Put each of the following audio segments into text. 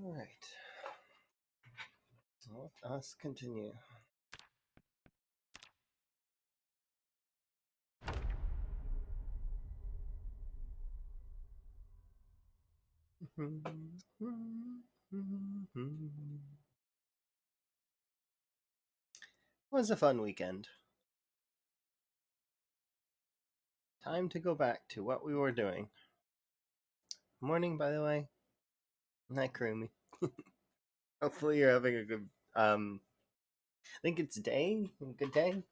All right. Let us continue. It was a fun weekend. Time to go back to what we were doing. Morning, by the way. Hi, Kurumi. Hopefully you're having a good, I think it's day. A good day.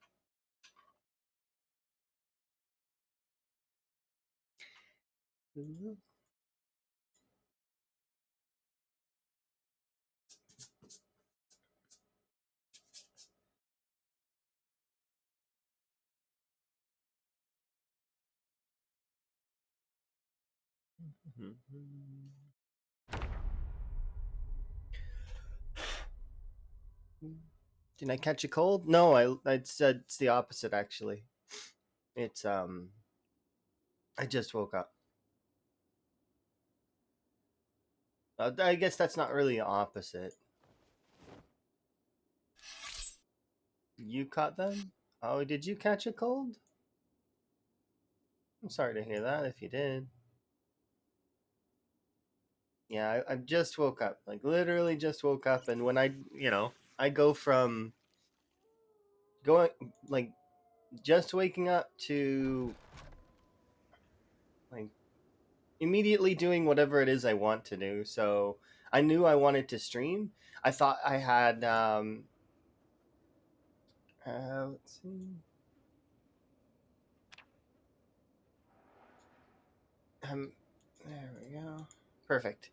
Did I catch a cold? No, I said it's the opposite actually. It's I just woke up. I guess that's not really opposite. You caught them? Oh, did you catch a cold? I'm sorry to hear that if you did. Yeah, I just woke up. Like, literally just woke up. And when I go from going, like, just waking up to, like, immediately doing whatever it is I want to do. So I knew I wanted to stream. I thought I had, let's see. There we go. Perfect.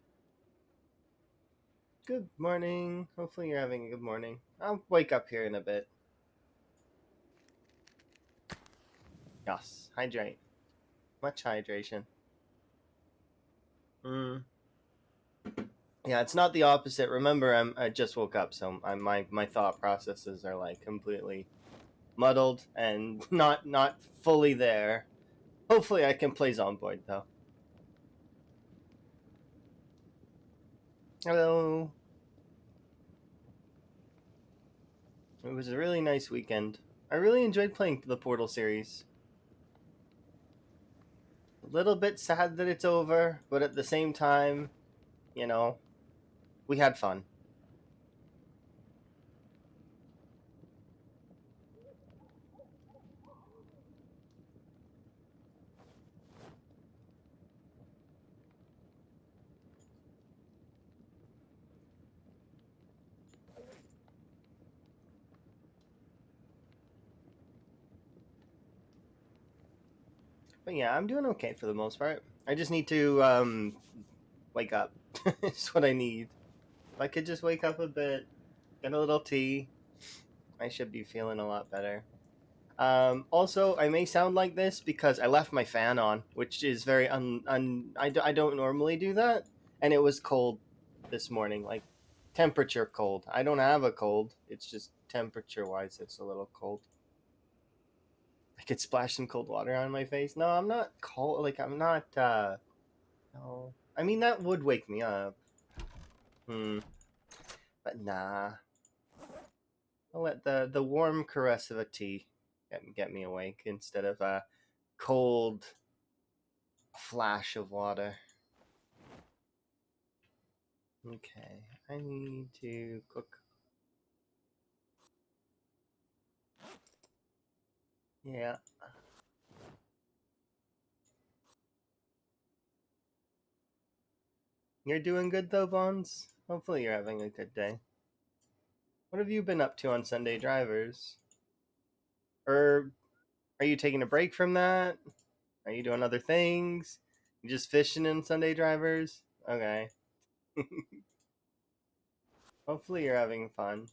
Good morning. Hopefully you're having a good morning. I'll wake up here in a bit. Yes, hydrate. Much hydration. Mm. Yeah, it's not the opposite. Remember, I just woke up, so my thought processes are like completely muddled and not fully there. Hopefully, I can play Zomboid though. Hello. It was a really nice weekend. I really enjoyed playing the Portal series. A little bit sad that it's over, but at the same time, you know, we had fun. But yeah, I'm doing okay for the most part. I just need to wake up. It's what I need. If I could just wake up a bit, get a little tea, I should be feeling a lot better. Also, I may sound like this because I left my fan on, which is very I don't normally do that, and it was cold this morning, like temperature cold. I don't have a cold. It's just temperature wise, it's a little cold. I could splash some cold water on my face. No, I'm not cold. Like I'm not. No, I mean that would wake me up. Hmm. But nah. I'll let the warm caress of a tea get me awake instead of a cold flash of water. Okay, I need to cook. Yeah. You're doing good though, Bonds? Hopefully you're having a good day. What have you been up to on Sunday Drivers? Or are you taking a break from that? Are you doing other things? You just fishing in Sunday Drivers? Okay. Hopefully you're having fun.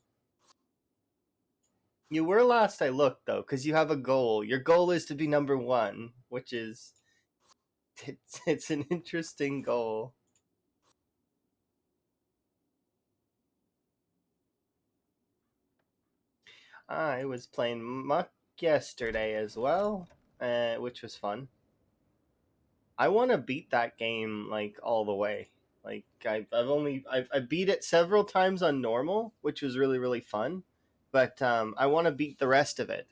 You were last I looked though, because you have a goal. Your goal is to be number one, which is it's an interesting goal. I was playing Muck yesterday as well, which was fun. I want to beat that game like all the way. Like I beat it several times on normal, which was really really fun, but I want to beat the rest of it.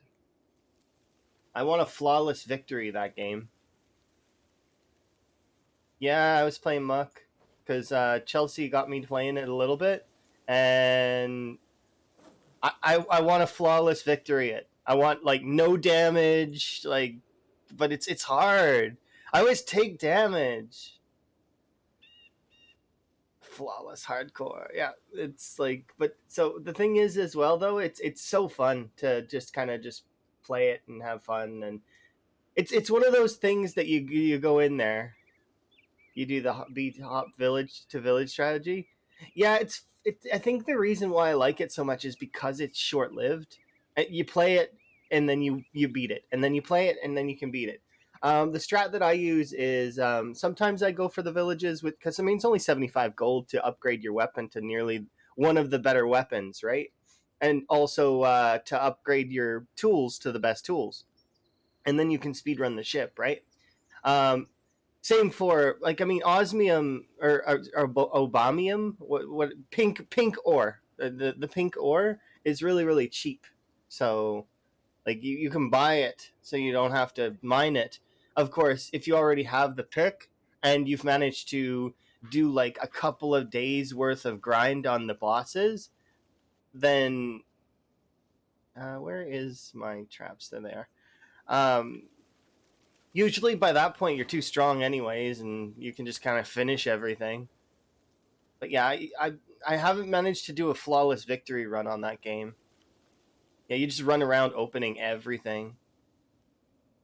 I want a flawless victory that game. Yeah, I was playing Muck because Chelsea got me playing it a little bit, and I want a flawless victory. I want like no damage, like, but it's hard. I always take damage. Flawless hardcore, yeah. It's like, but so the thing is as well though, it's so fun to just kind of just play it and have fun, and it's one of those things that you go in there, you do the beat hop village to village strategy. Yeah, I think the reason why I like it so much is because it's short lived. You play it and then you beat it, and then you play it and then you can beat it. The strat that I use is sometimes I go for the villages with, because I mean it's only 75 gold to upgrade your weapon to nearly one of the better weapons, right? And also to upgrade your tools to the best tools, and then you can speed run the ship, right? Um, Same for like, I mean osmium or obamium. What pink ore? The pink ore is really really cheap. So like you can buy it, so you don't have to mine it. Of course, if you already have the pick and you've managed to do like a couple of days worth of grind on the bosses, then where is my traps? There they are. Usually by that point you're too strong anyways, and you can just kind of finish everything. But yeah, I haven't managed to do a flawless victory run on that game. Yeah, you just run around opening everything.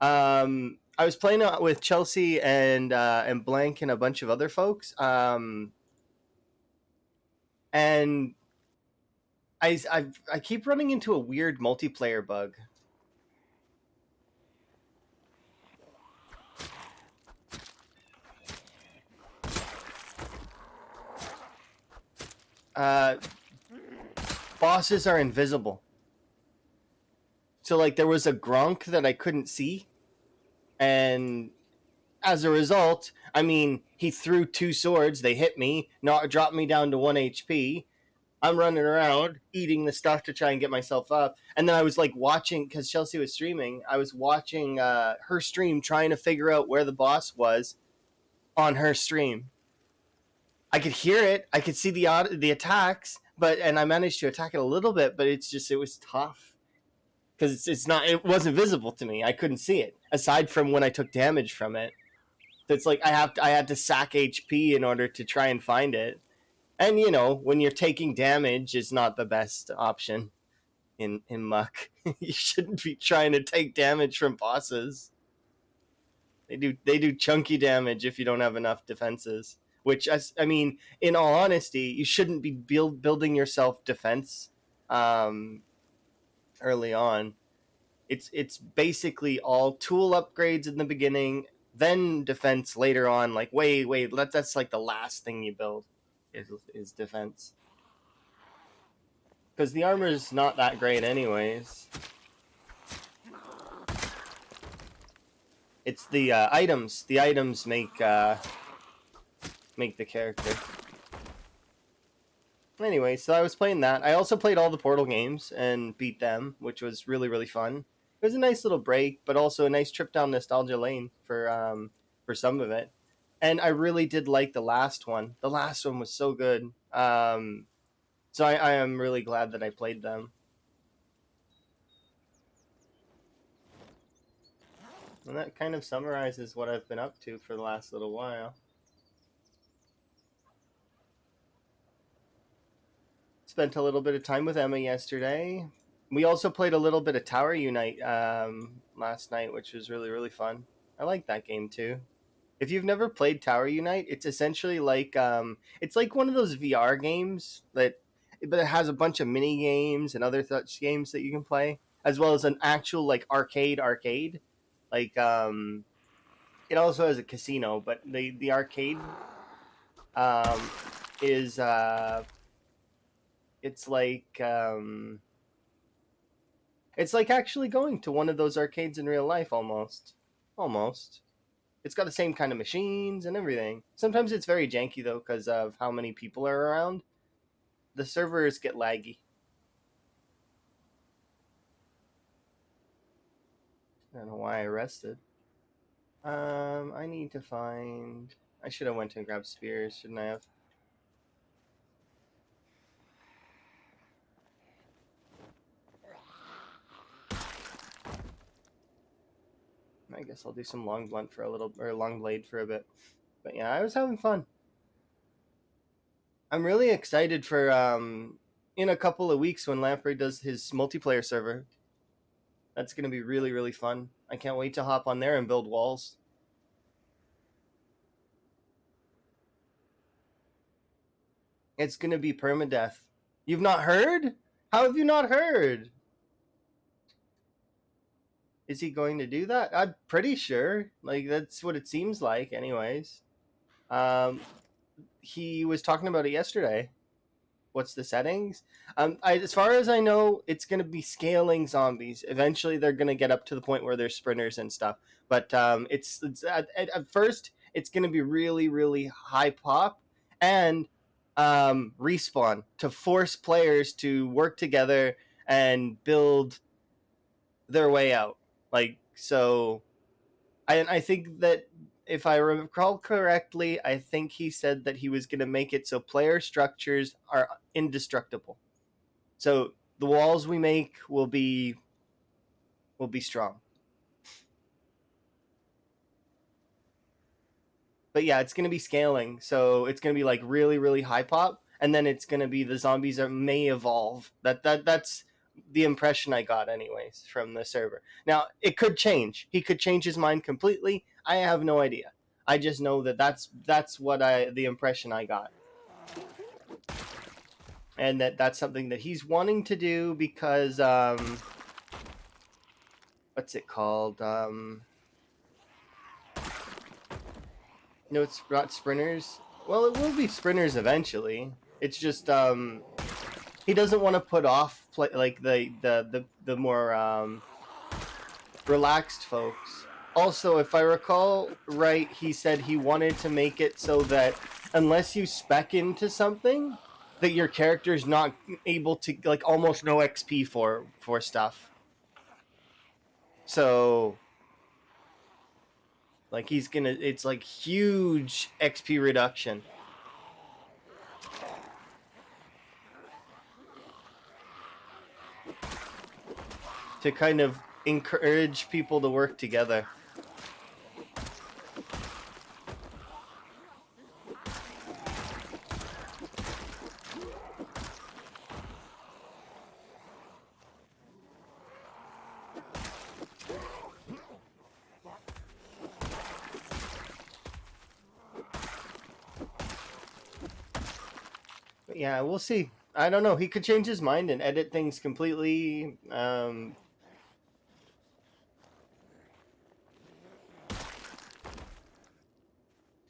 I was playing with Chelsea and Blank and a bunch of other folks. And I keep running into a weird multiplayer bug. Uh, Bosses are invisible. So like there was a Gronk that I couldn't see, and as a result, I mean, he threw two swords. They hit me, not dropped me down to 1 HP. I'm running around eating the stuff to try and get myself up. And then I was like watching, because Chelsea was streaming. I was watching her stream, trying to figure out where the boss was on her stream. I could hear it. I could see the attacks, and I managed to attack it a little bit. But it was tough because it wasn't visible to me. I couldn't see it aside from when I took damage from it. So it's like I had to sack HP in order to try and find it. And you know, when you're taking damage, is not the best option in Muck. You shouldn't be trying to take damage from bosses. They do chunky damage if you don't have enough defenses. Which I mean, in all honesty, you shouldn't be building yourself defense um, early on. It's basically all tool upgrades in the beginning, then defense later on. Like wait, that's like the last thing you build is defense, because the armor is not that great anyways. It's the items. The items make the character. Anyway, so I was playing that. I also played all the Portal games and beat them, which was really really fun. It was a nice little break, but also a nice trip down nostalgia lane for some of it. And I really did like the last one. The last one was so good. So I am really glad that I played them. And that kind of summarizes what I've been up to for the last little while. Spent a little bit of time with Emma yesterday. We also played a little bit of Tower Unite last night, which was really, really fun. I like that game too. If you've never played Tower Unite, it's essentially like it's like one of those VR games but it has a bunch of mini games and other such games that you can play, as well as an actual like arcade. Like it also has a casino, but the arcade um, is it's like it's like actually going to one of those arcades in real life, almost. It's got the same kind of machines and everything. Sometimes it's very janky though because of how many people are around. The servers get laggy. I don't know why I rested. I need to find. I should have went and grabbed spears, shouldn't I have? I guess I'll do some long blunt for a little, or long blade for a bit. But yeah, I was having fun. I'm really excited for in a couple of weeks when Lamprey does his multiplayer server. That's gonna be really, really fun. I can't wait to hop on there and build walls. It's gonna be permadeath. You've not heard? How have you not heard? Is he going to do that? I'm pretty sure. Like that's what it seems like, anyways. Um, he was talking about it yesterday. What's the settings? As far as I know, it's going to be scaling zombies. Eventually, they're going to get up to the point where they're sprinters and stuff. But it's at first, it's going to be really, really high pop and respawn to force players to work together and build their way out. Like so, I think that if I recall correctly, I think he said that he was going to make it so player structures are indestructible. So the walls we make will be strong. But yeah, it's going to be scaling. So it's going to be like really really high pop and then it's going to be the zombies that may evolve. That's the impression I got anyways from the server. Now, it could change. He could change his mind completely. I have no idea. I just know that that's what I the impression I got. And that's something that he's wanting to do because what's it called? No, it's not sprinters. Well, it will be sprinters eventually. It's just he doesn't want to put off like the more relaxed folks. Also, if I recall right, he said he wanted to make it so that unless you spec into something, that your character's not able to like almost no XP for stuff. So like he's gonna it's like huge XP reduction. To kind of encourage people to work together. But yeah, we'll see. I don't know. He could change his mind and edit things completely.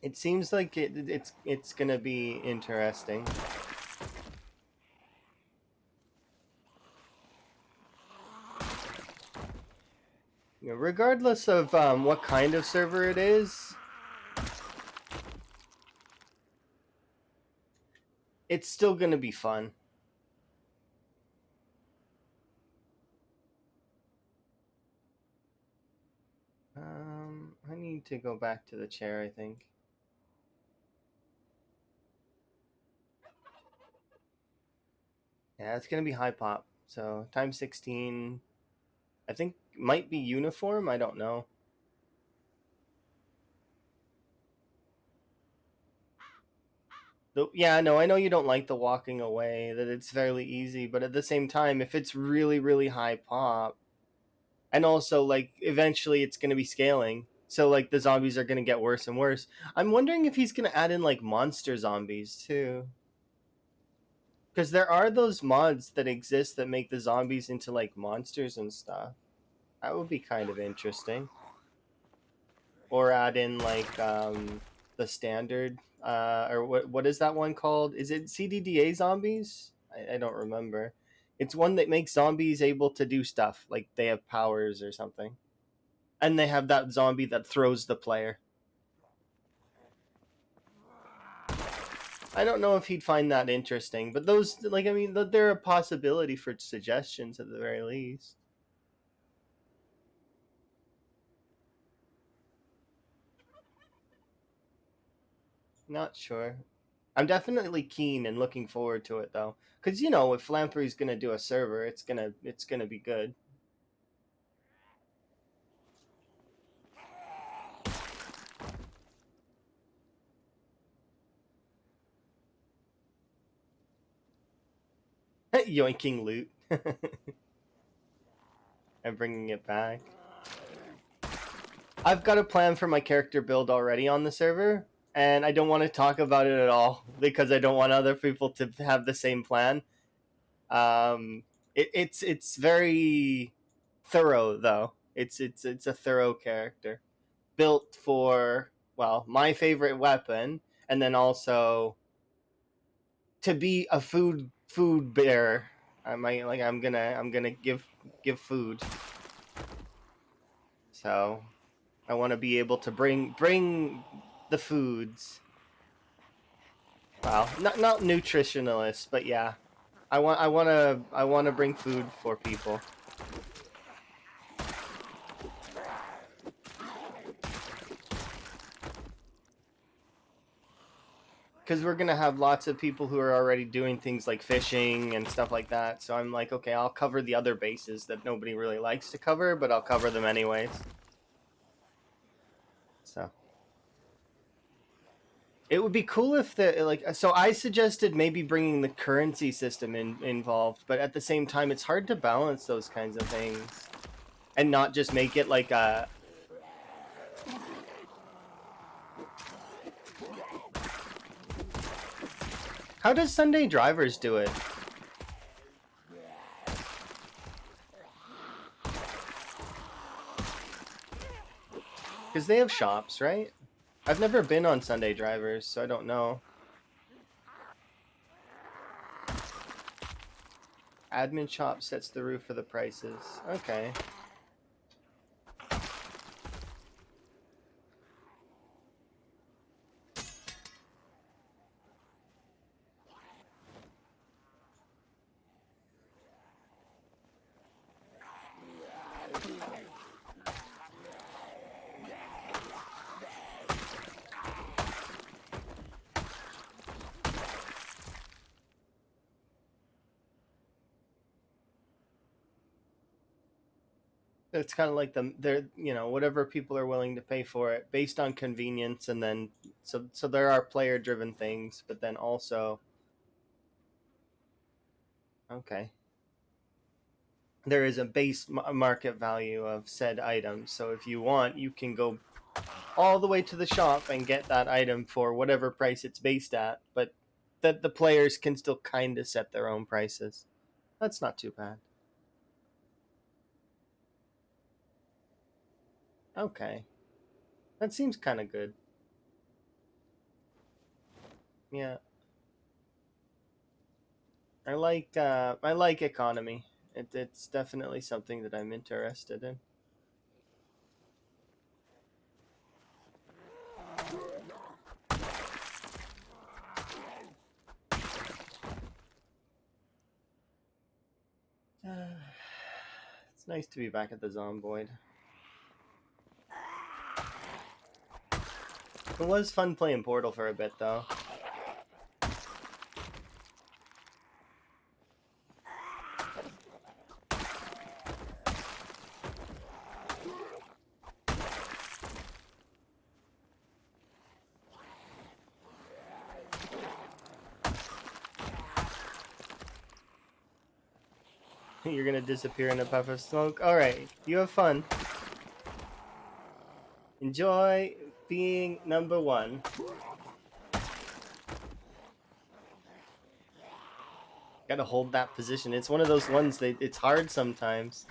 It seems like it's gonna be interesting. You know, regardless of what kind of server it is, it's still gonna be fun. I need to go back to the chair, I think. Yeah, it's gonna be high pop. So times 16, I think might be uniform. I don't know. Yeah, no, I know you don't like the walking away. That it's fairly easy, but at the same time, if it's really really high pop, and also like eventually it's gonna be scaling. So like the zombies are gonna get worse and worse. I'm wondering if he's gonna add in like monster zombies too. Because there are those mods that exist that make the zombies into like monsters and stuff. That would be kind of interesting. Or add in like the standard or what is that one called? Is it CDDA zombies? I don't remember. It's one that makes zombies able to do stuff like they have powers or something. And they have that zombie that throws the player. I don't know if he'd find that interesting, but those, like, I mean, they're a possibility for suggestions at the very least. Not sure. I'm definitely keen and looking forward to it though, because you know, if Lamprey's gonna do a server, it's gonna be good. Yoinking loot and bringing it back. I've got a plan for my character build already on the server, and I don't want to talk about it at all because I don't want other people to have the same plan. It's very thorough though. It's a thorough character built for, well, my favorite weapon, and then also to be a food bearer. I'm gonna give food. So I want to be able to bring the foods. Wow, not nutritionalist, but yeah, I want to bring food for people. Because we're gonna have lots of people who are already doing things like fishing and stuff like that. So I'm like, okay, I'll cover the other bases that nobody really likes to cover, but I'll cover them anyways. So it would be cool if the like. So I suggested maybe bringing the currency system involved, but at the same time, it's hard to balance those kinds of things and not just make it like a. How does Sunday Drivers do it? Because they have shops, right? I've never been on Sunday Drivers, so I don't know. Admin shop sets the roof for the prices. Okay. It's kind of like they're whatever people are willing to pay for it based on convenience, and then so there are player driven things, but then also okay, there is a base market value of said item. So if you want, you can go all the way to the shop and get that item for whatever price it's based at, but that the players can still kind of set their own prices. That's not too bad. Okay, that seems kind of good. Yeah, I like economy. It's definitely something that I'm interested in. It's nice to be back at the Zomboid. It was fun playing Portal for a bit though. You're gonna disappear in a puff of smoke. All right, you have fun. Enjoy being number one. Gotta hold that position. It's one of those ones that it's hard sometimes.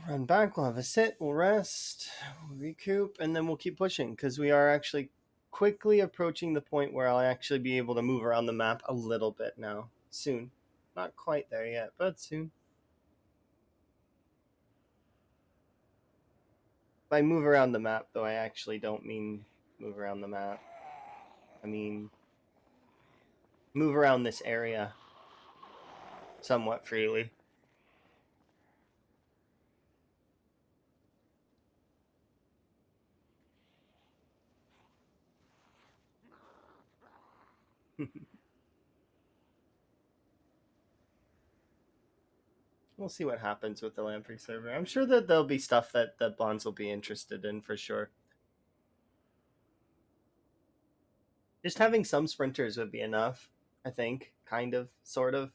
Run back, we'll have a sit, we'll rest, we'll recoup, and then we'll keep pushing because we are actually quickly approaching the point where I'll actually be able to move around the map a little bit now. Soon. Not quite there yet, but soon. By move around the map, though, I actually don't mean move around the map. I mean move around this area somewhat freely. We'll see what happens with the Lamprey server. I'm sure that there'll be stuff that the Bonds will be interested in for sure. Just having some sprinters would be enough, I think. Kind of, sort of.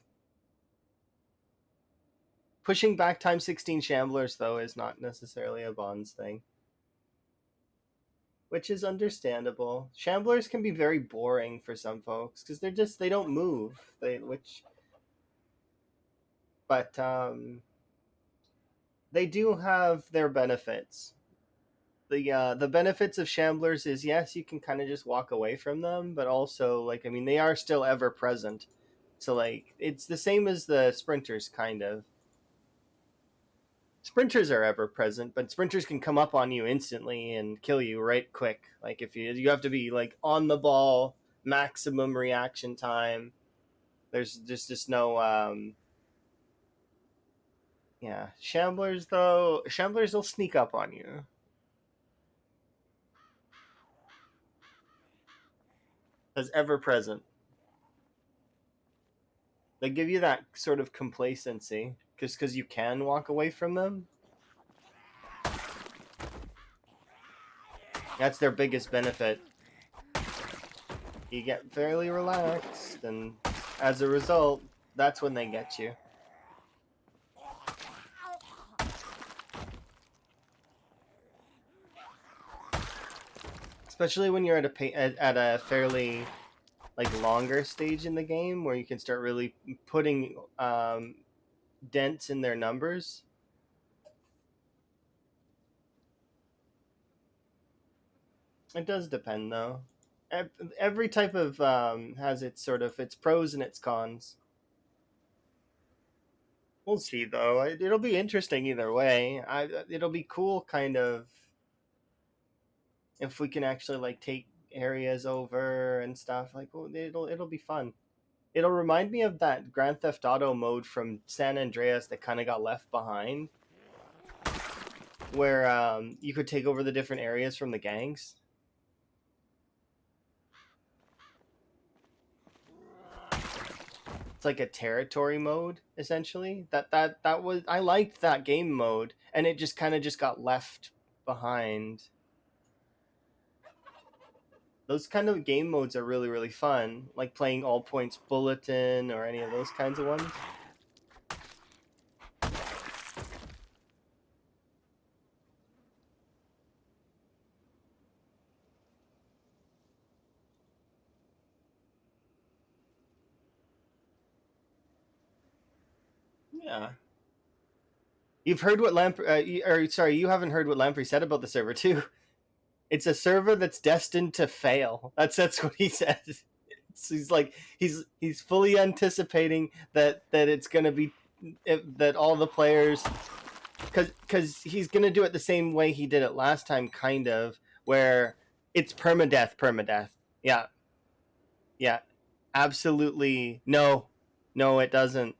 Pushing back times 16 Shamblers, though, is not necessarily a Bonds thing. Which is understandable. Shamblers can be very boring for some folks, because they don't move. But they do have their benefits. The benefits of Shamblers is, yes, you can kind of just walk away from them, but also, like, I mean, they are still ever present. So, like, it's the same as the sprinters, kind of. Sprinters are ever present, but sprinters can come up on you instantly and kill you right quick. Like, if you have to be like on the ball, maximum reaction time. There's just no yeah. Shamblers, though, Shamblers will sneak up on you. As ever present. They give you that sort of complacency because you can walk away from them. That's their biggest benefit. You get fairly relaxed, and as a result, that's when they get you. Especially when you're at a fairly like longer stage in the game where you can start really putting dents in their numbers. It does depend, though. Every type of has its sort of its pros and its cons. We'll see, though. It'll be interesting either way. It'll be cool, kind of, if we can actually like take areas over and stuff. Like, well, it'll be fun. It'll remind me of that Grand Theft Auto mode from San Andreas that kind of got left behind, where you could take over the different areas from the gangs. It's like a territory mode, essentially. That was, I liked that game mode, and it just kind of just got left behind. Those kind of game modes are really, really fun, like playing All Points Bulletin or any of those kinds of ones. Yeah. You've heard what you haven't heard what Lamprey said about the server too. It's a server that's destined to fail. That's what he says. He's like he's fully anticipating that it's gonna be that all the players, because he's gonna do it the same way he did it last time, kind of, where it's permadeath. Yeah, yeah, absolutely. No, it doesn't.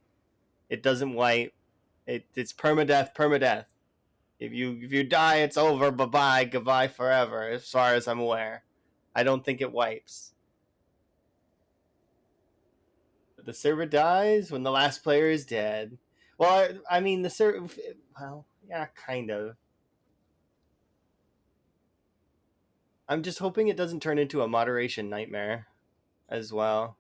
It doesn't wipe. It's permadeath. If you die, it's over. Bye bye. Goodbye forever. As far as I'm aware, I don't think it wipes. The server dies when the last player is dead. Well, I mean the server. Well, yeah, kind of. I'm just hoping it doesn't turn into a moderation nightmare, as well.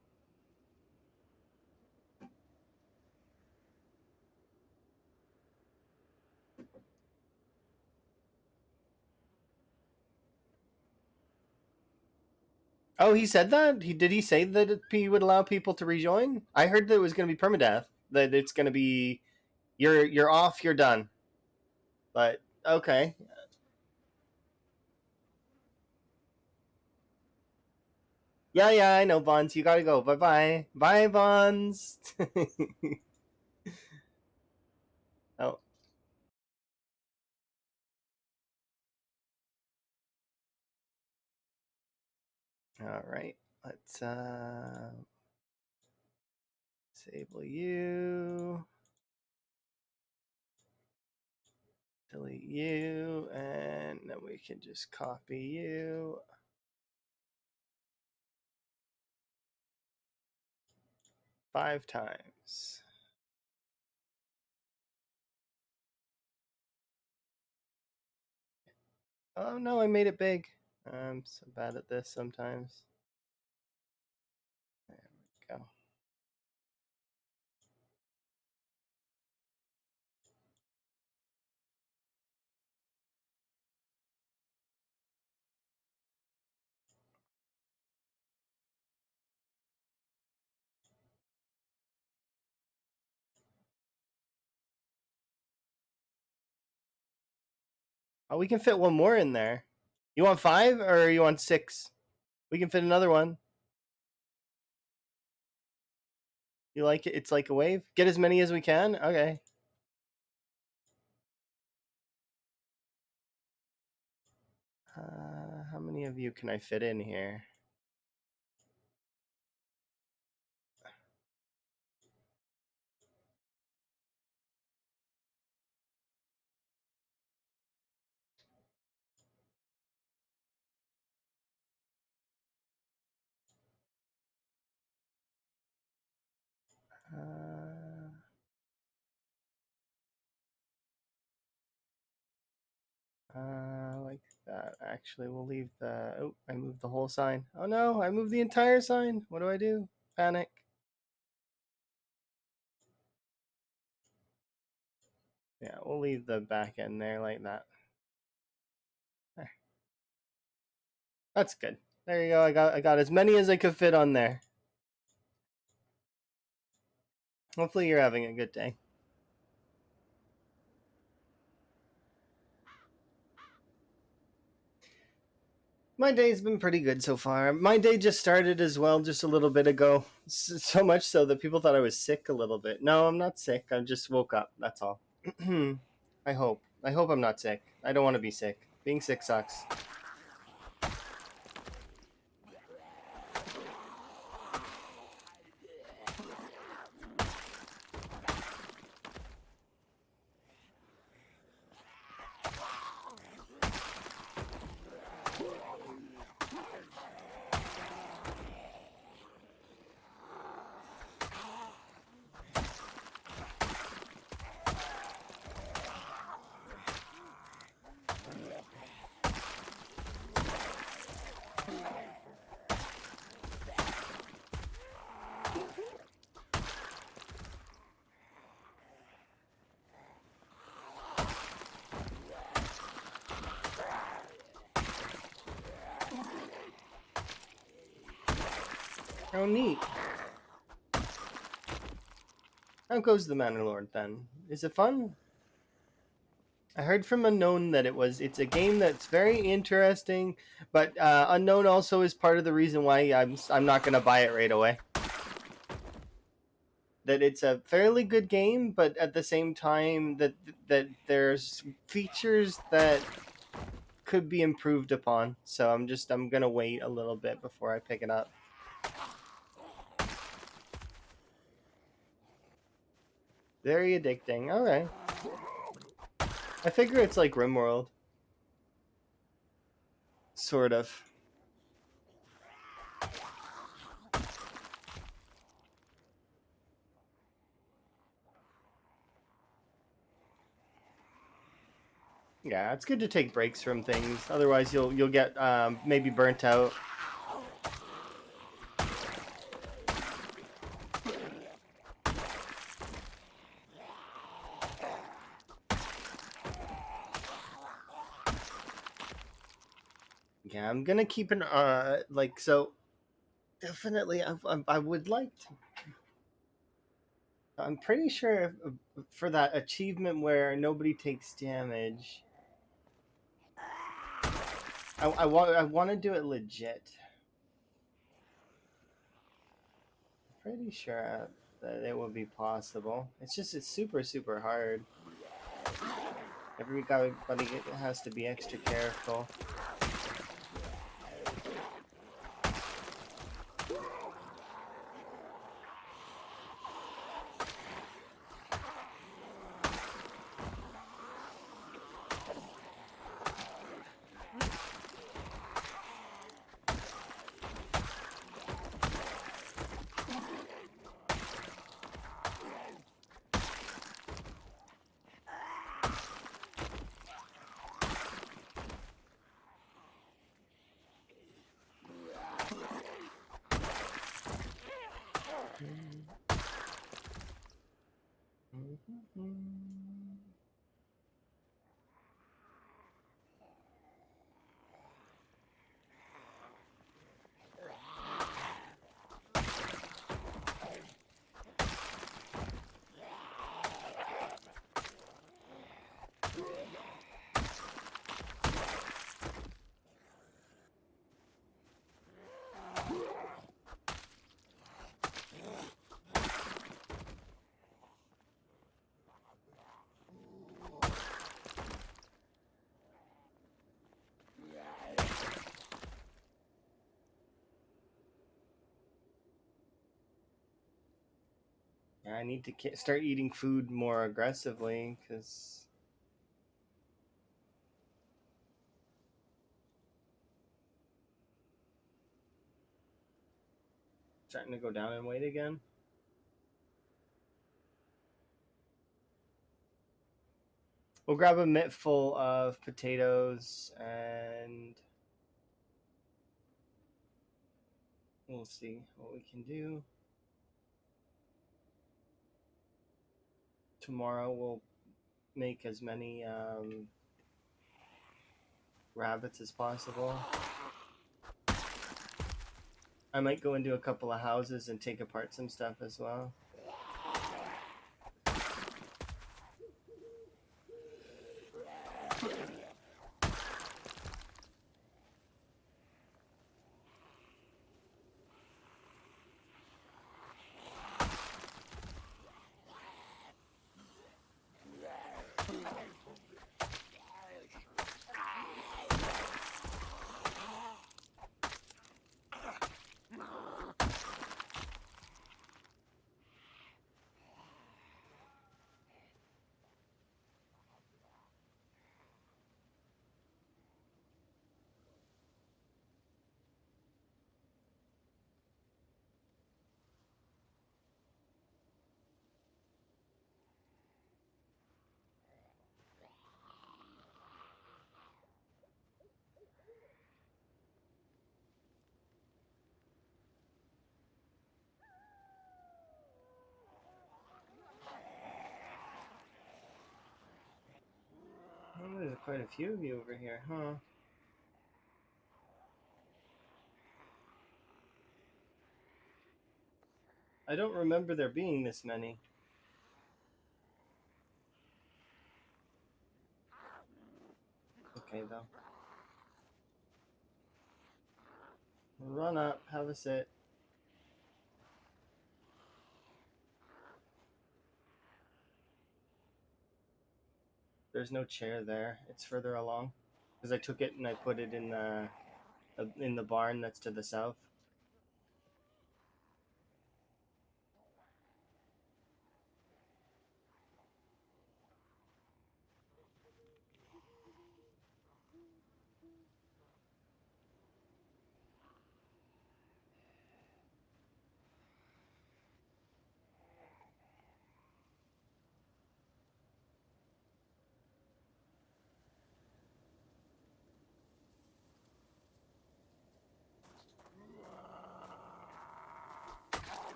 Oh, he said that. Did he say that he would allow people to rejoin? I heard that it was going to be permadeath. That it's going to be you're off, you're done. But okay. Yeah, yeah, I know, Bonds. You gotta go. Bye bye. Bye, Bonds. Oh, all right. Let's disable you, delete you, and then we can just copy you. 5 times. Oh no, I made it big. I'm so bad at this sometimes. There we go. Oh, we can fit one more in there. You want 5 or you want 6? We can fit another one. You like it? It's like a wave. Get as many as we can. Okay. How many of you can I fit in here? Uh, like that. Actually, we'll leave the. Oh, I moved the whole sign. Oh no, I moved the entire sign. What do I do? Panic. Yeah, we'll leave the back end there like that. There. That's good. There you go. I got as many as I could fit on there. Hopefully you're having a good day. My day's been pretty good so far. My day just started as well, just a little bit ago. So much so that people thought I was sick a little bit. No, I'm not sick. I just woke up. That's all. I hope. I hope I'm not sick. I don't want to be sick. Being sick sucks. Oh, neat. How goes the Manor Lord then? Is it fun? I heard from Unknown that it's a game that's very interesting, but Unknown also is part of the reason why I'm not gonna buy it right away. That it's a fairly good game, but at the same time that there's features that could be improved upon. So I'm gonna wait a little bit before I pick it up. Very addicting. All right. I figure it's like RimWorld, sort of. Yeah, it's good to take breaks from things. Otherwise, you'll get maybe burnt out. Yeah, I'm gonna keep an like so. Definitely, I would like to. I'm pretty sure for that achievement where nobody takes damage, I want to do it legit. Pretty sure that it would be possible. It's super hard. Everybody has to be extra careful. I need to start eating food more aggressively because starting to go down in weight again. We'll grab a mitt full of potatoes and we'll see what we can do. Tomorrow we'll make as many rabbits as possible. I might go into a couple of houses and take apart some stuff as well. Oh, there's quite a few of you over here, huh? I don't remember there being this many. Okay, though. Run up, have a sit. There's no chair there. It's further along. Because I took it and I put it in the barn that's to the south.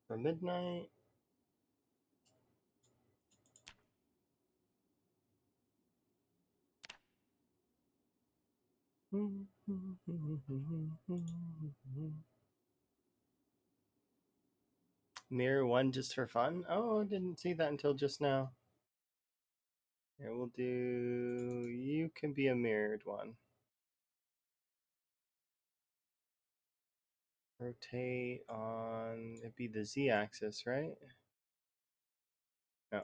For midnight. Mirror one just for fun? Oh, I didn't see that until just now. Here, we'll do... You can be a mirrored one. Rotate on... It'd be the Z-axis, right? No.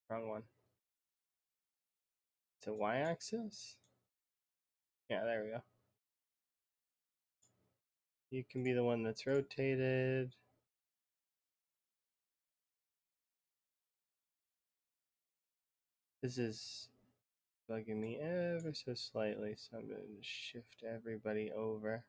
Wrong one. It's a Y-axis? Yeah, there we go. You can be the one that's rotated. This is bugging me ever so slightly, so I'm going to shift everybody over.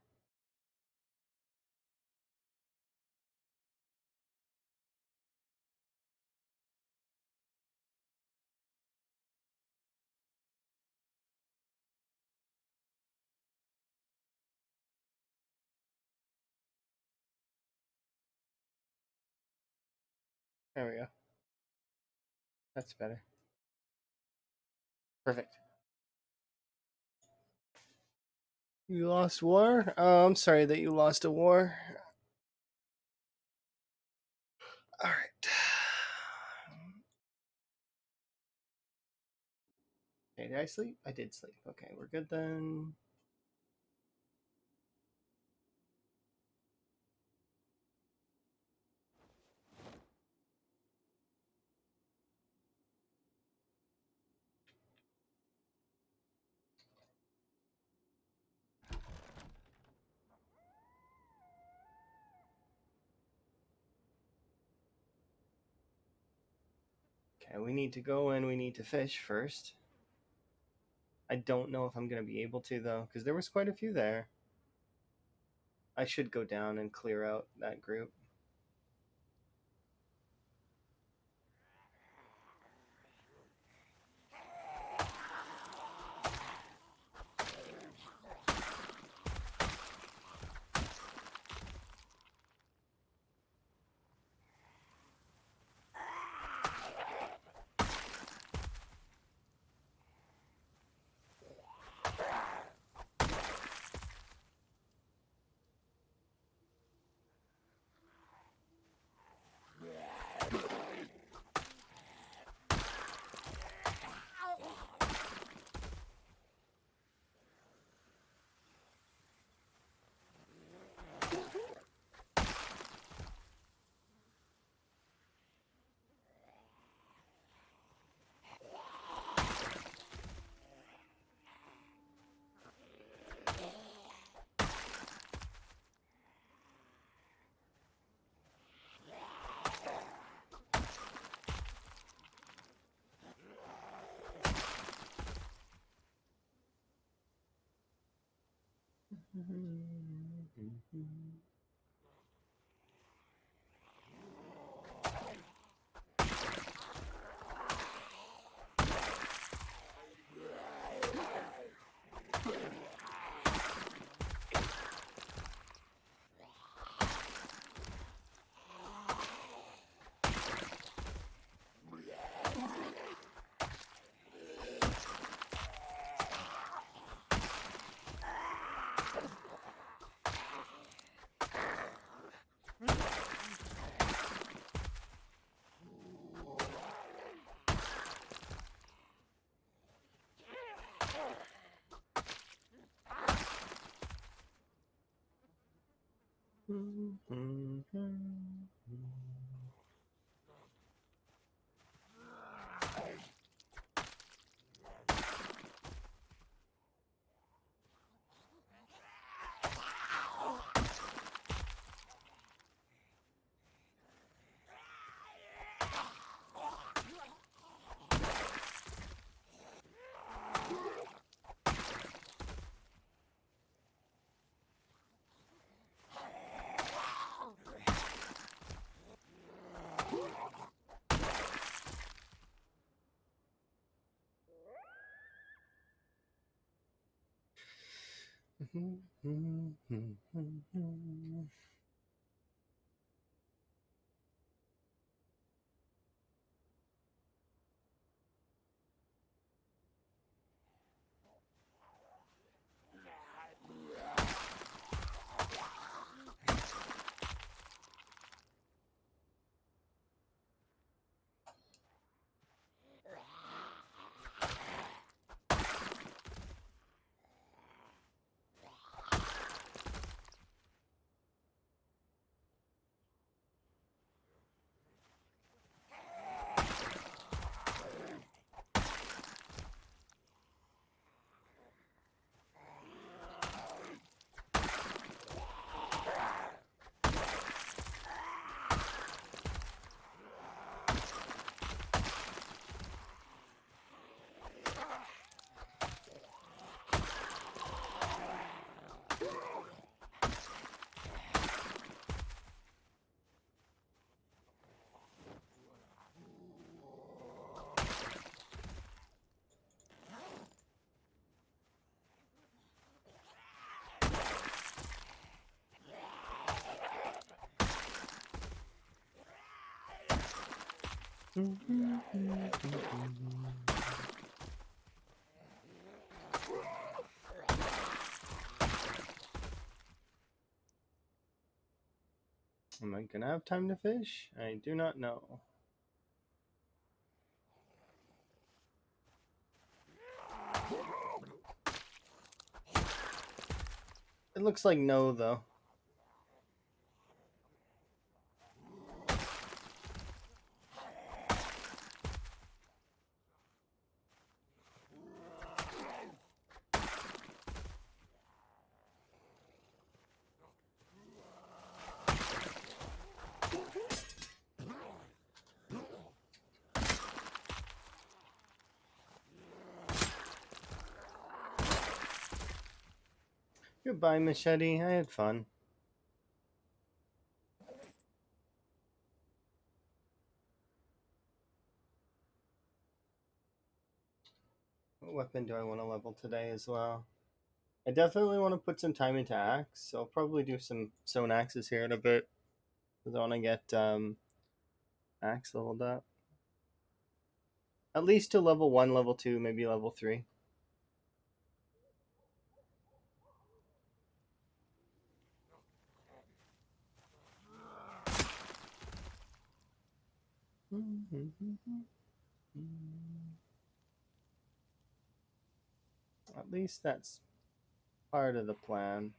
There we go. That's better. Perfect. You lost war? Oh, I'm sorry that you lost a war. Alright. Okay, did I sleep? I did sleep. Okay, we're good then. Okay, we need to go and we need to fish first. I don't know if I'm going to be able to, though, because there was quite a few there. I should go down and clear out that group. Am I gonna have time to fish? I do not know. It looks like no, though. Goodbye, Machete. I had fun. What weapon do I want to level today as well? I definitely want to put some time into axe, so I'll probably do some stone axes here in a bit. Because I want to get axe leveled up. At least to level 1, level 2, maybe level 3. At least that's part of the plan.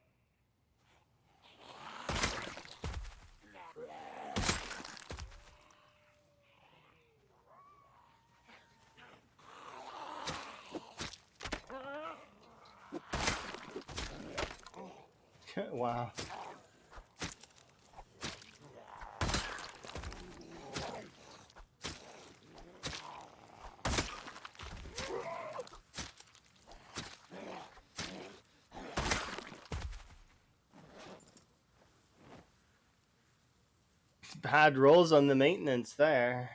Wow. Bad rolls on the maintenance there.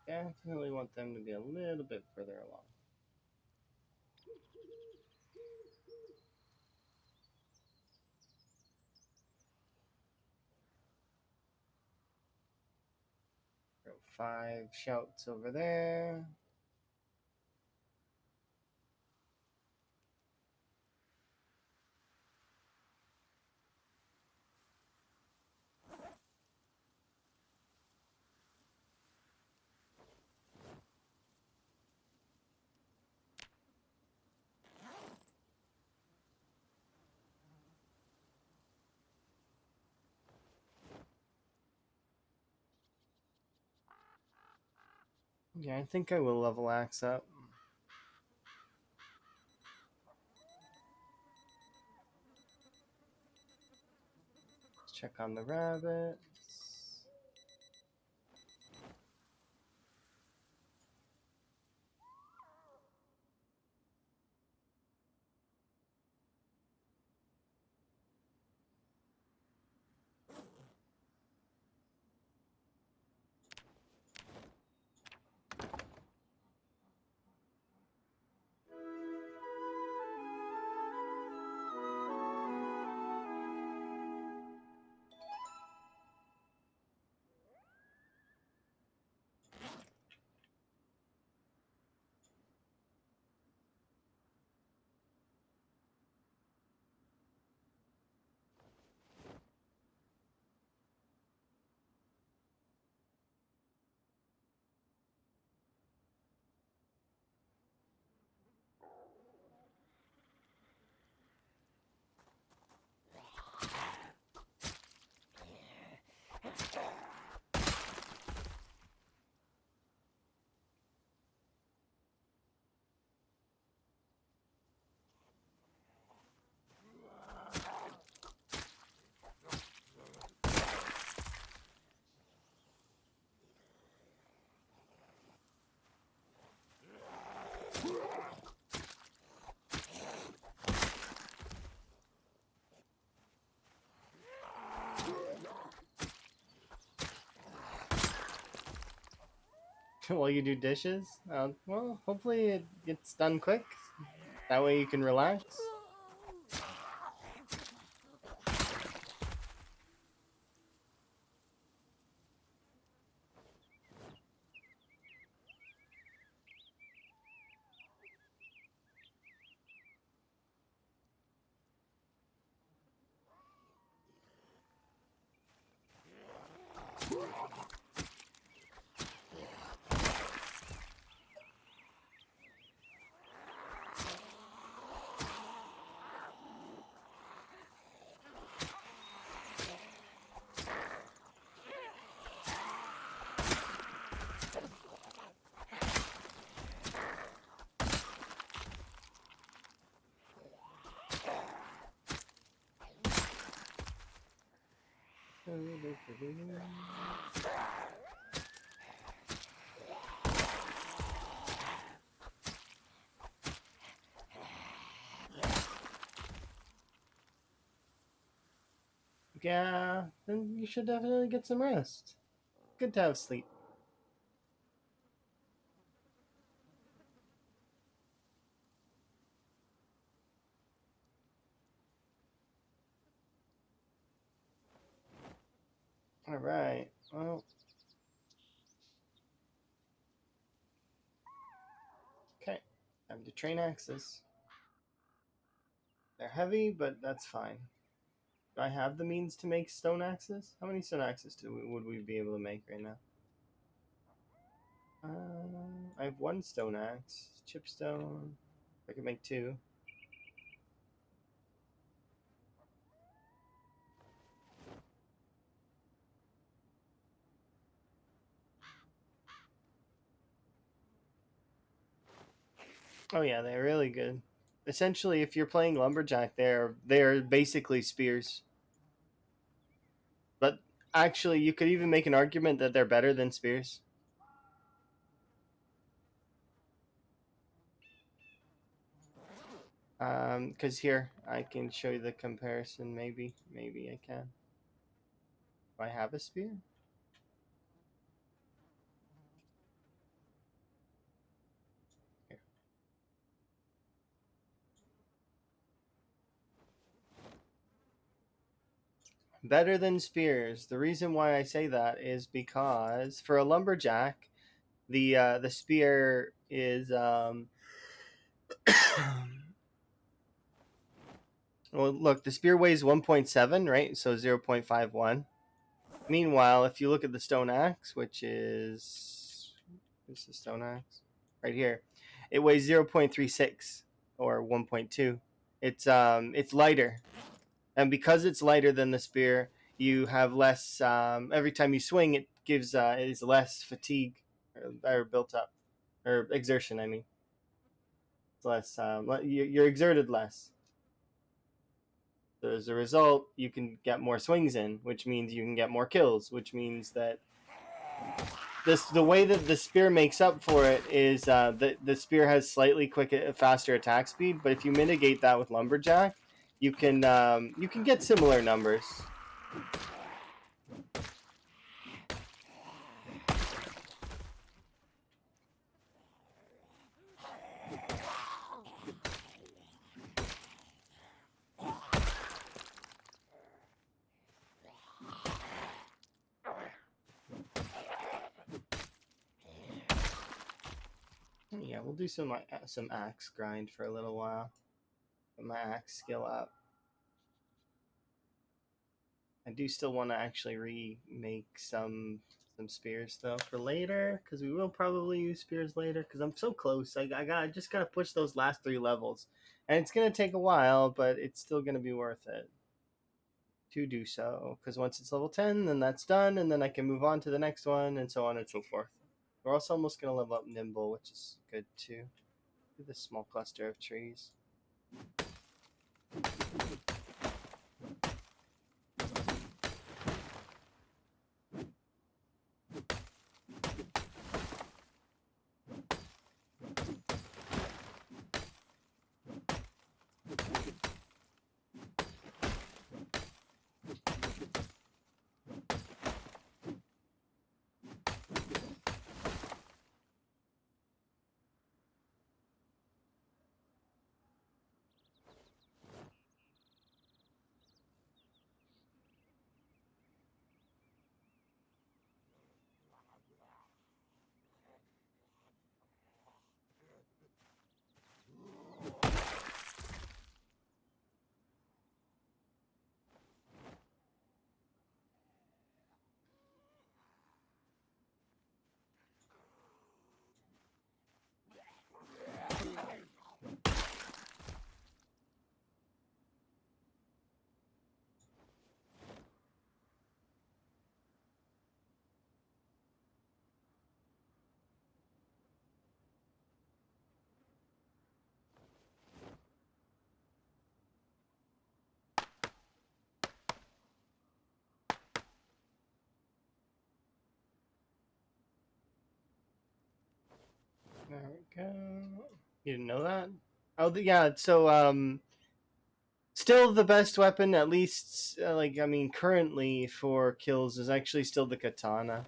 Definitely want them to be a little bit further along. Go 5 shouts over there. Yeah, I think I will level axe up. Let's check Work on the rabbits. While you do dishes? Well, hopefully it gets done quick. That way you can relax. Yeah, then you should definitely get some rest. Good to have sleep. Alright, well, okay. Time to train axes. They're heavy, but that's fine. Do I have the means to make stone axes? How many stone axes would we be able to make right now? I have one stone axe. Chipstone. I could make two. Oh yeah, they're really good. Essentially, if you're playing lumberjack, they're basically spears. But actually, you could even make an argument that they're better than spears. Because here I can show you the comparison. Maybe I can. Do I have a spear? Here. Better than spears. The reason why I say that is because for a lumberjack, the spear is well, look, the spear weighs 1.7, right? So 0.51. Meanwhile, if you look at the stone axe, which is the stone axe right here, it weighs 0.36 or 1.2. It's lighter, and because it's lighter than the spear, you have less. Every time you swing, it gives it is less fatigue or built up or exertion. I mean, it's less. You're exerted less. So as a result, you can get more swings in, which means you can get more kills, which means that the way that the spear makes up for it is the spear has slightly faster attack speed, but if you mitigate that with lumberjack, you can get similar numbers. Yeah, we'll do some axe grind for a little while. Get my axe skill up. I do still want to actually remake some spears though for later, because we will probably use spears later. Because I'm so close. I just gotta push those last 3 levels, and it's gonna take a while, but it's still gonna be worth it to do so. Because once it's level 10, then that's done, and then I can move on to the next one, and so on and so forth. We're also almost gonna level up nimble, which is good too. Do this small cluster of trees. There we go. You didn't know that? Oh, yeah. So, still the best weapon, at least, currently for kills is actually still the katana.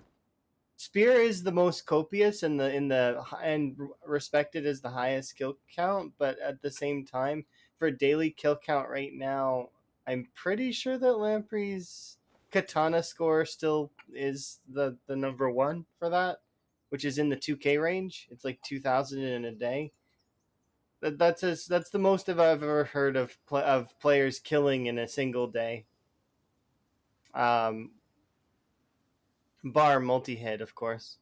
Spear is the most copious and respected as the highest kill count, but at the same time, for daily kill count right now, I'm pretty sure that Lamprey's katana score still is the number one for that, which is in the 2K range. It's like 2,000 in a day. That's the most I've ever heard of players killing in a single day. Um, bar multi hit, of course.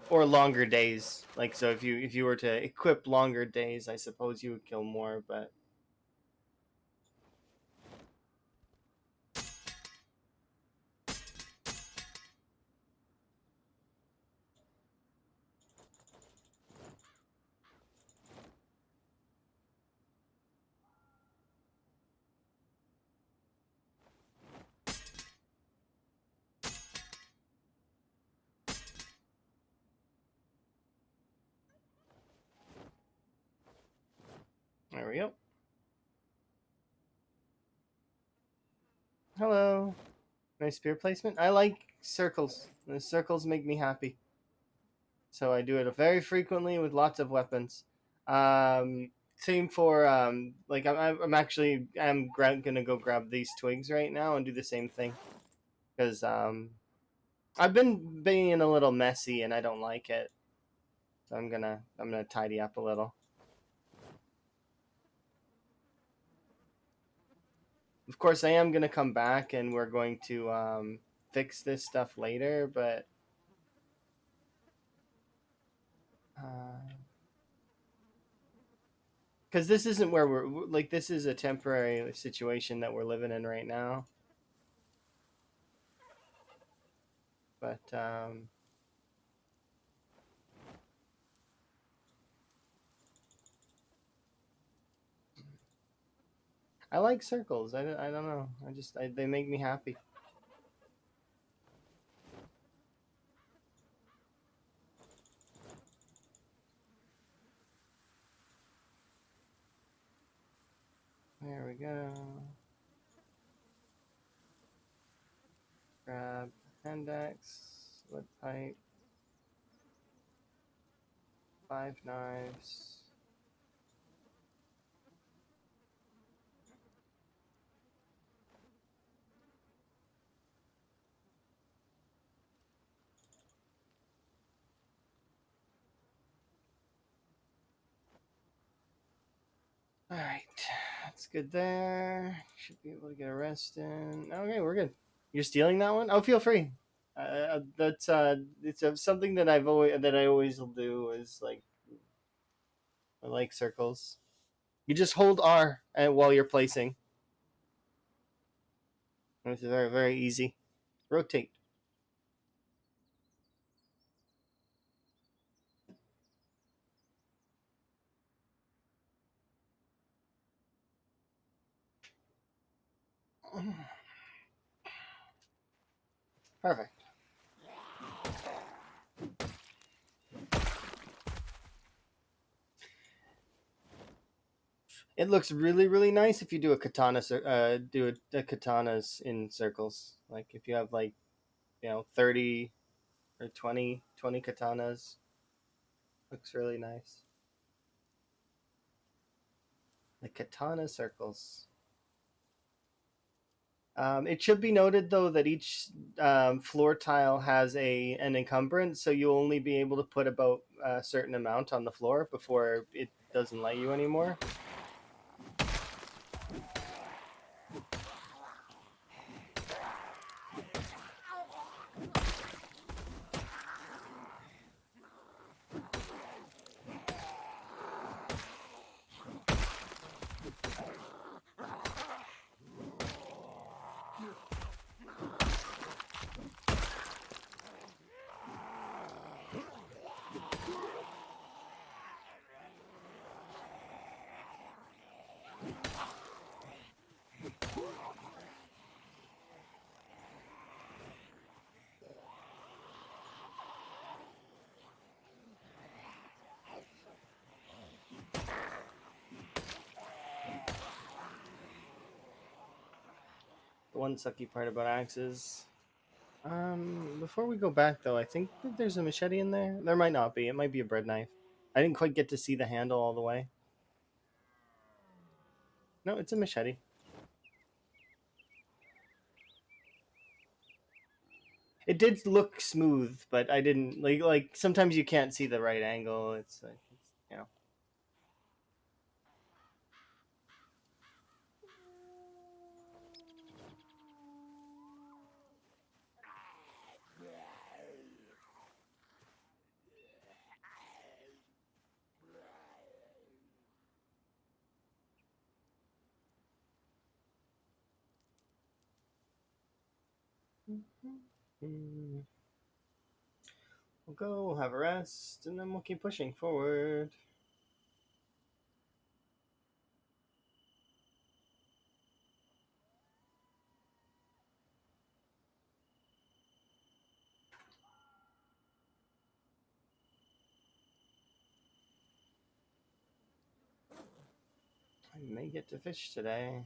Or longer days. Like, so if you were to equip longer days, I suppose you would kill more. But there we go. Hello. Nice spear placement. I like circles. The circles make me happy. So I do it very frequently with lots of weapons. Same for gonna go grab these twigs right now and do the same thing, because I've been being a little messy and I don't like it. So I'm gonna tidy up a little. Of course, I am gonna come back and we're going to fix this stuff later, but because this isn't where we're like, this is a temporary situation that we're living in right now. But I like circles. I don't know. They make me happy. There we go. Grab hand axe, wood pipe, 5 knives. All right, that's good there. Should be able to get a rest in. Okay, we're good. You're stealing that one? Oh, feel free. That's it's something that I always will do is like I like circles. You just hold R while you're placing. It's very easy. Rotate. Perfect. It looks really nice if you do a katana. Do a katanas in circles. Like if you have like 30 or 20 katanas, looks really nice. The katana circles. It should be noted though that each floor tile has an encumbrance, so you'll only be able to put about a certain amount on the floor before it doesn't let you anymore. The one sucky part about axes. Before we go back though, I think that there's a machete in there. There might not be. It might be a bread knife. I didn't quite get to see the handle all the way. No, it's a machete. It did look smooth, but I didn't like. Sometimes you can't see the right angle. It's like you know. Mm. We'll go. We'll have a rest, and then we'll keep pushing forward. I may get to fish today.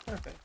Perfect.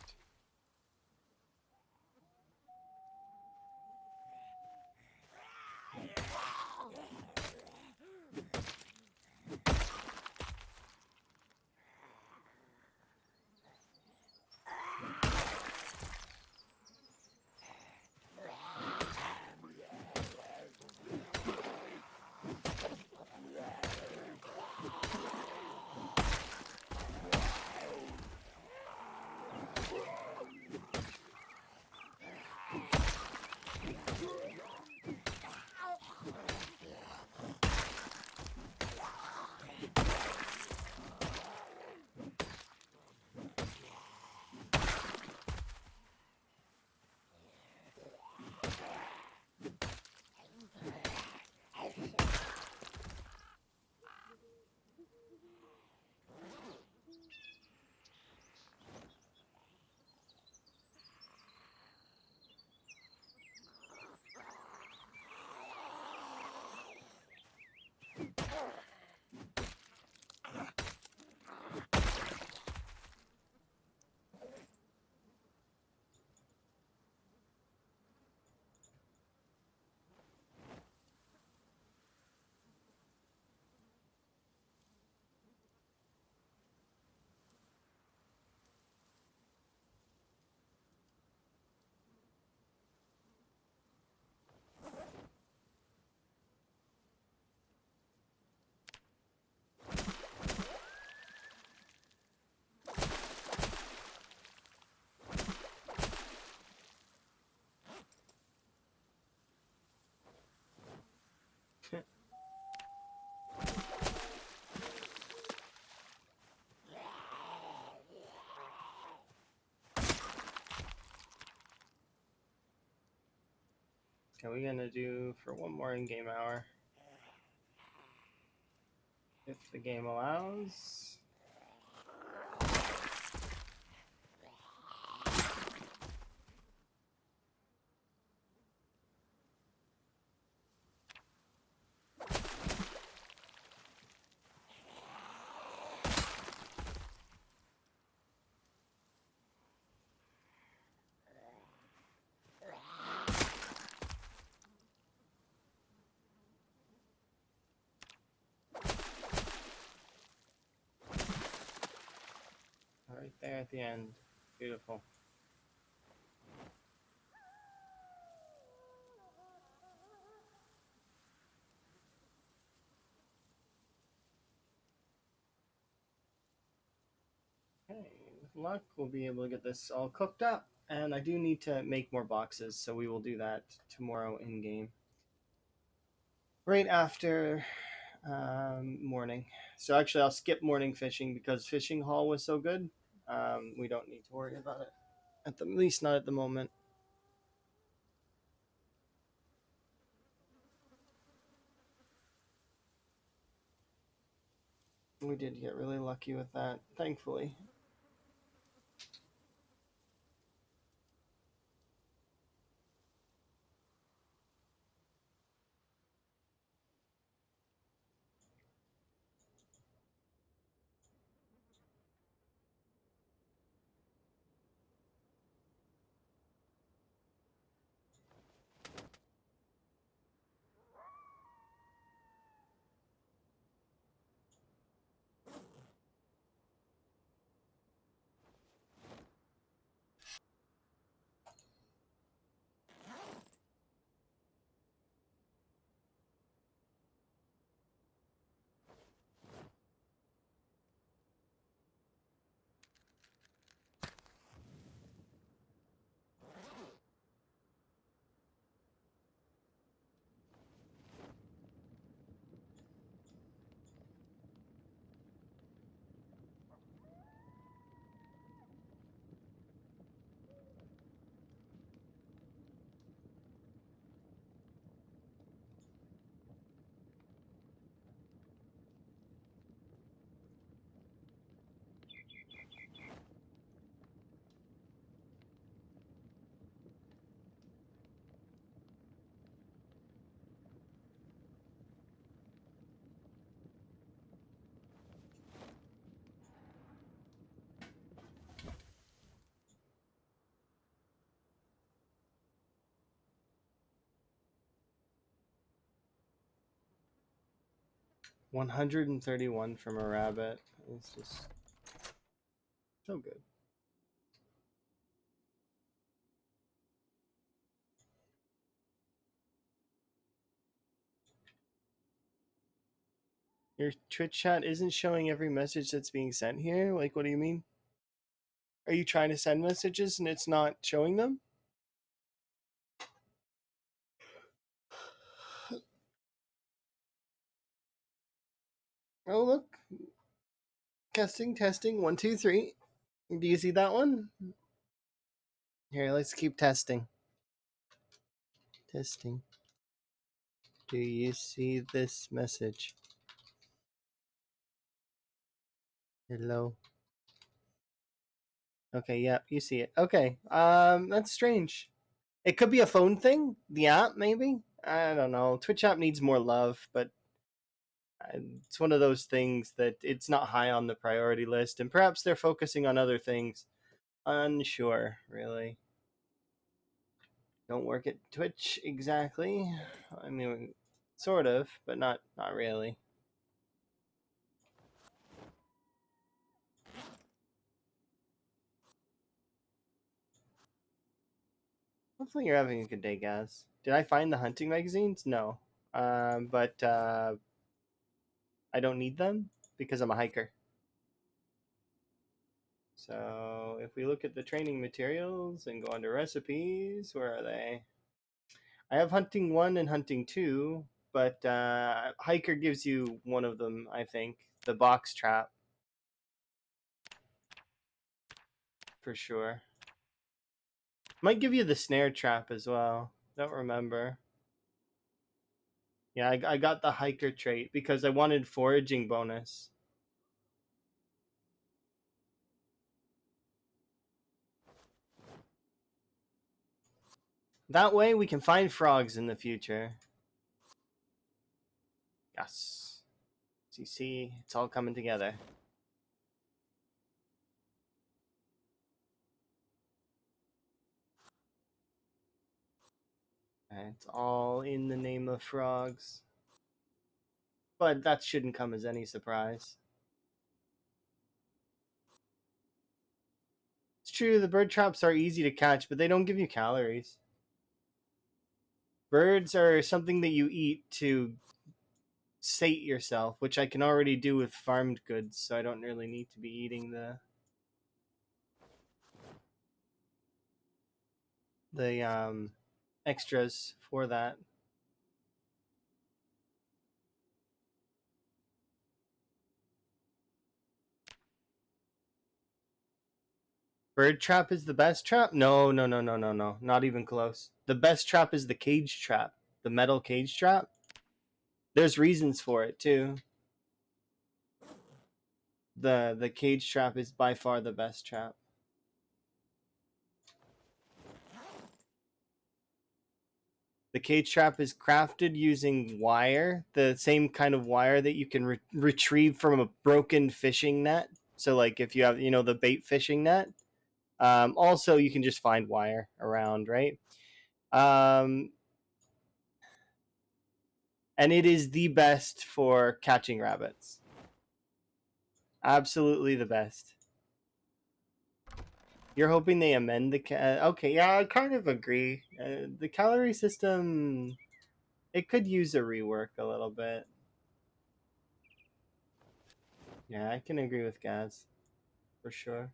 Okay, we're gonna do for one more in-game hour, if the game allows. Right there at the end. Beautiful. Okay, with luck, we'll be able to get this all cooked up. And I do need to make more boxes, so we will do that tomorrow in game. Right after morning. So actually, I'll skip morning fishing because fishing haul was so good. We don't need to worry about it. At the least, not at the moment. We did get really lucky with that, thankfully. $131 from a rabbit. It's just so good. Your Twitch chat isn't showing every message that's being sent here? Like, what do you mean? Are you trying to send messages and it's not showing them? Oh, look. Testing, testing. 1, 2, 3. Do you see that one? Here, let's keep testing. Testing. Do you see this message? Hello. Okay, yeah, you see it. Okay, that's strange. It could be a phone thing. The app, maybe. I don't know. Twitch app needs more love, but it's one of those things that it's not high on the priority list, and perhaps they're focusing on other things. Unsure, really. Don't work at Twitch exactly. I mean, sort of, but not really. Hopefully you're having a good day, guys. Did I find the hunting magazines? No. But I don't need them because I'm a hiker. So if we look at the training materials and go under recipes, where are they? I have hunting 1 and hunting 2, but hiker gives you one of them, I think. The box trap. For sure. Might give you the snare trap as well. Don't remember. Yeah, I got the hiker trait because I wanted foraging bonus. That way we can find frogs in the future. Yes. So you see, it's all coming together. And it's all in the name of frogs. But that shouldn't come as any surprise. It's true, the bird traps are easy to catch, but they don't give you calories. Birds are something that you eat to sate yourself, which I can already do with farmed goods, so I don't really need to be eating the extras for that. Bird trap is the best trap? No, no, no, no, no, no. Not even close. The best trap is the cage trap. The metal cage trap. There's reasons for it too. The cage trap is by far the best trap. The cage trap is crafted using wire, the same kind of wire that you can retrieve from a broken fishing net. So, like if you have, the bait fishing net, also you can just find wire around, right? Um, and it is the best for catching rabbits. Absolutely the best. You're hoping they amend the okay, yeah, I kind of agree. The calorie system, it could use a rework a little bit. Yeah, I can agree with Gaz for sure.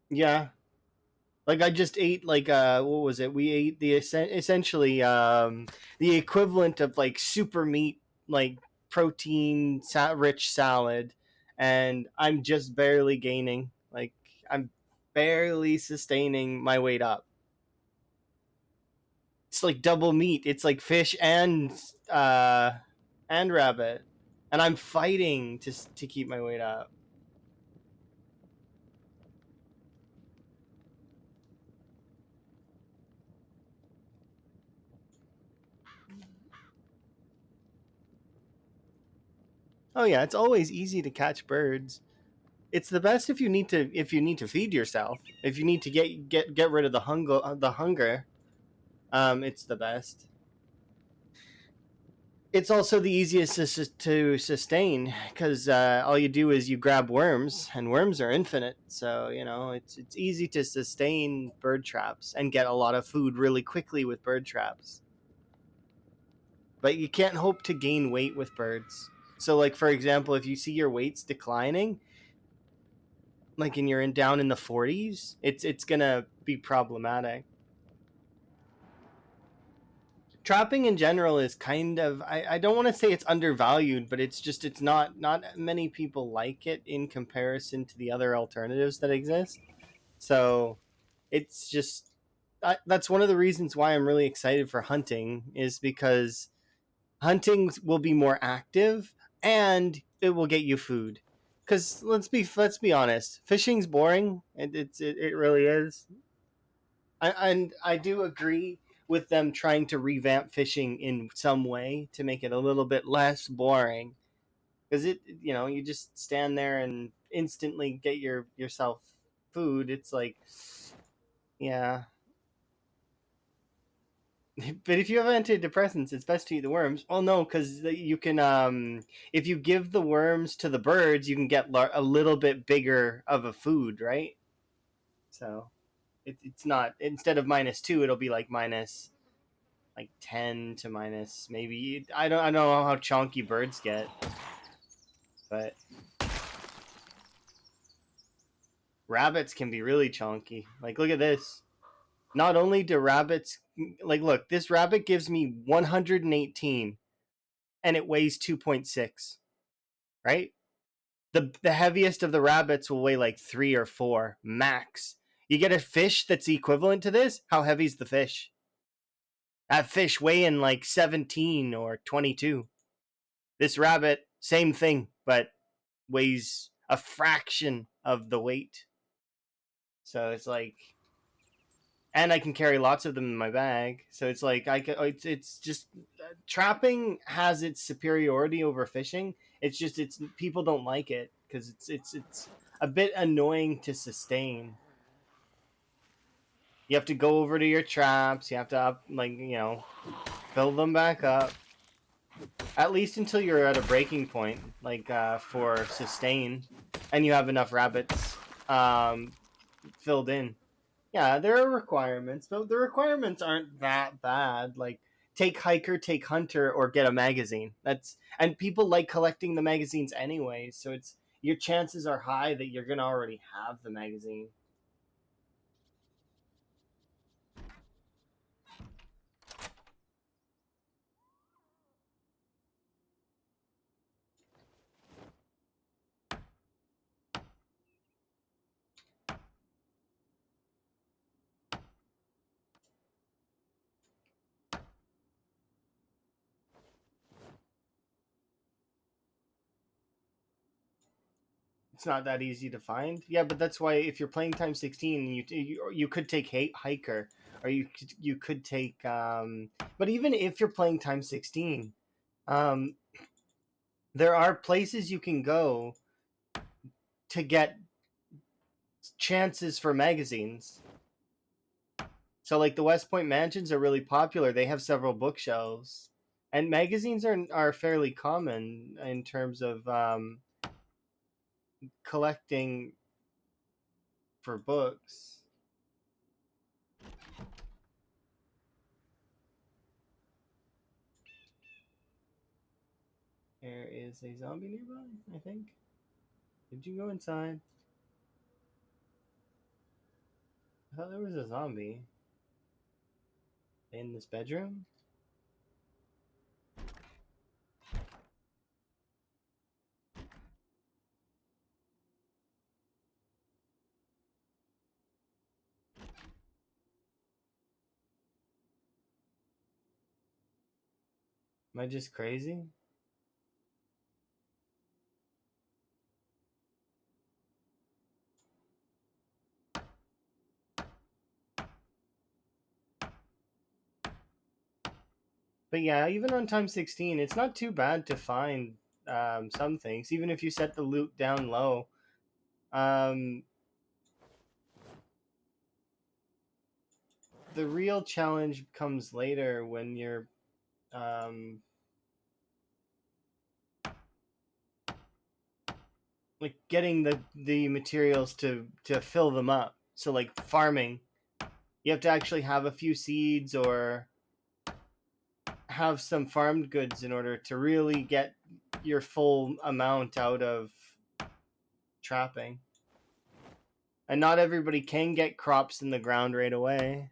Yeah, like I just ate like what was it? We ate the essentially the equivalent of like super meat, like protein rich salad, and I'm just barely gaining. Like I'm barely sustaining my weight up. It's like double meat. It's like fish uh and rabbit, and I'm fighting to keep my weight up. Oh yeah, it's always easy to catch birds. It's the best if you need to feed yourself. If you need to get rid of the hunger, it's the best. It's also the easiest to sustain because all you do is you grab worms, and worms are infinite. So it's easy to sustain bird traps and get a lot of food really quickly with bird traps. But you can't hope to gain weight with birds. So, like for example, if you see your weights declining, like and you're down in the 40s, it's gonna be problematic. Trapping in general is kind of, I don't want to say it's undervalued, but it's not many people like it in comparison to the other alternatives that exist. So it's just that's one of the reasons why I'm really excited for hunting, is because hunting will be more active and it will get you food. Because let's be honest, fishing's boring. It really is. And I do agree with them trying to revamp fishing in some way to make it a little bit less boring. Because you just stand there and instantly get yourself food. It's like, yeah. But if you have antidepressants, it's best to eat the worms. Well, no, because you can, if you give the worms to the birds, you can get a little bit bigger of a food, right? So it's not, instead of -2, it'll be like minus like 10 to minus maybe, I don't know how chunky birds get, but rabbits can be really chunky. Like look at this. Not only do rabbits, like look, this rabbit gives me 118 and it weighs 2.6, right? The heaviest of the rabbits will weigh like 3 or 4 max. You get a fish that's equivalent to this, how heavy's the fish? That fish weighing like 17 or 22. This rabbit, same thing, but weighs a fraction of the weight. So it's like, and I can carry lots of them in my bag. So it's like I can. It's just trapping has its superiority over fishing. It's just it's people don't like it because it's a bit annoying to sustain. You have to go over to your traps. You have to fill them back up. At least until you're at a breaking point, like for sustain, and you have enough rabbits filled in. Yeah, there are requirements, but the requirements aren't that bad. Like take hiker, take hunter, or get a magazine. And people like collecting the magazines anyway, so it's your chances are high that you're gonna already have the magazine. it's not that easy to find. Yeah, but that's why if you're playing times 16, you could take hiker, or you could take. But even if you're playing times 16, um, there are places you can go to get chances for magazines. So like the West Point mansions are really popular. They have several bookshelves, and magazines are fairly common in terms of collecting for books. There is a zombie nearby, I think. Did you go inside? I thought there was a zombie in this bedroom. Am I just crazy? But yeah, even on time 16, it's not too bad to find some things, even if you set the loot down low. Um, the real challenge comes later when you're um, like getting the materials to fill them up. So like farming, you have to actually have a few seeds or have some farmed goods in order to really get your full amount out of trapping. And not everybody can get crops in the ground right away.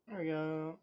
There we go.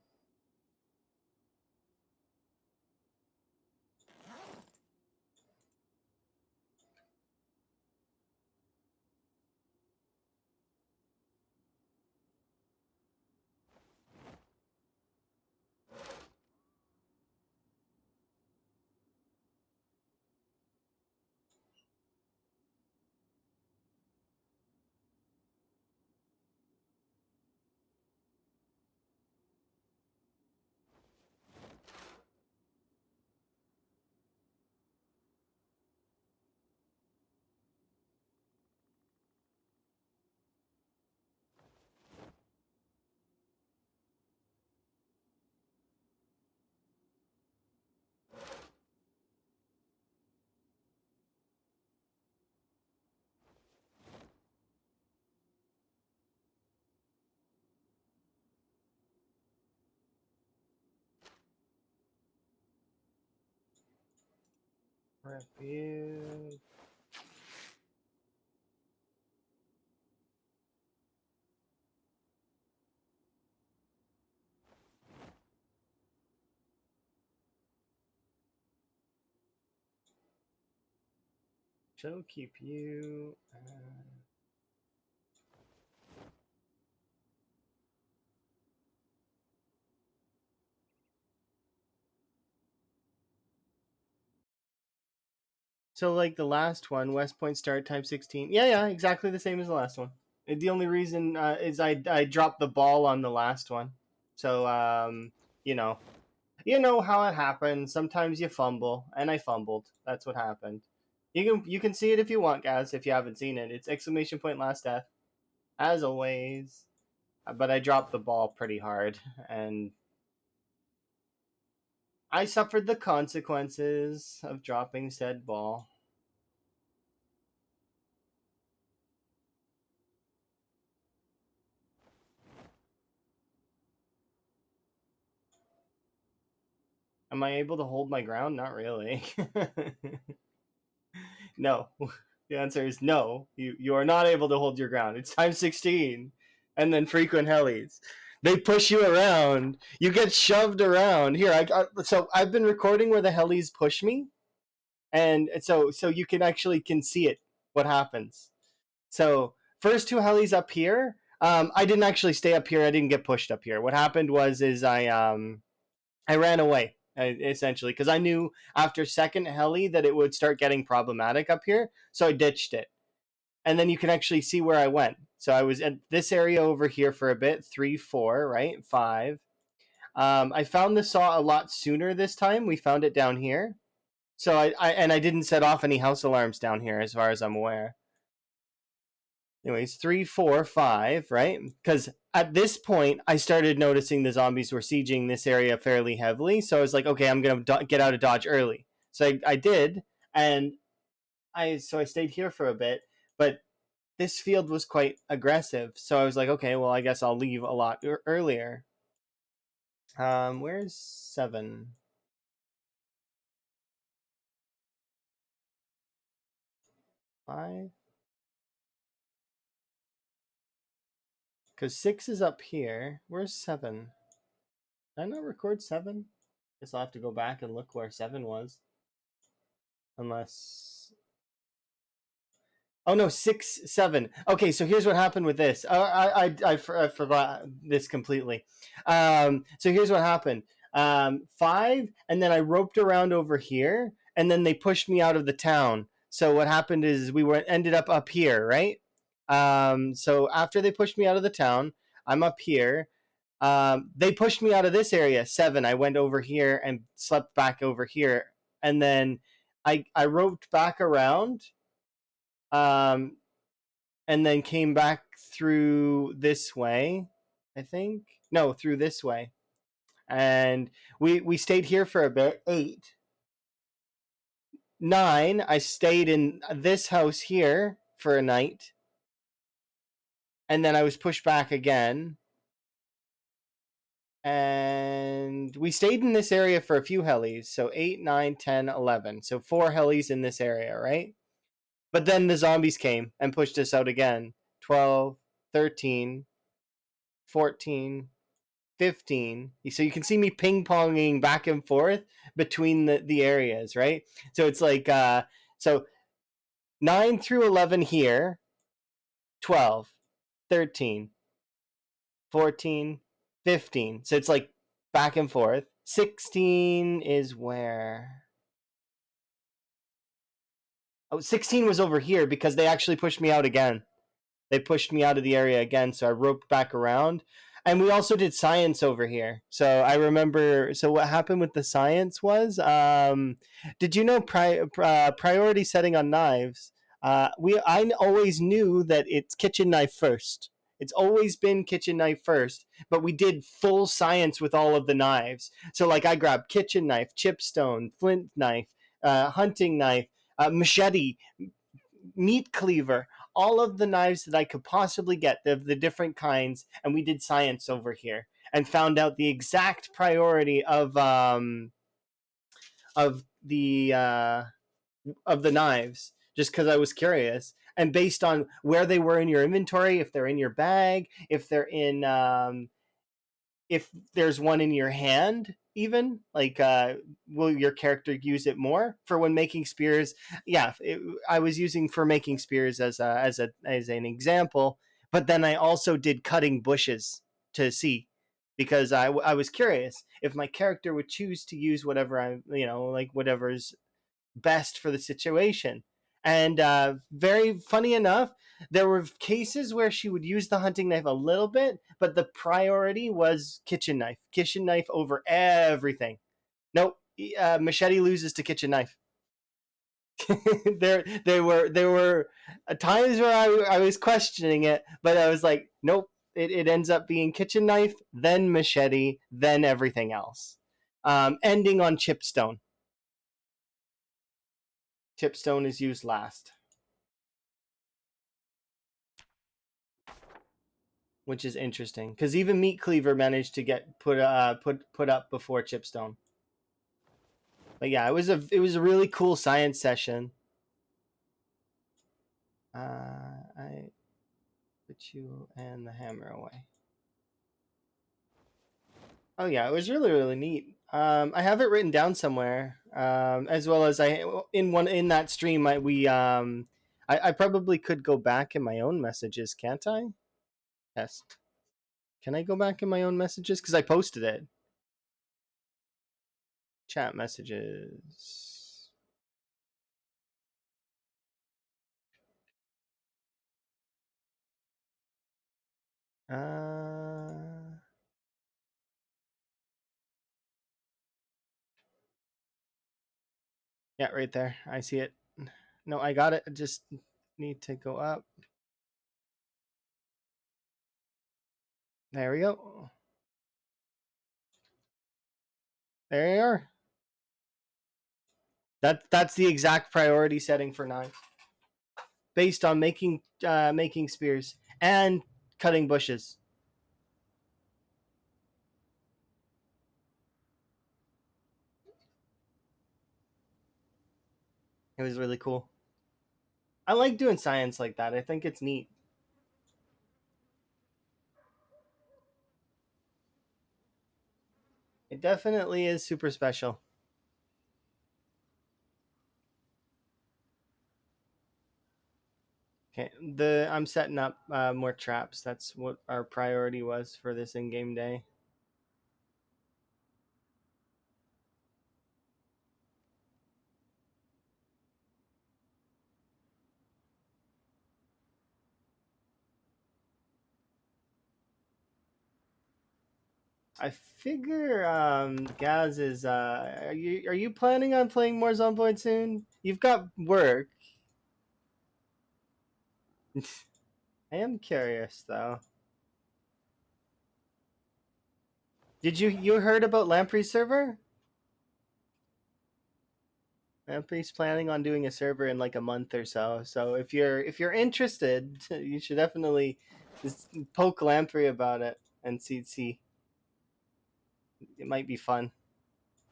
Refuge. She'll keep you. So like the last one, West Point start time 16. Yeah, yeah, exactly the same as the last one. The only reason is I dropped the ball on the last one, so you know you know how it happens. Sometimes you fumble, and I fumbled. That's what happened. You can see it if you want, guys. If you haven't seen it, it's exclamation point last death as always. But I dropped the ball pretty hard, and I suffered the consequences of dropping said ball. Am I able to hold my ground? Not really. No. The answer is no. You are not able to hold your ground. It's time 16. And then frequent helis. They push you around. You get shoved around. Here, so I've been recording where the helis push me, and so you can actually can see it what happens. So first two helis up here. I didn't actually stay up here. I didn't get pushed up here. What happened was is I ran away essentially because I knew after second heli that it would start getting problematic up here, so I ditched it. And then you can actually see where I went. So I was at this area over here for a bit, 3, 4, right, 5. I found the saw a lot sooner this time. We found it down here. So I didn't set off any house alarms down here as far as I'm aware. Anyways, 3, 4, 5, right? Because at this point, I started noticing the zombies were sieging this area fairly heavily. So I was like, okay, I'm gonna get out of dodge early. So I did, and I stayed here for a bit, but this field was quite aggressive. So I was like, okay, well, I guess I'll leave a lot earlier. Where's 7? 5? Because 6 is up here. Where's 7? Did I not record 7? Guess I'll have to go back and look where 7 was. Unless. Oh no, 6, 7. Okay, so here's what happened with this. I forgot this completely. So here's what happened. 5, and then I roped around over here, and then they pushed me out of the town. So what happened is ended up here, right? So after they pushed me out of the town, I'm up here. They pushed me out of this area, 7. I went over here and slept back over here, and then I roped back around, um, and then came back through this way. I think no, through this way, and we stayed here for a bit. 8, 9. I stayed in this house here for a night, and then I was pushed back again. And we stayed in this area for a few helis. So 8, 9, 10, 11. So 4 helis in this area, right? But then the zombies came and pushed us out again. 12, 13, 14, 15. So you can see me ping ponging back and forth between the areas, right? So it's like, so 9 through 11 here, 12, 13, 14, 15. So it's like back and forth. 16 is where? Oh, 16 was over here because they actually pushed me out again. They pushed me out of the area again, so I roped back around. And we also did science over here. So I remember. So what happened with the science was, did you know priority setting on knives? I always knew that it's kitchen knife first. It's always been kitchen knife first, but we did full science with all of the knives. So like I grabbed kitchen knife, chipstone, flint knife, hunting knife, machete, meat cleaver, all of the knives that I could possibly get, the different kinds, and we did science over here and found out the exact priority of the knives just because I was curious. And based on where they were in your inventory, if they're in your bag, if they're in if there's one in your hand, even like will your character use it more for when making spears? Yeah, I was using for making spears as an example, but then I also did cutting bushes to see, because I was curious if my character would choose to use whatever I like whatever's best for the situation. And very funny enough, there were cases where she would use the hunting knife a little bit, but the priority was kitchen knife over everything. Nope, machete loses to kitchen knife. There were times where I was questioning it, but I was like, nope. It ends up being kitchen knife, then machete, then everything else. Ending on chipstone. Chipstone is used last, which is interesting because even meat cleaver managed to get put up before chipstone. But yeah, it was a really cool science session. I put you and the hammer away. Oh yeah, it was really really neat. I have it written down somewhere, as well as in that stream. I probably could go back in my own messages, can't I? Yes. Can I go back in my own messages because I posted it? Chat messages. Uh, yeah, right there. I see it. No, I got it. I just need to go up. There we go. There you are. That's the exact priority setting for 9, based on making spears and cutting bushes. It was really cool. I like doing science like that. I think it's neat. It definitely is super special. Okay, I'm setting up more traps. That's what our priority was for this in-game day. I figure Gaz is are you planning on playing more Zomboid soon? You've got work. I am curious though. Did you heard about Lamprey's server? Lamprey's planning on doing a server in like a month or so. So if you're interested, you should definitely just poke Lamprey about it and see. It might be fun.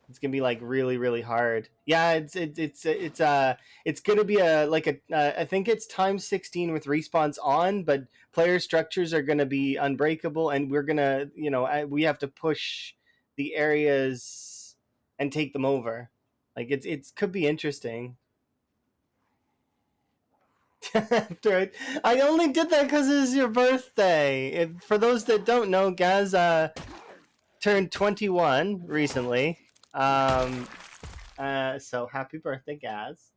It's gonna be like really really hard. Yeah, it's gonna be a like a I think it's times 16 with respawns on, but player structures are gonna be unbreakable, and we're gonna we have to push the areas and take them over. Like it's could be interesting. I only did that because it was your birthday. For those that don't know, Gaz turned 21 recently. Um, so happy birthday, Gaz.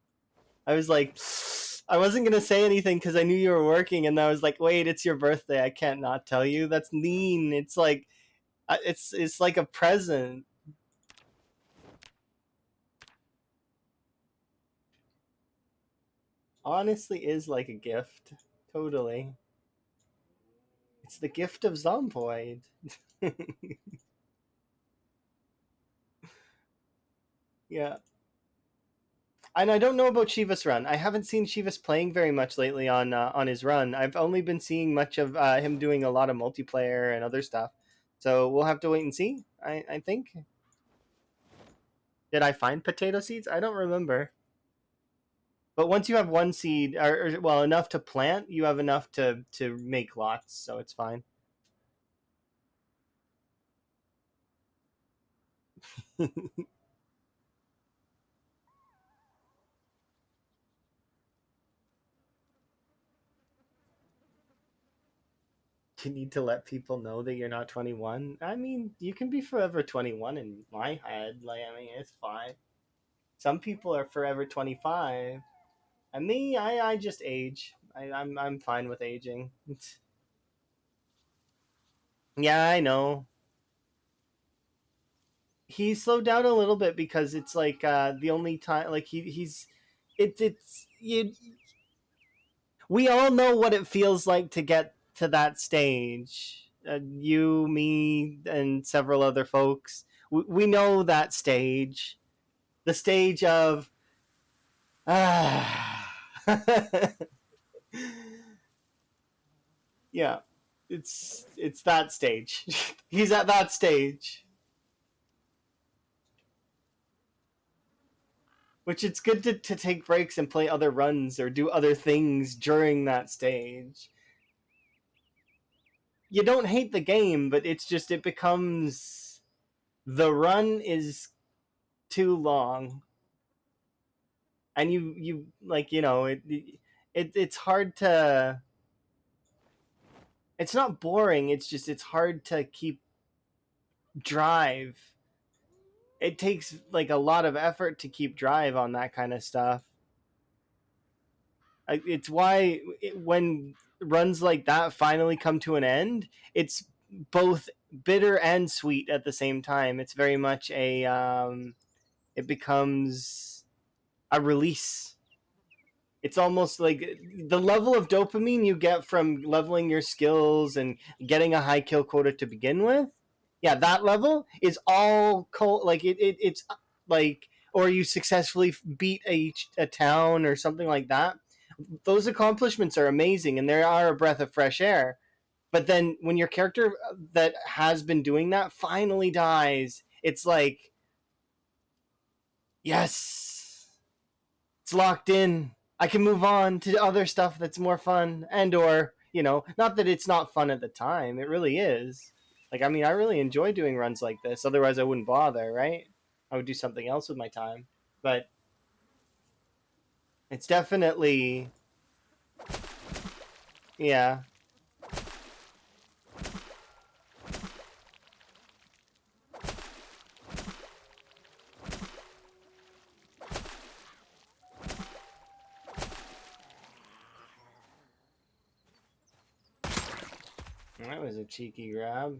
I was like, I wasn't gonna say anything because I knew you were working, and I was like, wait, it's your birthday. I can't not tell you. That's mean. It's like, it's like a present. Honestly, is like a gift. Totally. It's the gift of Zomboid. Yeah. And I don't know about Shiva's run. I haven't seen Shiva's playing very much lately on his run. I've only been seeing much of him doing a lot of multiplayer and other stuff. So we'll have to wait and see. I think. Did I find potato seeds? I don't remember. But once you have one seed, or well, enough to plant, you have enough to make lots. So it's fine. You need to let people know that you're not 21. I mean, you can be forever 21 in my head. Like, I mean, it's fine. Some people are forever 25. And me, I just age. I'm fine with aging. Yeah, I know. He slowed down a little bit because it's like the only time like he's it's you we all know what it feels like to get to that stage. You, me, and several other folks. We know that stage. The stage of ah. Yeah, it's that stage. He's at that stage, which it's good to take breaks and play other runs or do other things during that stage. You don't hate the game, but it's just it becomes the run is too long, and you like it's hard to. It's not boring. It's just it's hard to keep drive. It takes like a lot of effort to keep drive on that kind of stuff. It's why when runs like that finally come to an end, it's both bitter and sweet at the same time. It's very much a it becomes a release. It's almost like the level of dopamine you get from leveling your skills and getting a high kill quota to begin with. Yeah, that level is all like it's like or you successfully beat a town or something like that. Those accomplishments are amazing and they are a breath of fresh air. But then when your character that has been doing that finally dies, it's like, yes, it's locked in. I can move on to other stuff that's more fun and or, not that it's not fun at the time. It really is. Like I mean, I really enjoy doing runs like this. Otherwise I wouldn't bother, right? I would do something else with my time. But it's definitely yeah. That was a cheeky grab.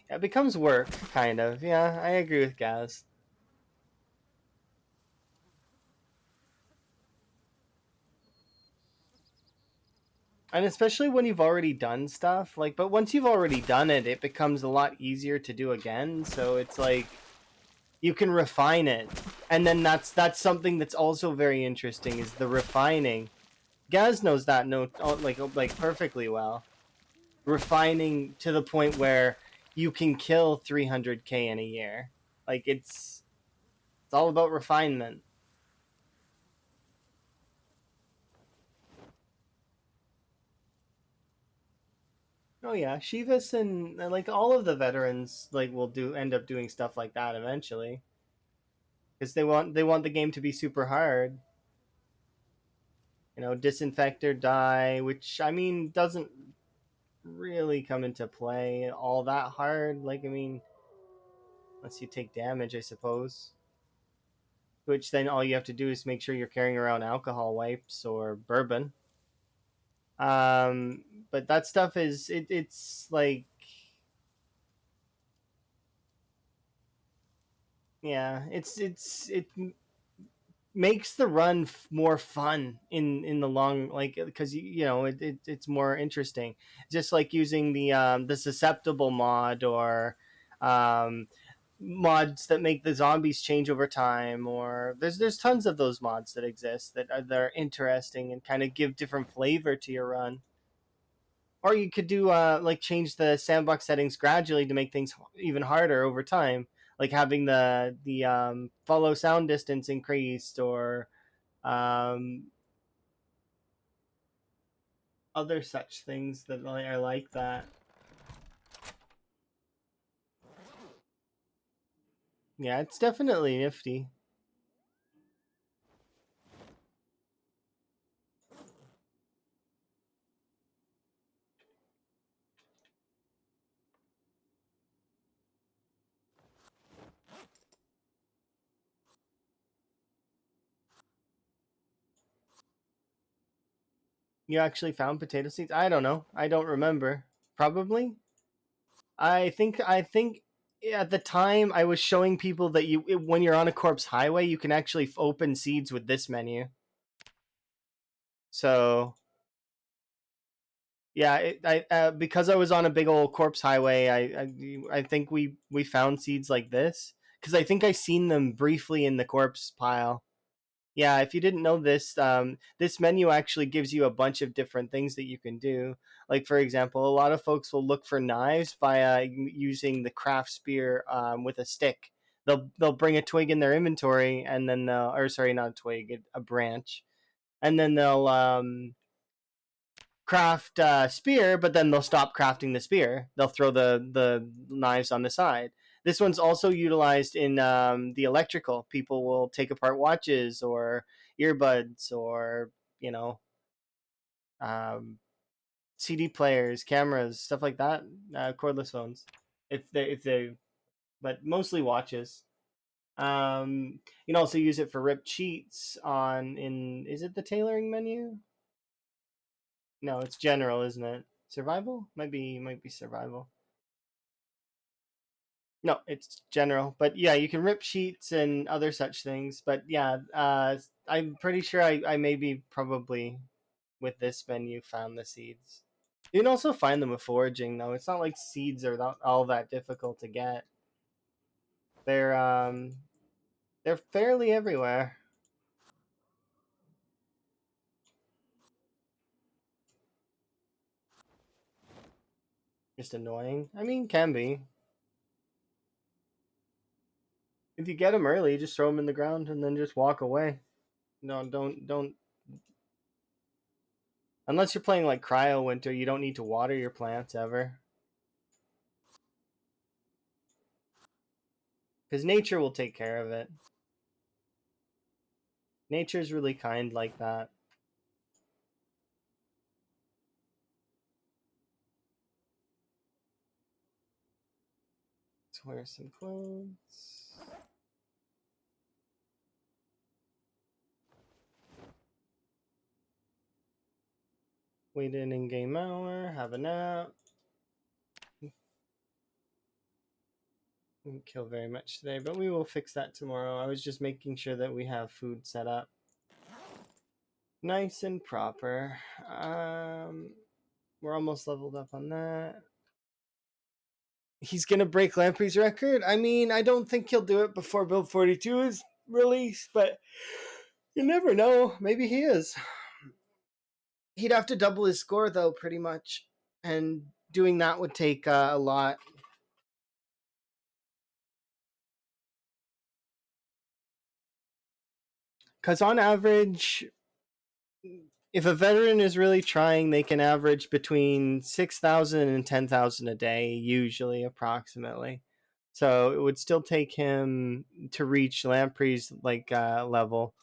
It becomes work, kind of. Yeah, I agree with Gaz. And especially when you've already done stuff, like, but once you've already done it, it becomes a lot easier to do again. So it's like you can refine it, and then that's something that's also very interesting is the refining. Gaz knows that note like perfectly well. Refining to the point where you can kill 300k in a year. Like it's all about refinement. Oh yeah, Shivas and like all of the veterans like will do end up doing stuff like that eventually because they want the game to be super hard. Disinfect or die, which I mean doesn't really come into play all that hard. Like I mean, unless you take damage, I suppose. Which then all you have to do is make sure you're carrying around alcohol wipes or bourbon. Um, but that stuff is it's like yeah, it makes the run more fun in the long like because it's more interesting just like using the susceptible mod or um mods that make the zombies change over time or there's tons of those mods that exist that are interesting and kind of give different flavor to your run or you could do like change the sandbox settings gradually to make things even harder over time like having the follow sound distance increased or um, other such things that are like that. Yeah, it's definitely nifty. You actually found potato seeds? I don't know. I don't remember. Probably. I think at the time I was showing people that when you're on a corpse highway, you can actually open seeds with this menu. So yeah, I because I was on a big old corpse highway, I think we found seeds like this because I think I seen them briefly in the corpse pile. Yeah, if you didn't know this, this menu actually gives you a bunch of different things that you can do. Like, for example, a lot of folks will look for knives by using the craft spear with a stick. They'll bring a twig in their inventory, and then or sorry, not a twig, a branch, and then they'll craft spear, but then they'll stop crafting the spear. They'll throw the knives on the side. This one's also utilized in the electrical. People will take apart watches or earbuds or you know um, CD players, cameras, stuff like that. Cordless phones, if they, but mostly watches. You can also use it for rip cheats on in. Is it the tailoring menu? No, it's general, isn't it? Survival might be survival. No, it's general. But yeah, you can rip sheets and other such things. But yeah, I'm pretty sure I maybe probably with this menu found the seeds. You can also find them with foraging though. It's not like seeds are all that difficult to get. They're um they're fairly everywhere. Just annoying. I mean, can be. If you get them early, just throw them in the ground and then just walk away. No, don't. Unless you're playing like Cryo Winter, you don't need to water your plants ever. Because nature will take care of it. Nature's really kind like that. Let's wear some clothes. Wait an in-game hour, have a nap. Didn't kill very much today, but we will fix that tomorrow. I was just making sure that we have food set up nice and proper. We're almost leveled up on that. He's gonna break Lamprey's record. I mean, I don't think he'll do it before Build 42 is released, but you never know. Maybe he is. He'd have to double his score though, pretty much, and doing that would take a lot. Because on average, if a veteran is really trying, they can average between 6,000 and 10,000 a day, usually, approximately. So it would still take him to reach Lamprey's level.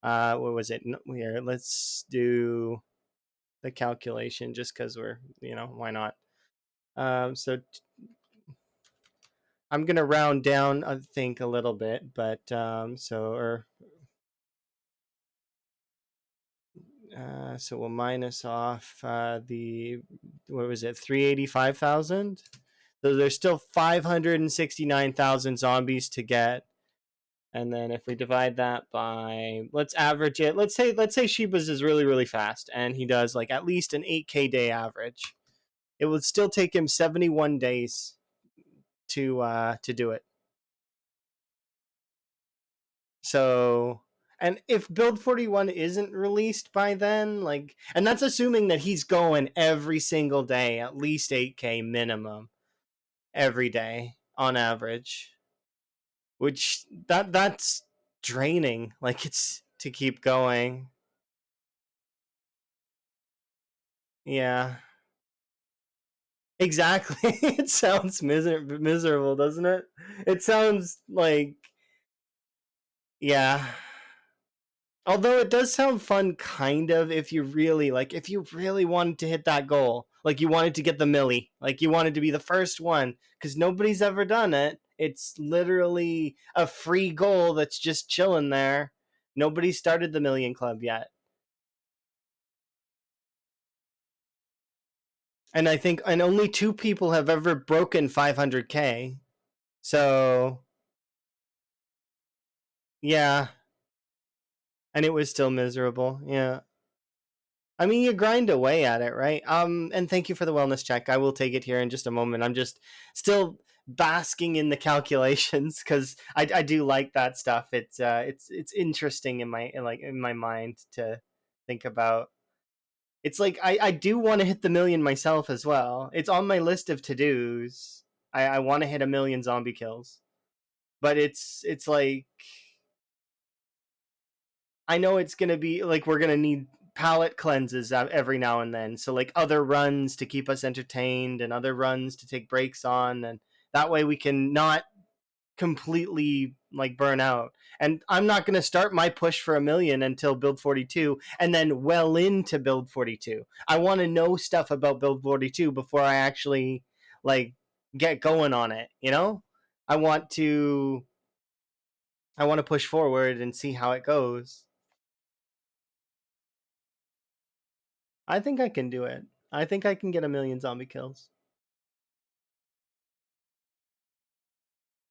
What was it? Here, let's do the calculation just because why not? So I'm gonna round down, I think, a little bit, but so we'll minus off the what was it, 385,000. So there's still 569,000 zombies to get, and then if we divide that by, let's average it. Let's say Sheba's is really really fast, and he does like at least an 8K day average. It would still take him 71 days to do it. So, and if Build 41 isn't released by then, and that's assuming that he's going every single day, at least 8K minimum every day on average, which that's draining. Like, it's to keep going. Yeah. Exactly. It sounds miserable, doesn't it? It sounds like, yeah. Although it does sound fun, kind of, if you really wanted to hit that goal, like you wanted to get the millie, like you wanted to be the first one, because nobody's ever done it. It's literally a free goal that's just chilling there. Nobody started the Million Club yet. And I think and only 2 people have ever broken 500K. So yeah, and it was still miserable. Yeah. I mean, you grind away at it, right? And thank you for the wellness check. I will take it here in just a moment. I'm just still basking in the calculations because I do like that stuff. It's interesting in my mind to think about. It's like I do want to hit the million myself as well. It's on my list of to dos. I want to hit a million zombie kills, but it's like I know it's gonna be like we're gonna need palette cleanses every now and then. So like other runs to keep us entertained and other runs to take breaks on, and that way we can not completely like burn out. And I'm not gonna start my push for a million until build 42, and then well into build 42. I want to know stuff about build 42 before I actually like get going on it. You know, I want to I want to push forward and see how it goes. I think I can do it. I think I can get a million zombie kills.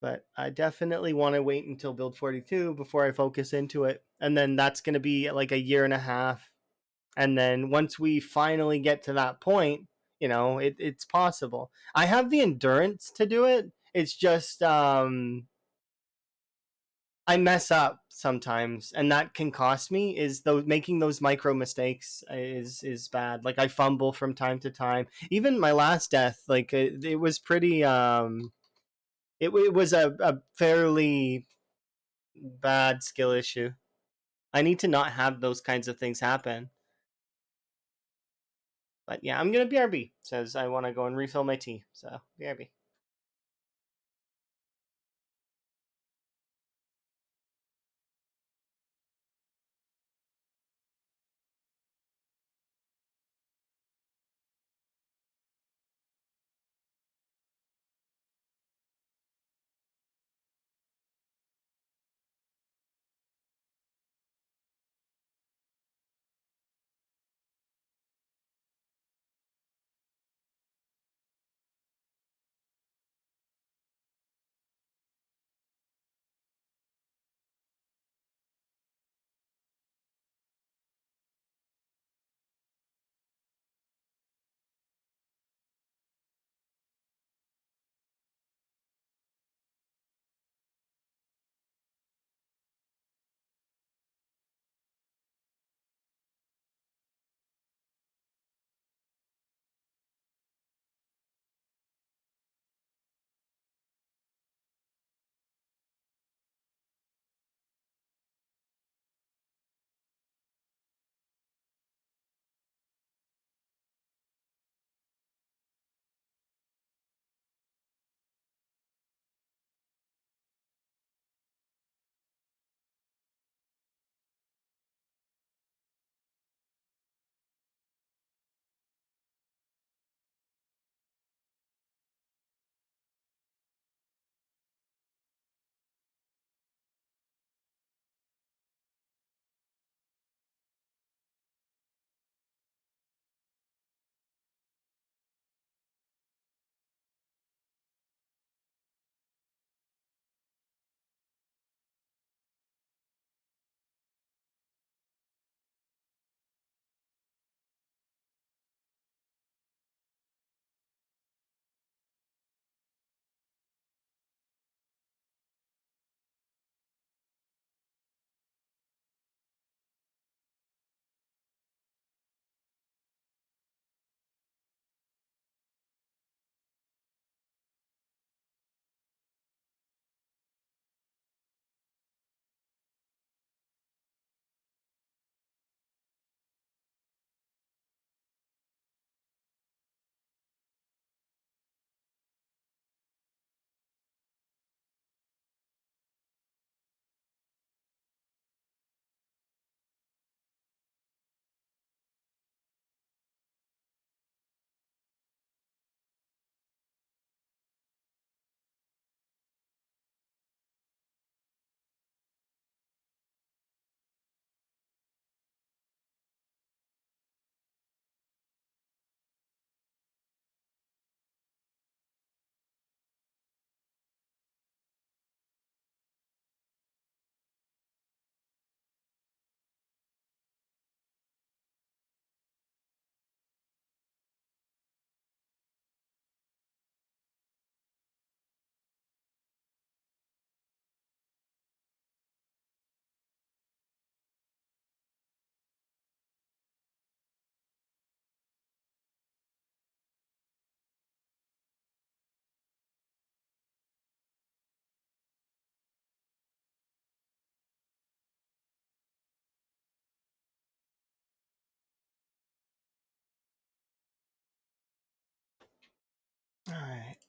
But I definitely want to wait until build 42 before I focus into it. And then that's going to be like a year and a half. And then once we finally get to that point, it's possible. I have the endurance to do it. It's just I mess up sometimes, and that can cost me. Is those making those micro mistakes is bad. Like I fumble from time to time. Even my last death, like it was pretty. It was a fairly bad skill issue. I need to not have those kinds of things happen. But yeah, I'm gonna BRB. Says I want to go and refill my tea. So BRB.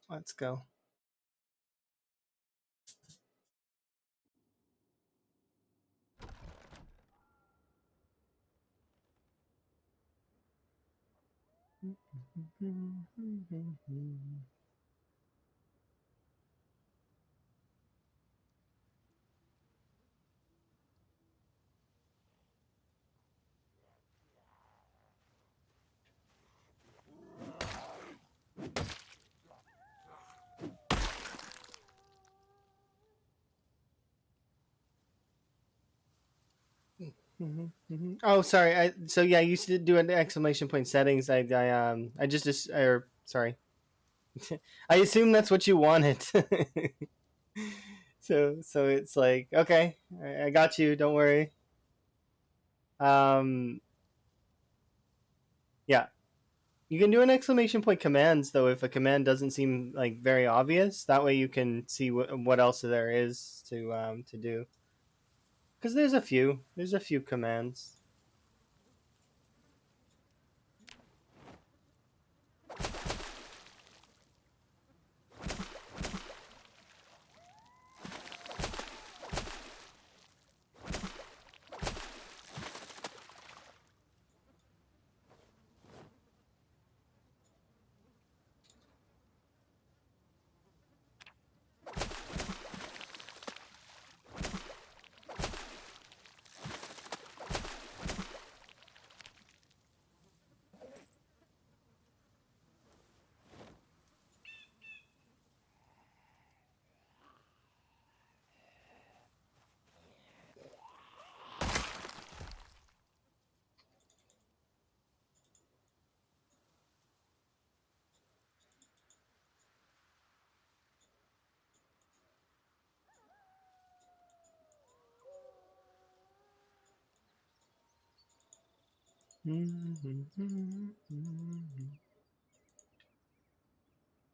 Let's go. Oh, sorry. So yeah, you used to do an exclamation point settings. I just or sorry. I assume that's what you wanted. So it's like, okay, I got you. Don't worry. Um, yeah, you can do an exclamation point commands though if a command doesn't seem like very obvious. That way you can see what else there is to do. Because there's a few commands.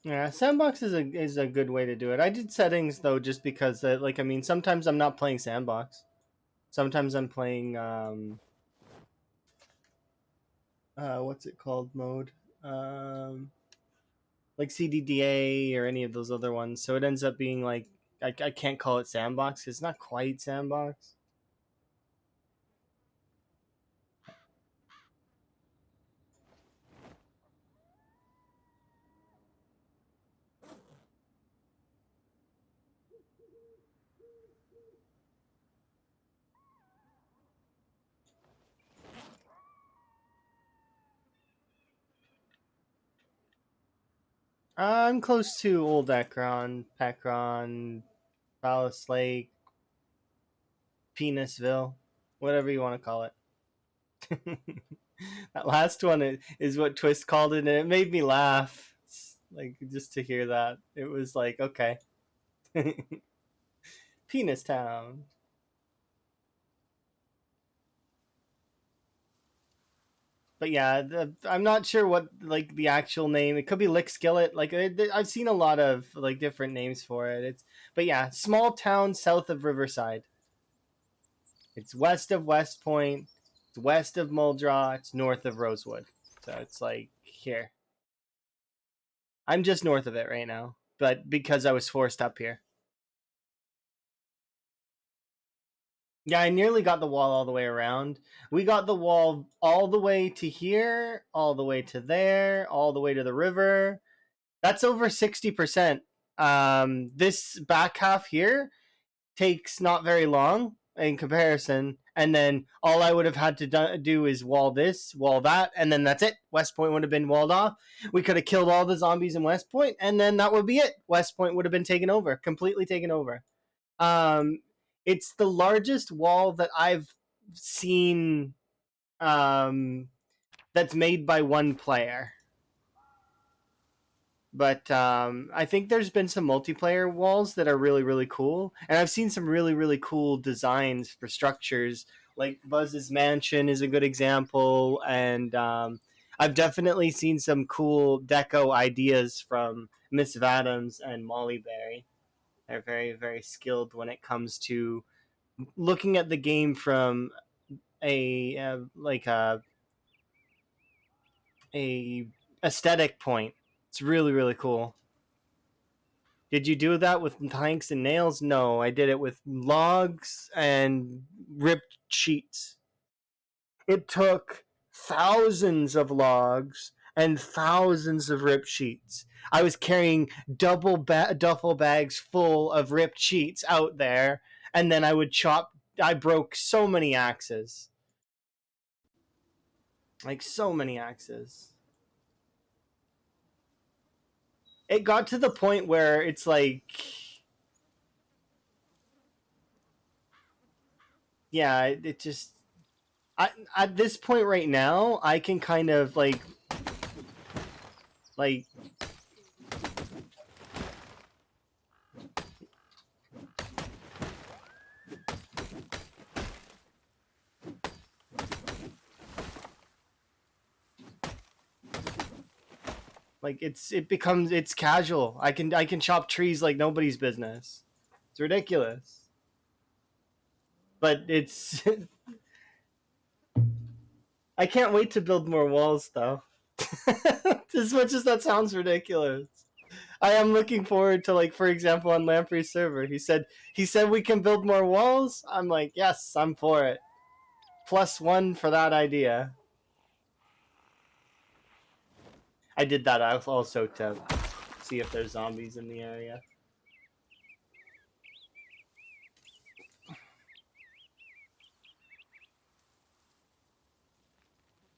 Yeah, sandbox is a good way to do it. I did settings though, just because like I mean, sometimes I'm not playing sandbox. Sometimes I'm playing what's it called mode, um, like CDDA or any of those other ones. So it ends up being like I can't call it sandbox. It's not quite sandbox. I'm close to Old Ekron, Pekron, Palace Lake, Penisville, whatever you want to call it. That last one is what Twist called it, and it made me laugh. Like just to hear that, it was like, okay, Penis Town. But yeah, I'm not sure what like the actual name. It could be Lick Skillet. Like I've seen a lot of like different names for it. But yeah, small town south of Riverside. It's west of West Point. It's west of Muldraw. It's north of Rosewood. So it's like here. I'm just north of it right now, but because I was forced up here. Yeah, I nearly got the wall all the way around. We got the wall all the way to here, all the way to there, all the way to the river. That's over 60%. This back half here takes not very long in comparison. And then all I would have had to do is wall this, wall that, and then that's it. West Point would have been walled off. We could have killed all the zombies in West Point, and then that would be it. West Point would have been taken over, completely taken over. Um, it's the largest wall that I've seen that's made by one player. But I think there's been some multiplayer walls that are really, really cool. And I've seen some really, really cool designs for structures. Like Buzz's Mansion is a good example. And I've definitely seen some cool deco ideas from Miss Adams and Molly Berry. They're very, very skilled when it comes to looking at the game from like a aesthetic point. It's really, really cool. Did you do that with planks and nails? No, I did it with logs and ripped sheets. It took thousands of logs and thousands of ripped sheets. I was carrying duffel bags full of ripped sheets out there, and then I would chop. I broke so many axes. Like, so many axes. It got to the point where it's like, yeah, it just. At this point right now, I can kind of like it's casual. I can chop trees like nobody's business. It's ridiculous. But it's I can't wait to build more walls though. As much as that sounds ridiculous. I am looking forward to, like, for example, on Lamprey's server. He said we can build more walls. I'm like, yes, I'm for it. +1 for that idea. I did that also to see if there's zombies in the area.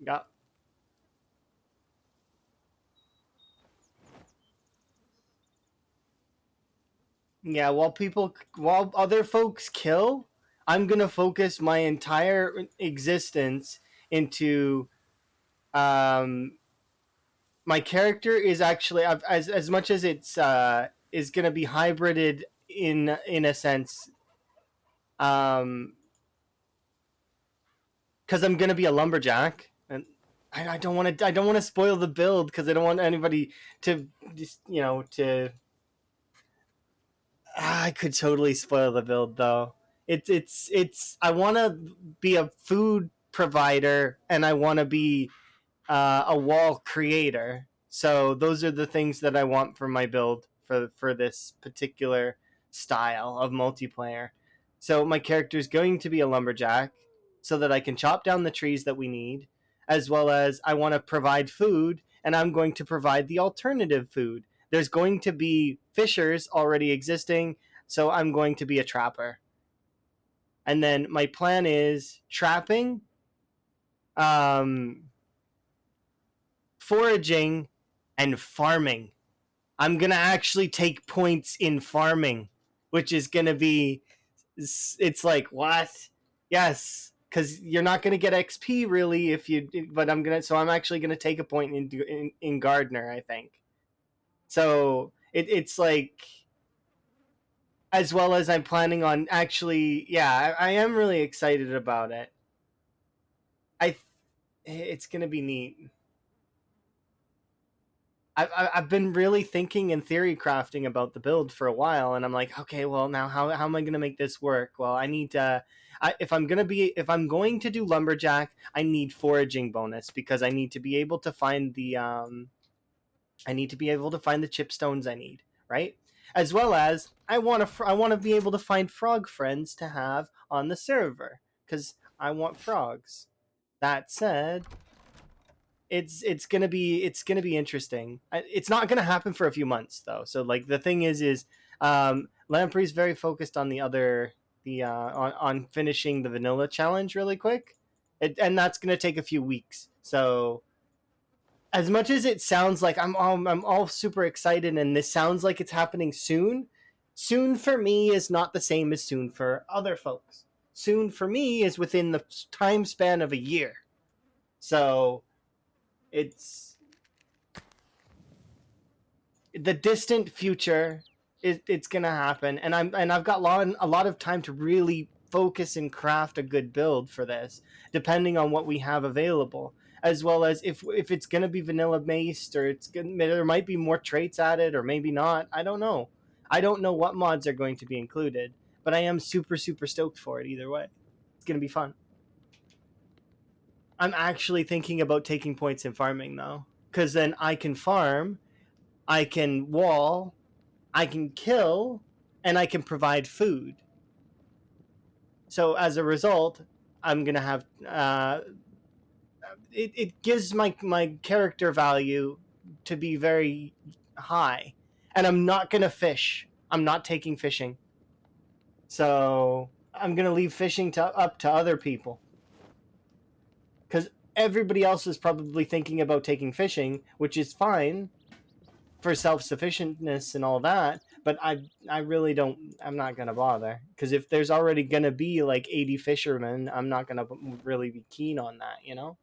Yeah. Yeah, while other folks kill, I'm gonna focus my entire existence into um my character is actually as much as it's is gonna be hybrided in a sense, um because I'm gonna be a lumberjack, and I don't want to spoil the build because I don't want anybody to just to. I could totally spoil the build though. It's I want to be a food provider, and I want to be a wall creator. So those are the things that I want for my build for this particular style of multiplayer. So my character is going to be a lumberjack, so that I can chop down the trees that we need, as well as I want to provide food, and I'm going to provide the alternative food. There's going to be fishers already existing, so I'm going to be a trapper. And then my plan is trapping, um, foraging, and farming. I'm gonna actually take points in farming, which is gonna be. It's like, what? Yes, because you're not gonna get XP really if you. But I'm gonna. So I'm actually gonna take a point in gardener. I think. So it's like, as well as I'm planning on actually. Yeah, I am really excited about it. I. It's gonna be neat. I've been really thinking and theory crafting about the build for a while, and I'm like, okay, well, now how am I going to make this work? Well, I need to, if I'm going to do lumberjack, I need foraging bonus, because I need to be able to find the chipstones I need, right? As well as I want to be able to find frog friends to have on the server, because I want frogs. That said, it's gonna be interesting. It's not gonna happen for a few months though. So, like, the thing is Lamprey's very focused on on finishing the vanilla challenge really quick, and that's gonna take a few weeks. So, as much as it sounds like I'm all super excited, and this sounds like it's happening soon, soon for me is not the same as soon for other folks. Soon for me is within the time span of a year. So it's the distant future. It's gonna happen, and I've got a lot of time to really focus and craft a good build for this, depending on what we have available, as well as if it's gonna be vanilla based, or there might be more traits added, or maybe not. I don't know what mods are going to be included, but I am super super stoked for it either way. It's gonna be fun. I'm actually thinking about taking points in farming though, because then I can farm, I can wall, I can kill and I can provide food. So as a result, I'm gonna have it gives my character value to be very high, and I'm not gonna fish. I'm not taking fishing, so I'm gonna leave fishing up to other people because everybody else is probably thinking about taking fishing, which is fine for self-sufficientness and all that. But I really don't. I'm not gonna bother because if there's already gonna be like 80 fishermen, I'm not gonna really be keen on that. You know,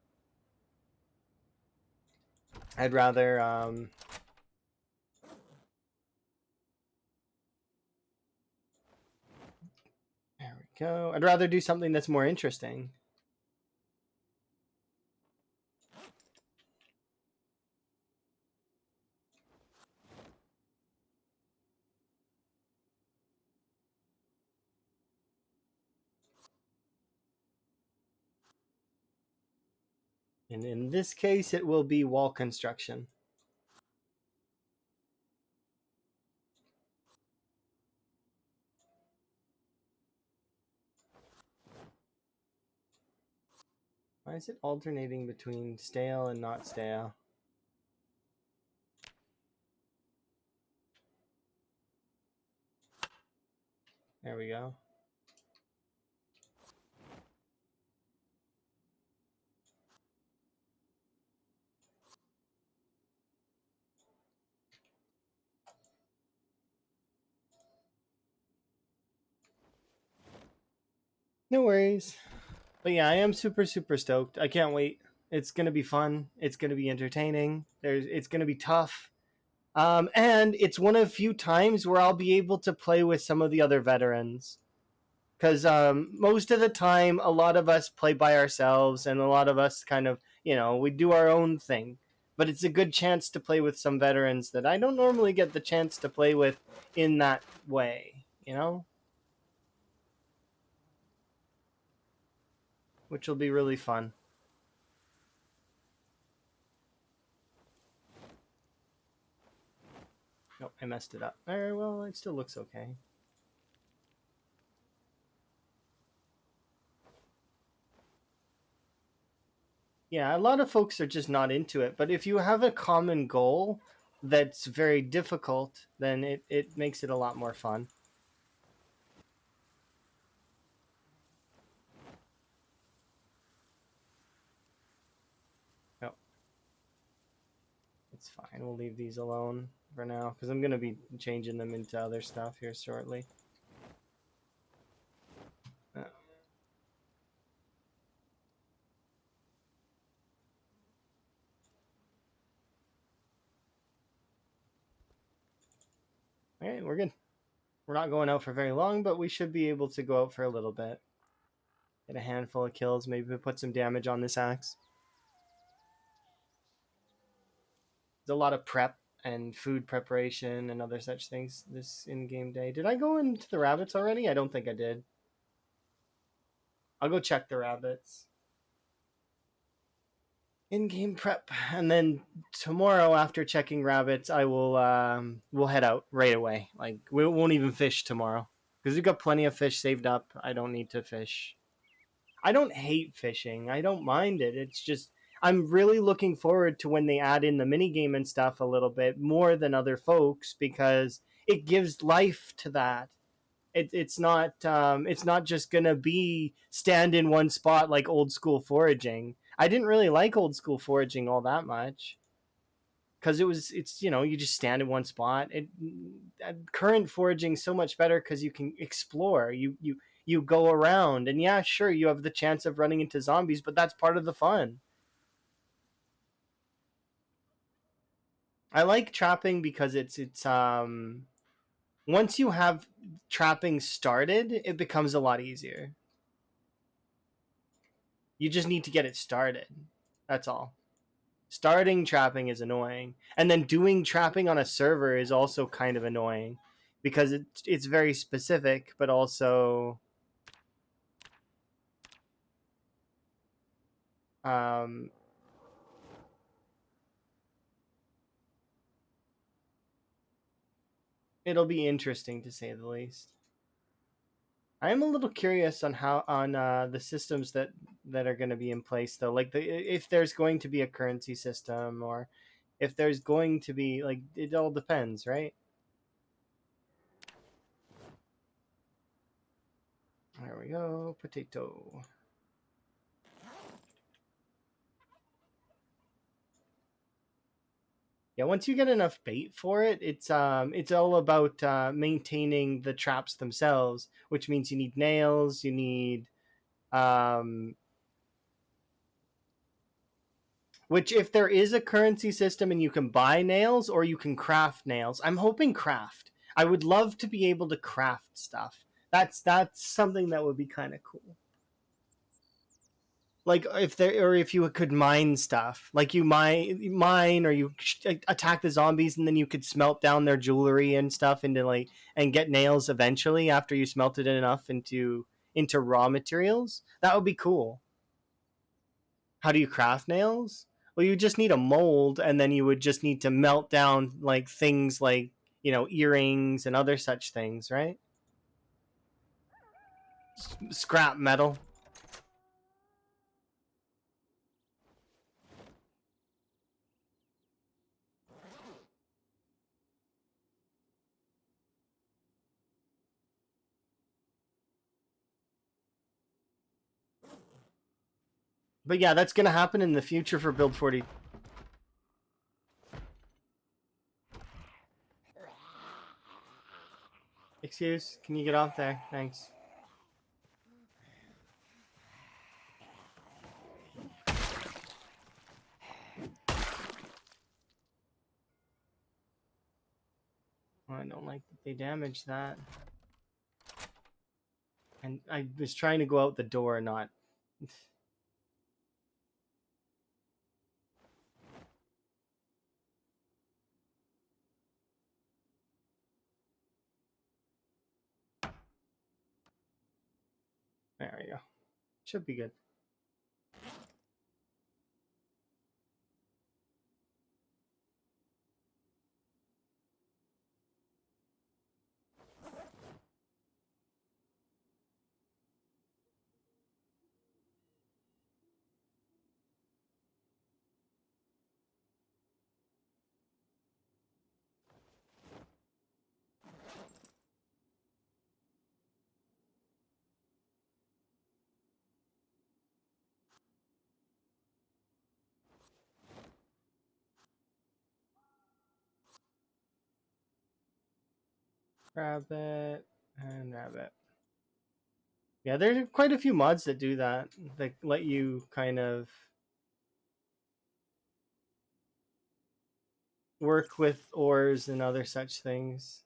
I'd rather there we go. I'd rather do something that's more interesting. And in this case, it will be wall construction. Why is it alternating between stale and not stale? There we go. No worries. But yeah, I am super stoked. I can't wait. It's gonna be fun. It's gonna be entertaining. It's gonna be tough. And it's one of few times where I'll be able to play with some of the other veterans. Because most of the time, a lot of us play by ourselves, and a lot of us kind of, we do our own thing. But it's a good chance to play with some veterans that I don't normally get the chance to play with in that way, which will be really fun. Nope, I messed it up. All right, well, it still looks okay. Yeah, a lot of folks are just not into it, but if you have a common goal that's very difficult, then it makes it a lot more fun. No, it's fine. We'll leave these alone for now because I'm going to be changing them into other stuff here shortly. Uh, all right, we're good. We're not going out for very long, but we should be able to go out for a little bit. Get a handful of kills, maybe put some damage on this axe. There's a lot of prep and food preparation and other such things this in-game day. Did I go into the rabbits already? I don't think I did. I'll go check the rabbits. In-game prep, and then tomorrow after checking rabbits, I will we'll head out right away. Like we won't even fish tomorrow because we've got plenty of fish saved up. I don't need to fish. I don't hate fishing. I don't mind it. It's just I'm really looking forward to when they add in the mini game and stuff a little bit more than other folks because it gives life to that. It's not just gonna be stand in one spot like old school foraging. I didn't really like old school foraging all that much because it's you just stand in one spot. Current foraging so much better because you can explore. You go around and yeah, sure you have the chance of running into zombies, but that's part of the fun. I like trapping because it's once you have trapping started, it becomes a lot easier. You just need to get it started. That's all. Starting trapping is annoying. And then doing trapping on a server is also kind of annoying because it's very specific, but also um, it'll be interesting to say the least. I am a little curious on how on the systems that are going to be in place though. Like if there's going to be a currency system or if there's going to be like it all depends, right? There we go, potato. Yeah, once you get enough bait for it, it's all about maintaining the traps themselves, which means you need nails, you need um which if there is a currency system and you can buy nails or you can craft nails. I'm hoping craft. I would love to be able to craft stuff. That's something that would be kind of cool. Like if there or if you could mine stuff, like you mine or you attack the zombies and then you could smelt down their jewelry and stuff into like and get nails eventually after you smelted it enough into raw materials. That would be cool. How do you craft nails? Well, you just need a mold, and then you would just need to melt down like things like earrings and other such things, right? Scrap metal. But yeah, that's gonna happen in the future for Build 40. Excuse? Can you get off there? Thanks. Oh, I don't like that they damaged that. And I was trying to go out the door, not. There we go. Should be good. Rabbit and rabbit. Yeah, there's quite a few mods that do that. That let you kind of work with ores and other such things.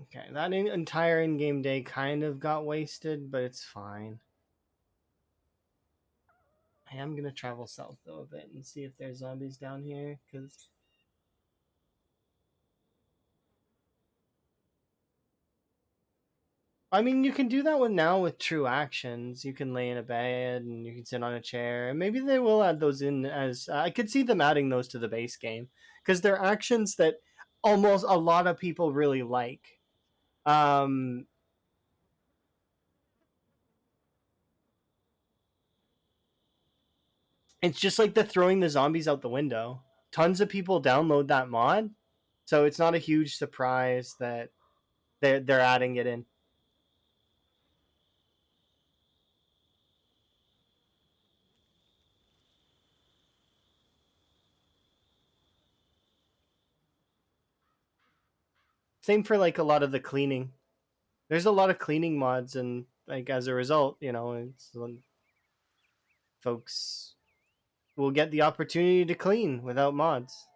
Okay, that entire in-game day kind of got wasted, but it's fine. I am gonna travel south though a bit and see if there's zombies down here, because I mean you can do that with true actions. You can lay in a bed and you can sit on a chair, and maybe they will add those in as I could see them adding those to the base game because they're actions that almost a lot of people really like. Um, it's just like the throwing the zombies out the window. Tons of people download that mod, so it's not a huge surprise that they're adding it in. Same for like a lot of the cleaning. There's a lot of cleaning mods, and like as a result, it's folks will get the opportunity to clean without mods.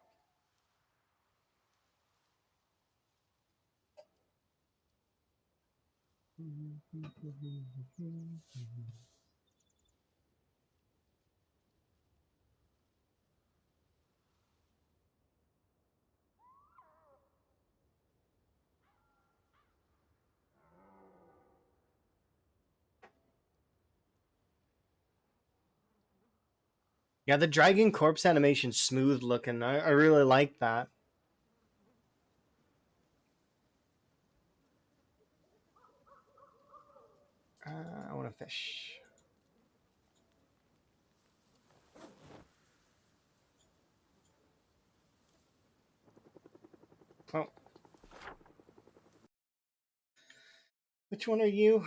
Yeah, the dragging corpse animation, smooth looking. I really like that. I want to fish. Oh. Which one are you?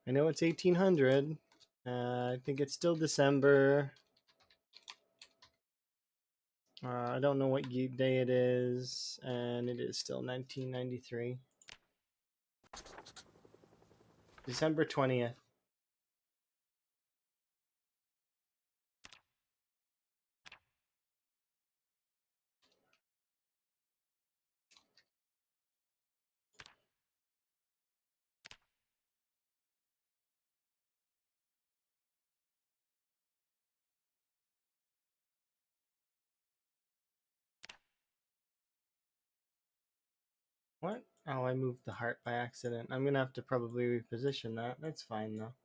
I know it's 1800. I think it's still December. I don't know what day it is, and it is still 1993. December 20th. What? Oh, I moved the heart by accident. I'm gonna have to probably reposition that. That's fine though.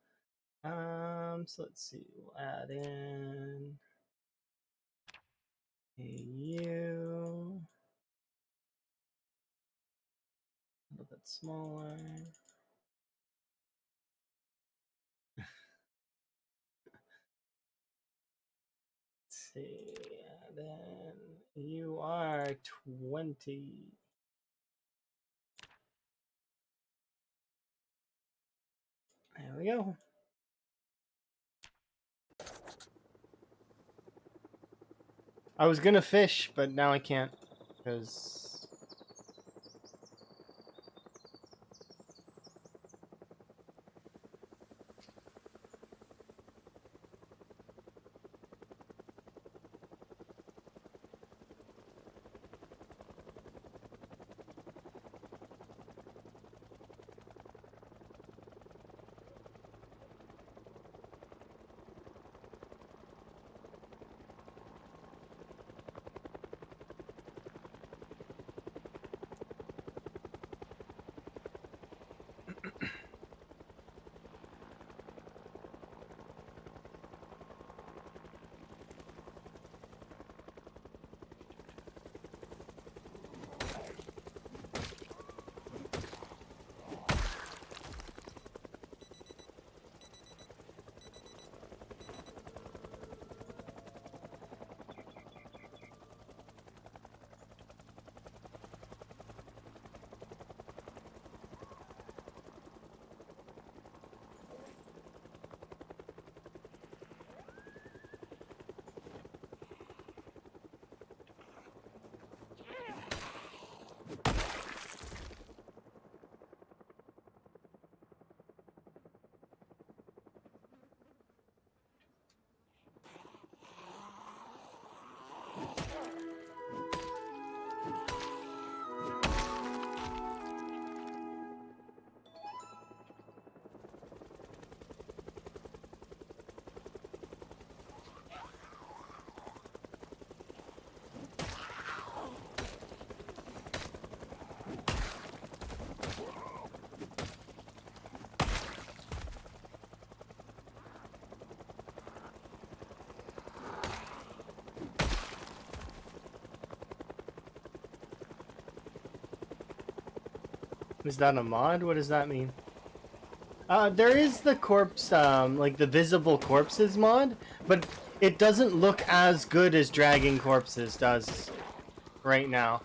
So let's see. We'll add in a U. A little bit smaller. Let's see. Then you are 20. There we go. I was gonna fish, but now I can't because. Is that a mod? What does that mean? There is the corpse, like the visible corpses mod, but it doesn't look as good as dragging corpses does right now.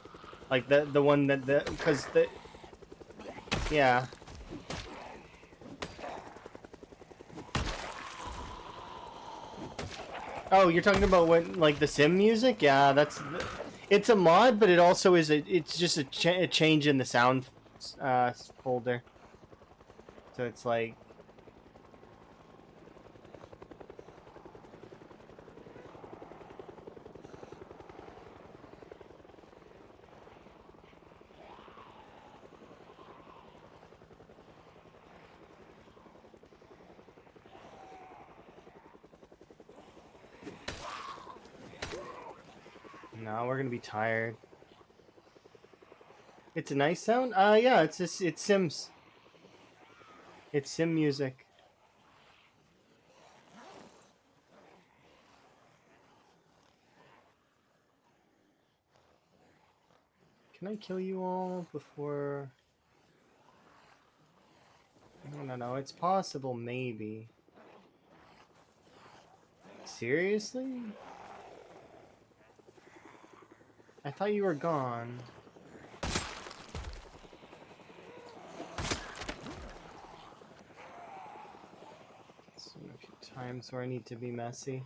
Like the one that because the yeah. Oh, you're talking about what, like the sim music? Yeah, it's a mod, but it also is it's just a change in the sound folder. So it's like No, we're gonna be tired. It's a nice sound. Yeah, it's Sims. It's Sim music. Can I kill you all before? No. It's possible, maybe. Seriously? I thought you were gone. So a few times where I need to be messy.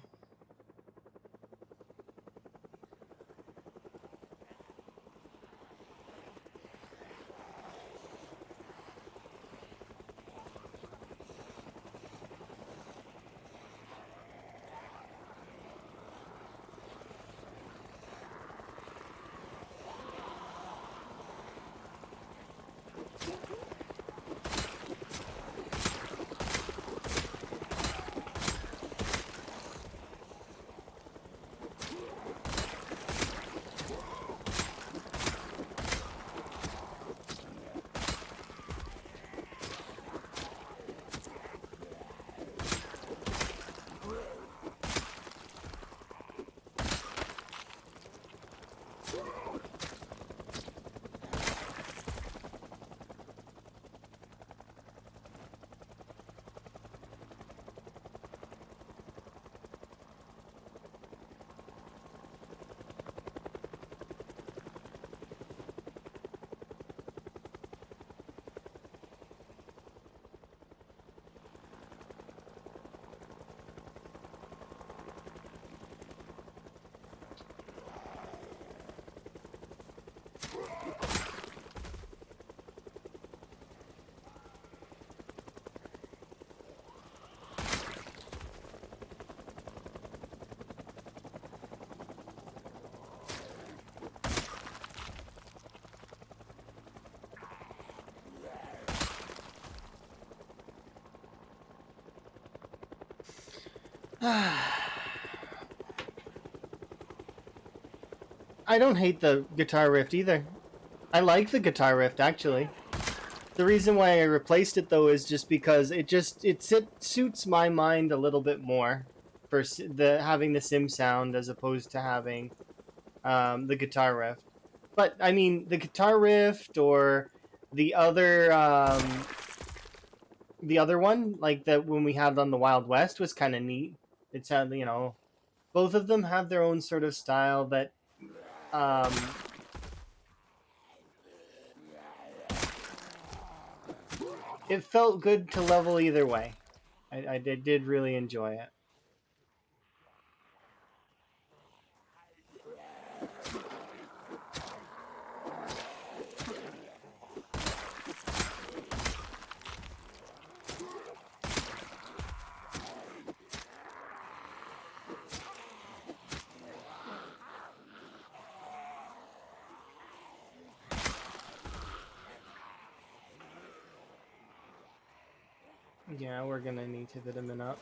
I don't hate the guitar riff either. I like the guitar riff actually. The reason why I replaced it though is just because it suits my mind a little bit more for the having the sim sound as opposed to having the guitar riff. But I mean, the guitar riff or the other one, like that when we had on the Wild West, was kind of neat. It's had both of them have their own sort of style that um, it felt good to level either way. I did really enjoy it. Yeah, we're gonna need to vitamin up.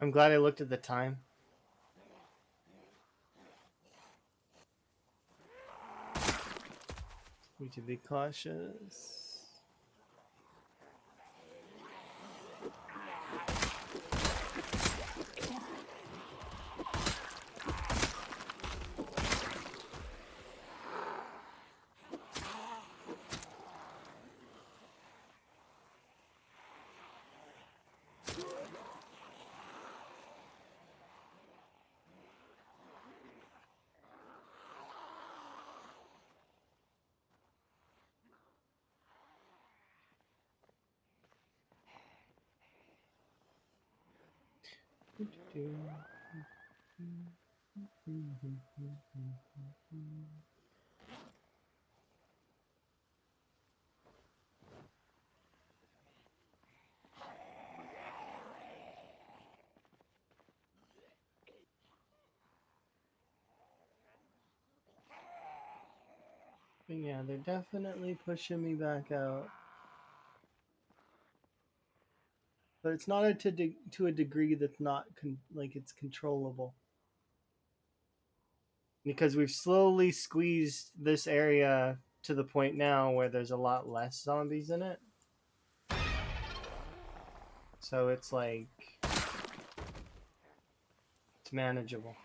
I'm glad I looked at the time. Need to be cautious. But yeah, they're definitely pushing me back out. But it's not to a degree that's not like it's controllable. Because we've slowly squeezed this area to the point now where there's a lot less zombies in it. So it's like it's manageable.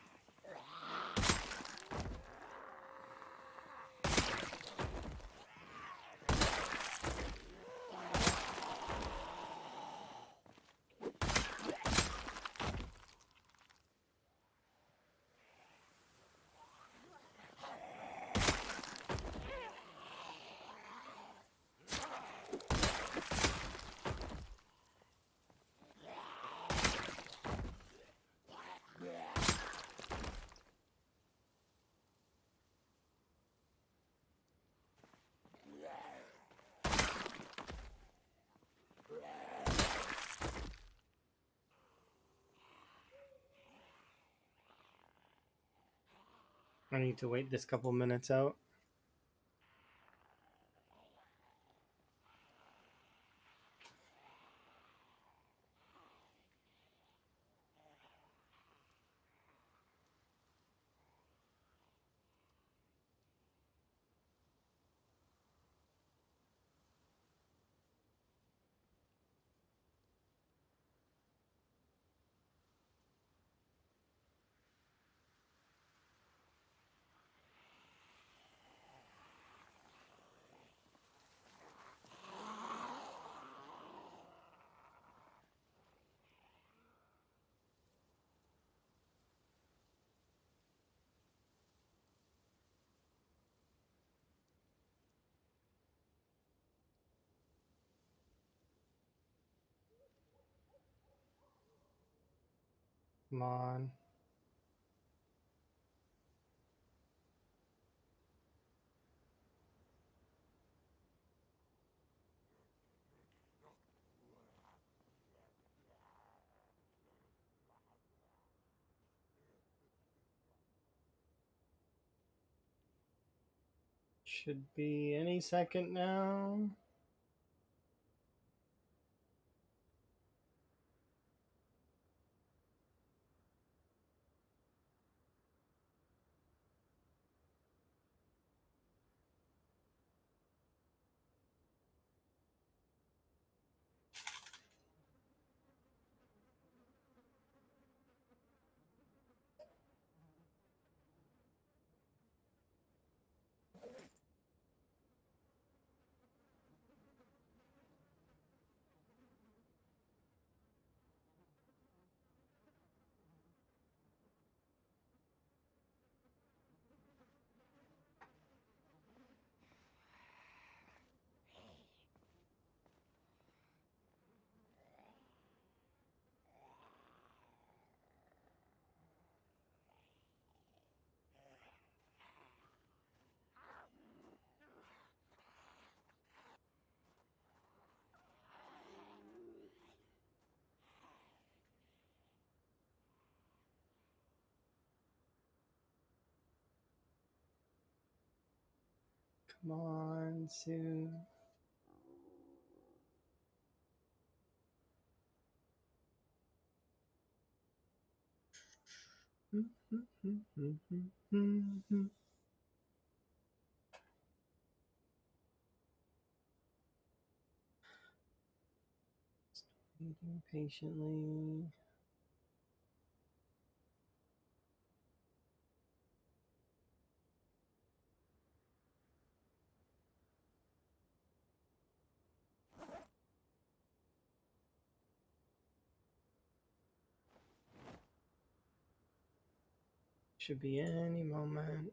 I need to wait this couple minutes out. Come on. Should be any second now. Come on, soon. Waiting patiently. Should be any moment.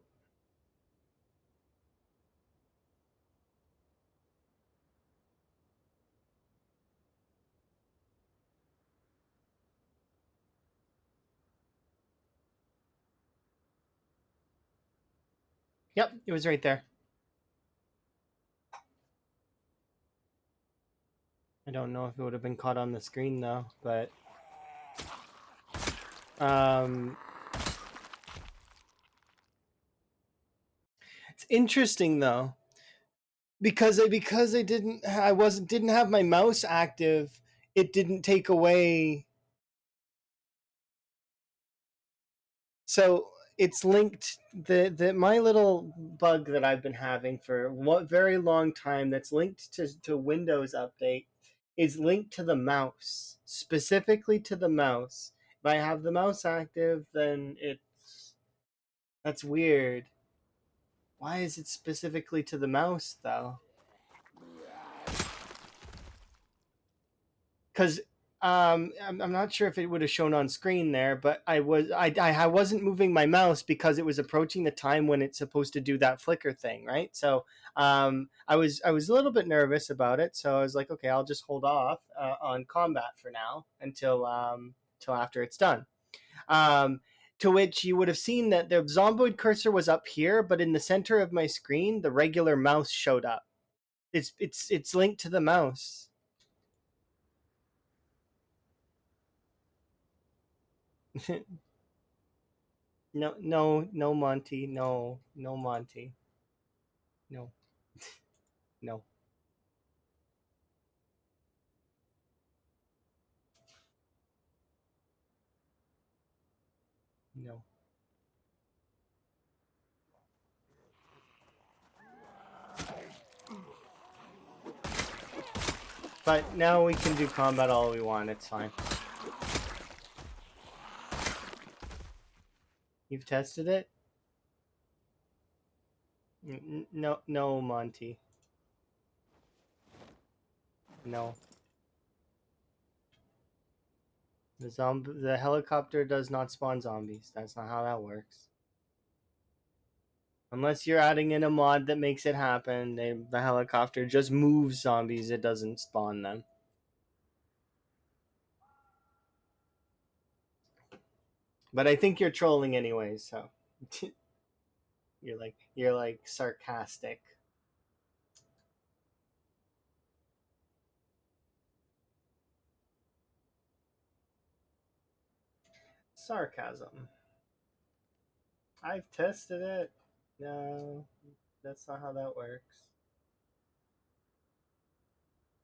Yep, it was right there. I don't know if it would have been caught on the screen though, but it's interesting though because I didn't have my mouse active. It didn't take away. So it's linked the my little bug that I've been having for what very long time that's linked to Windows Update is linked to the mouse, specifically to the mouse. If I have the mouse active, then that's weird. Why is it specifically to the mouse though? Because I'm not sure if it would have shown on screen there, but I wasn't moving my mouse because it was approaching the time when it's supposed to do that flicker thing, right? So I was a little bit nervous about it, so I was like, okay, I'll just hold off on combat for now until after it's done. Um, to which you would have seen that the zomboid cursor was up here, but in the center of my screen, the regular mouse showed up. It's linked to the mouse. No, no, no, Monty. No, no, Monty. No, no, no. But now we can do combat all we want. It's fine. You've tested it? No, no, Monty. No. The helicopter does not spawn zombies. That's not how that works. Unless you're adding in a mod that makes it happen, the helicopter just moves zombies. It doesn't spawn them. But I think you're trolling anyway, so you're like sarcastic. Sarcasm. I've tested it. No, that's not how that works.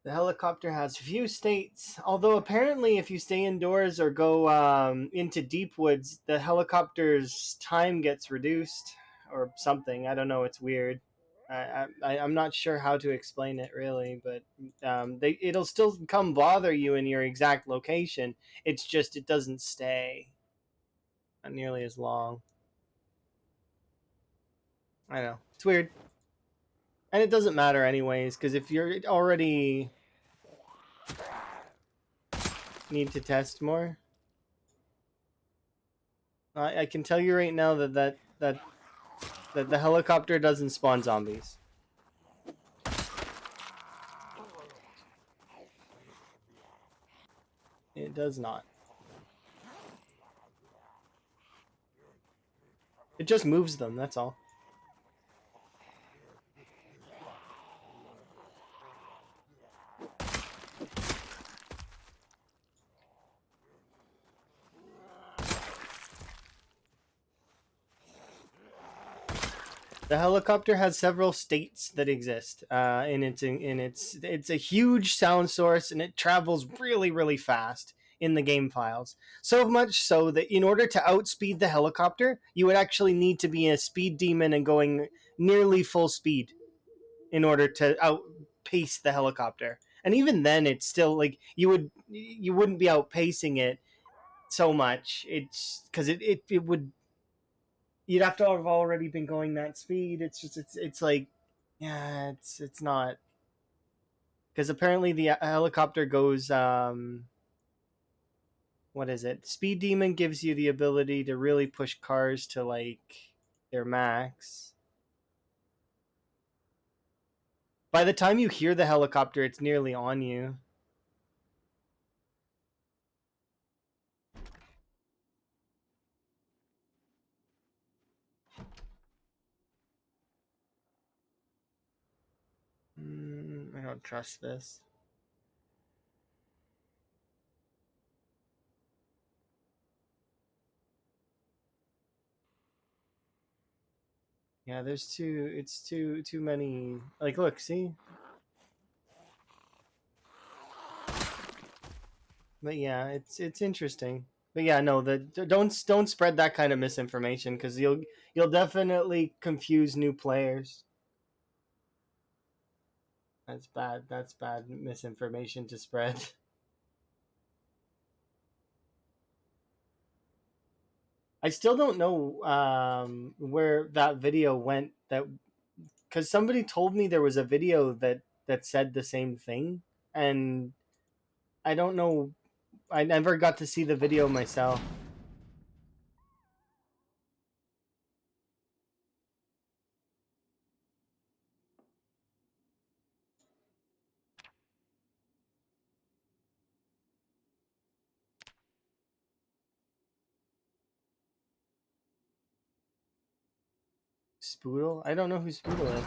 The helicopter has few states, although apparently, if you stay indoors or go into deep woods, the helicopter's time gets reduced or something. I don't know. It's weird. I'm not sure how to explain it really, but it'll still come bother you in your exact location. It's just it doesn't stay not nearly as long. I know it's weird. And it doesn't matter anyways, because if you're already need to test more, I can tell you right now that the helicopter doesn't spawn zombies. It does not. It just moves them, that's all. The helicopter has several states that exist, and it's a huge sound source, and it travels really really fast. in the game files. So much so that in order to outspeed the helicopter, you would actually need to be a speed demon and going nearly full speed in order to outpace the helicopter. And even then, it's still like you wouldn't be outpacing it so much. It's because it would, you'd have to have already been going that speed. It's just it's like, yeah, it's not, because apparently the helicopter goes what is it? Speed Demon gives you the ability to really push cars to like their max. By the time you hear the helicopter, it's nearly on you. I don't trust this. Yeah, there's too. It's too many. Like, look, see. But yeah, it's interesting. But yeah, no, don't spread that kind of misinformation because you'll definitely confuse new players. That's bad. That's bad misinformation to spread. I still don't know where that video went. That because somebody told me there was a video that said the same thing, and I don't know. I never got to see the video myself. Spoodle? I don't know who Spoodle is.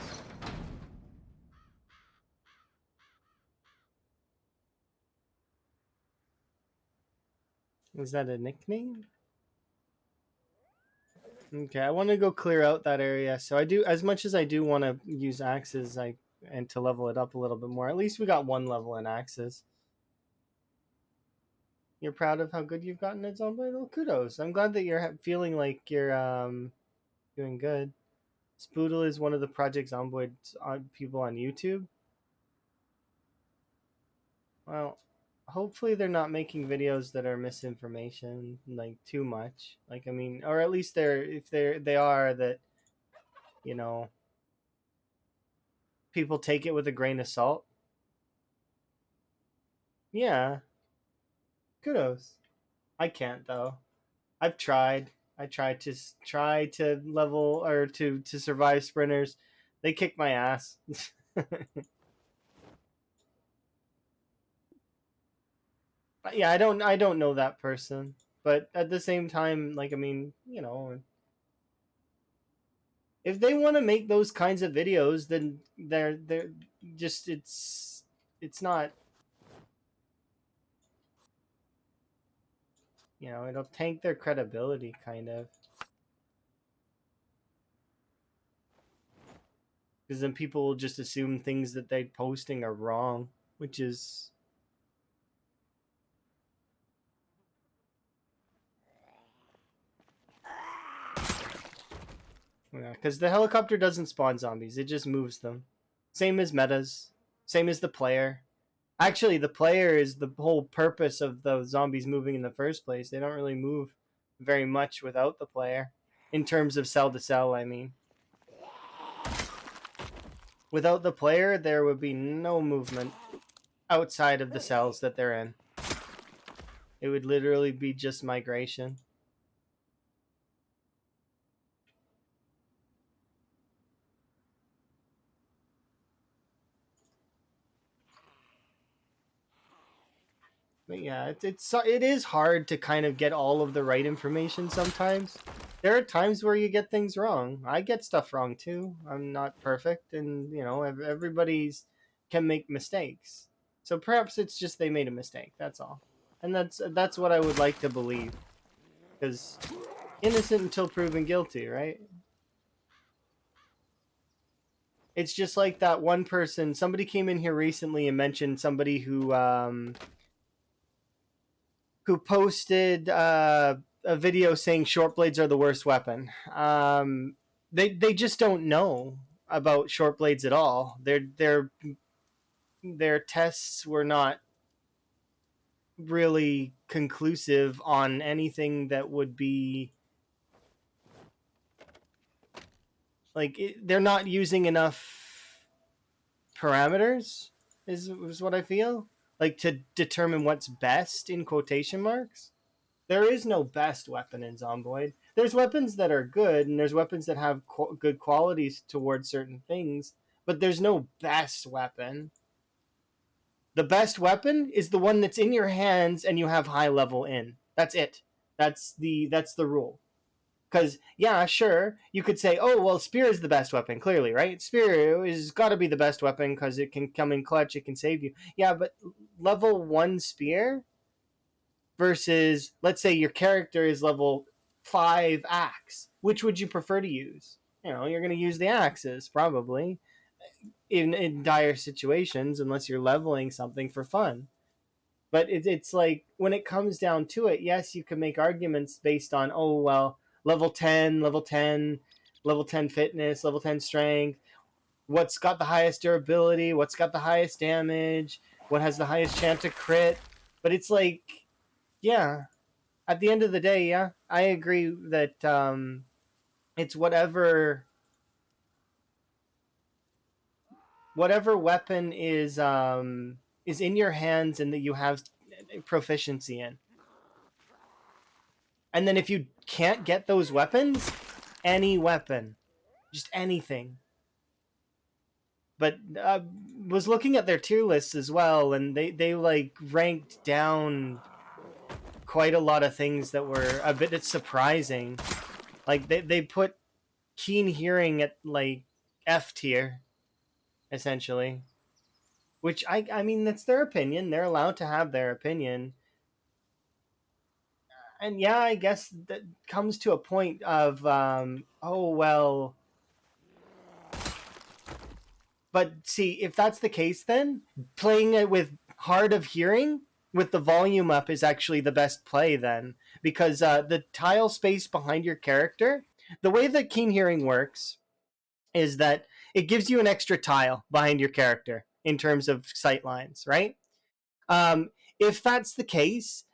Is that a nickname? Okay, I want to go clear out that area. So I do, as much as I do want to use axes, and to level it up a little bit more. At least we got one level in axes. You're proud of how good you've gotten at Zombie? Well, kudos. I'm glad that you're feeling like you're doing good. Spoodle is one of the Project Zomboid people on YouTube. Well, hopefully they're not making videos that are misinformation like too much. Like, I mean, or at least if they are, that, you know, people take it with a grain of salt. Yeah, kudos. I can't though. I've tried. I try to level or to survive sprinters. They kick my ass. Yeah, I don't know that person, but at the same time, like, I mean, if they want to make those kinds of videos, then they're just it's not, it'll tank their credibility kind of, because then people will just assume things that they're posting are wrong, which is, yeah, because the helicopter doesn't spawn zombies, it just moves them. Same as metas, same as the player. Actually, the player is the whole purpose of the zombies moving in the first place. They don't really move very much without the player, in terms of cell to cell, I mean. Without the player, there would be no movement outside of the cells that they're in. It would literally be just migration. But yeah, it is hard to kind of get all of the right information sometimes. There are times where you get things wrong. I get stuff wrong too. I'm not perfect, and everybody's can make mistakes. So perhaps it's just they made a mistake. That's all, and that's what I would like to believe. Because innocent until proven guilty, right? It's just like that one person. Somebody came in here recently and mentioned somebody who who posted a video saying short blades are the worst weapon. They just don't know about short blades at all. Their tests were not really conclusive on anything that would be like they're not using enough parameters is what I feel like to determine what's best in quotation marks. There is no best weapon in Zomboid. There's weapons that are good and there's weapons that have good qualities towards certain things, but there's no best weapon. The best weapon is the one that's in your hands and you have high level in. That's it. That's the rule. Because yeah, sure, you could say, oh well, spear is the best weapon. Clearly, right? Spear is got to be the best weapon because it can come in clutch. It can save you. Yeah, but level 1 spear versus, let's say your character is level 5 axe. Which would you prefer to use? You're going to use the axes probably in dire situations, unless you're leveling something for fun. But it's like when it comes down to it, yes, you can make arguments based on, oh well, level 10, level 10 fitness, level 10 strength, what's got the highest durability, what's got the highest damage, what has the highest chance to crit. But it's like, yeah, at the end of the day, yeah, I agree that it's whatever weapon is in your hands and that you have proficiency in. And then if you can't get those weapons, any weapon, just anything. But was looking at their tier lists as well, and they like ranked down quite a lot of things that were a bit surprising. Like they put keen hearing at like F tier, essentially. Which I mean that's their opinion. They're allowed to have their opinion. And yeah, I guess that comes to a point of oh well. But see, if that's the case, then playing it with hard of hearing with the volume up is actually the best play then, because the tile space behind your character, the way that keen hearing works is that it gives you an extra tile behind your character in terms of sight lines, right? Um, if that's the case,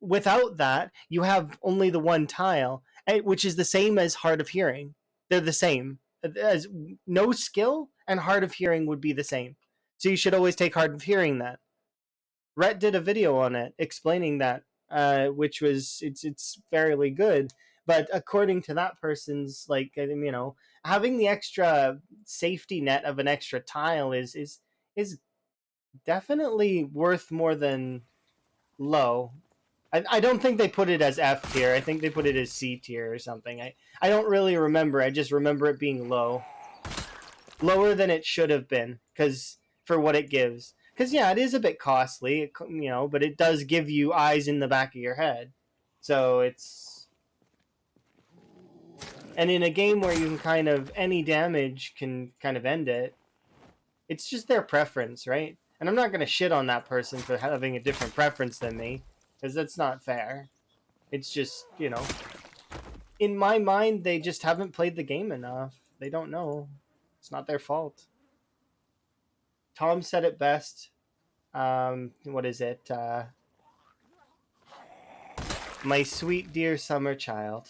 without that, you have only the one tile, which is the same as hard of hearing. They're the same. As no skill and hard of hearing would be the same. So you should always take hard of hearing that. Rhett did a video on it explaining that, which was it's fairly good. But according to that person's having the extra safety net of an extra tile is definitely worth more than low. I don't think they put it as F tier. I think they put it as C tier or something. I don't really remember. I just remember it being low. Lower than it should have been, because for what it gives. Because yeah, it is a bit costly, but it does give you eyes in the back of your head. So it's, and in a game where you can kind of any damage can kind of end it. It's just their preference, right? And I'm not gonna shit on that person for having a different preference than me, because that's not fair. It's just in my mind, they just haven't played the game enough. They don't know. It's not their fault. Tom said it best. What is it? My sweet dear summer child.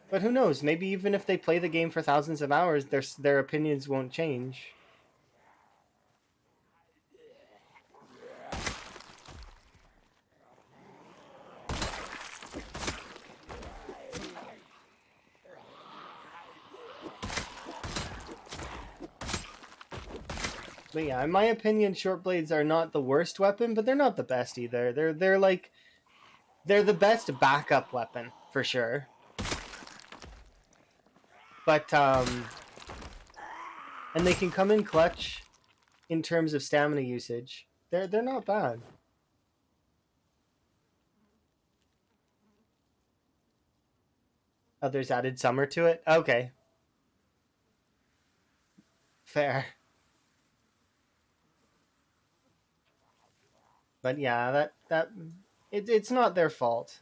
But who knows? Maybe even if they play the game for thousands of hours, their opinions won't change. But yeah, in my opinion, short blades are not the worst weapon, but they're not the best either. They're the best backup weapon for sure. But and they can come in clutch in terms of stamina usage. They're not bad. Others added summer to it. Okay, fair. But yeah, it's not their fault.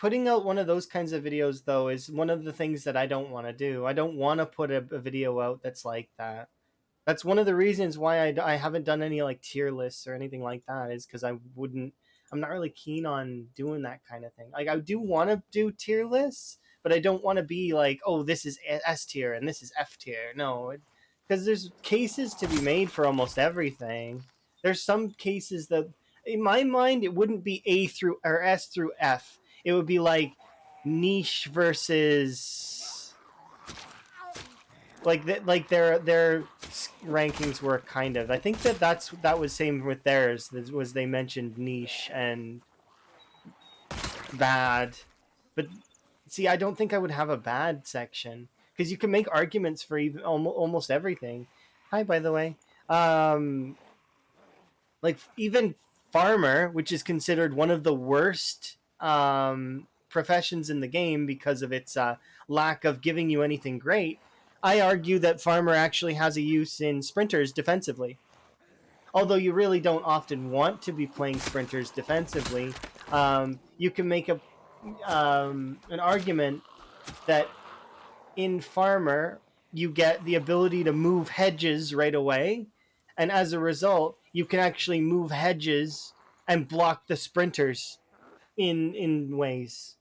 Putting out one of those kinds of videos though is one of the things that I don't want to do. I don't want to put a video out that's like that. That's one of the reasons why I haven't done any like tier lists or anything like that, is because I'm not really keen on doing that kind of thing. Like I do want to do tier lists, but I don't want to be like, oh, this is S tier and this is F tier. No, because there's cases to be made for almost everything. There's some cases that, in my mind, it wouldn't be A through or S through F. It would be like niche versus like their rankings were kind of. I think that was same with theirs. Was they mentioned niche and bad, but see, I don't think I would have a bad section because you can make arguments for even almost everything. Hi, by the way. Like even farmer, which is considered one of the worst professions in the game because of its lack of giving you anything great. I argue that farmer actually has a use in sprinters defensively. Although you really don't often want to be playing sprinters defensively, you can make an argument that in farmer you get the ability to move hedges right away, and as a result you can actually move hedges and block the sprinters in ways,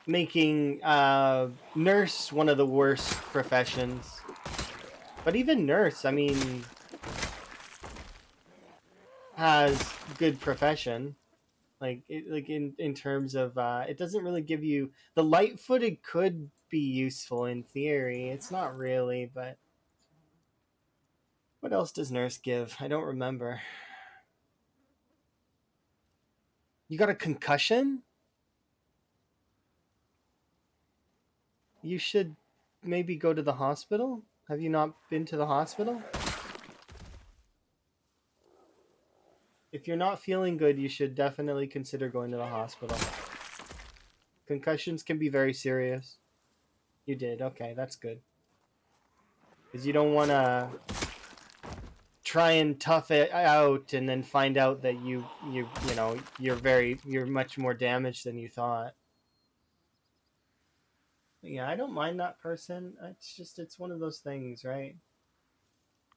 making nurse one of the worst professions. But even nurse, I mean, has good profession. Like in terms of it doesn't really give you the light-footed could be useful in theory. It's not really, but what else does nurse give? I don't remember. You got a concussion? You should maybe go to the hospital. Have you not been to the hospital? If you're not feeling good, you should definitely consider going to the hospital. Concussions can be very serious. You did. Okay, that's good. Because you don't want to try and tough it out and then find out that you know you're much more damaged than you thought. Yeah, I don't mind that person. It's one of those things, right?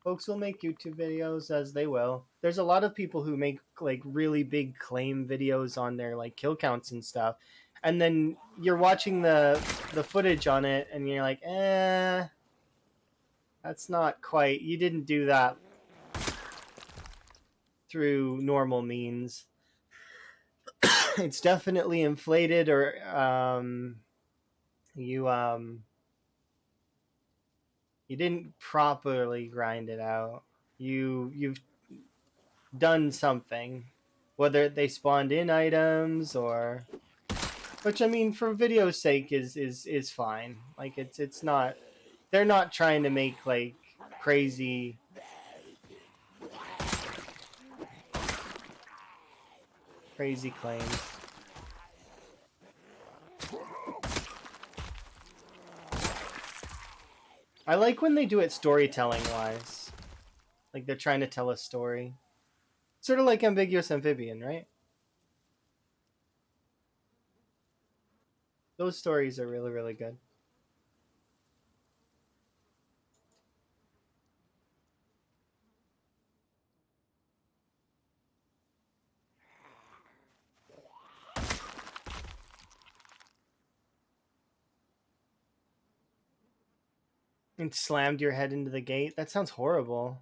Folks will make YouTube videos as they will. There's a lot of people who make like really big claim videos on their like kill counts and stuff. And then you're watching the footage on it and you're like, that's not quite, you didn't do that through normal means. It's definitely inflated, or you you didn't properly grind it out. You've done something, whether they spawned in items or, which I mean for video's sake is fine. Like it's not, they're not trying to make like crazy crazy claims. I like when they do it storytelling wise. Like they're trying to tell a story. Sort of like Ambiguous Amphibian, right? Those stories are really, really good. And slammed your head into the gate? That sounds horrible.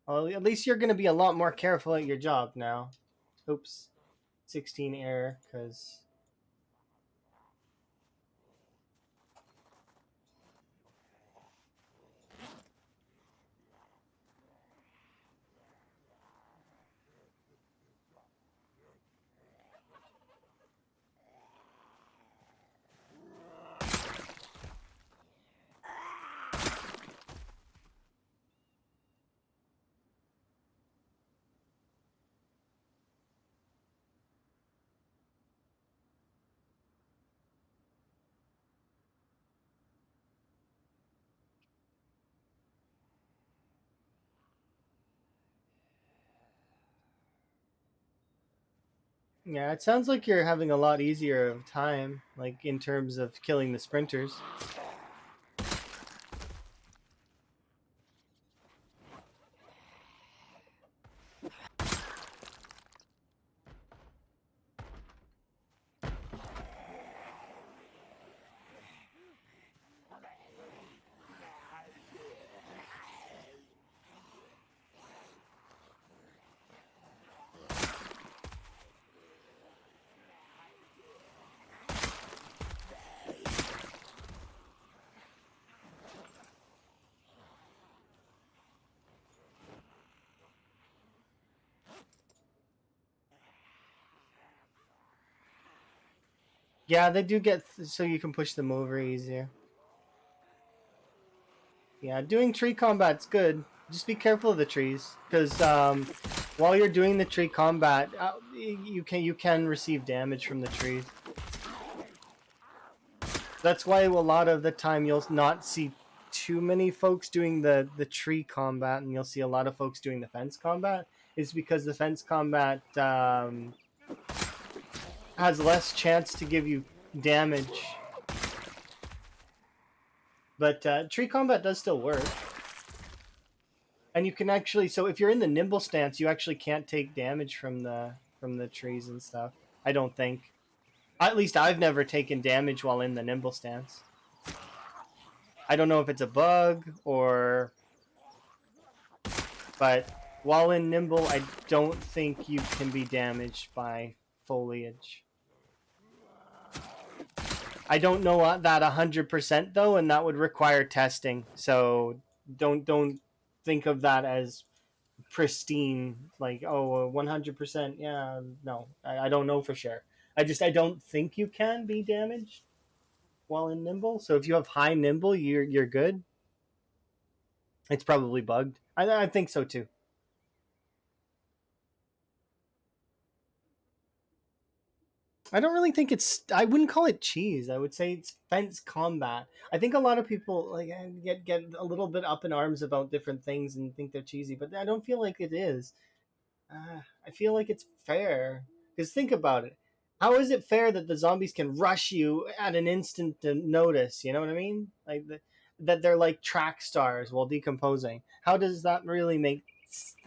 Well, at least you're going to be a lot more careful at your job now. Oops. 16 error, because Yeah, it sounds like you're having a lot easier of time, like in terms of killing the sprinters. Yeah, they do get so you can push them over easier. Yeah, doing tree combat's good. Just be careful of the trees, because while you're doing the tree combat, you can receive damage from the trees. That's why a lot of the time you'll not see too many folks doing the tree combat, and you'll see a lot of folks doing the fence combat. Is because the fence combat has less chance to give you damage, but tree combat does still work. And you can actually, so if you're in the nimble stance, you actually can't take damage from the trees and stuff. I don't think. At least I've never taken damage while in the nimble stance. I don't know if it's a bug or, but while in nimble, I don't think you can be damaged by foliage. I don't know that 100% though, and that would require testing. So don't think of that as pristine, like, oh, 100%. Yeah, no, I don't know for sure. I don't think you can be damaged while in nimble. So if you have high nimble, you're good. It's probably bugged. I think so too. I don't really think it's. I wouldn't call it cheese. I would say it's fence combat. I think a lot of people like get a little bit up in arms about different things and think they're cheesy, but I don't feel like it is. I feel like it's fair. Because think about it. How is it fair that the zombies can rush you at an instant notice? You know what I mean? That they're like track stars while decomposing. How does that really make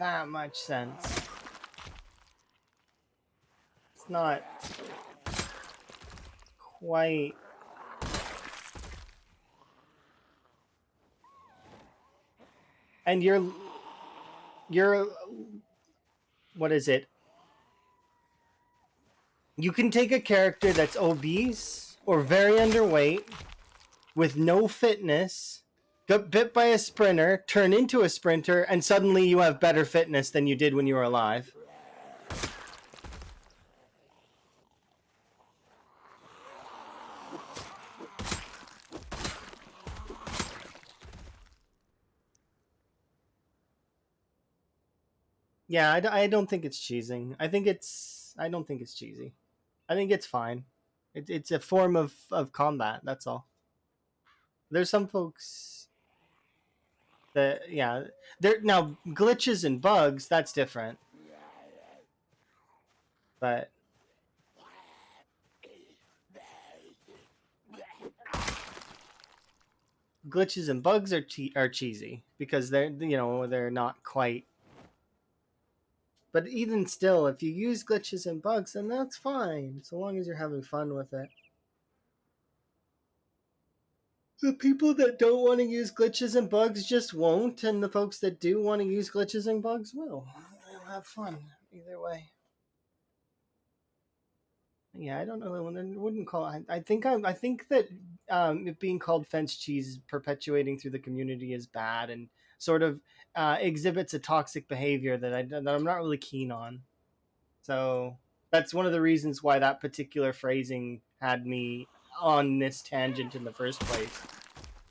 that much sense? It's not quite. And you're what is it? You can take a character that's obese or very underweight with no fitness, got bit by a sprinter, turn into a sprinter, and suddenly you have better fitness than you did when you were alive. Yeah, I don't think it's cheesing. I don't think it's cheesy. I think it's fine. It's a form of combat. That's all. There's some folks that, yeah, there now glitches and bugs. That's different. But glitches and bugs are cheesy because they're not quite. But even still, if you use glitches and bugs, then that's fine, so long as you're having fun with it. The people that don't want to use glitches and bugs just won't, and the folks that do want to use glitches and bugs will. They'll have fun either way. Yeah, I don't know. I wouldn't call it. I think that it being called fence cheese perpetuating through the community is bad and sort of exhibits a toxic behavior that I'm not really keen on. So that's one of the reasons why that particular phrasing had me on this tangent in the first place.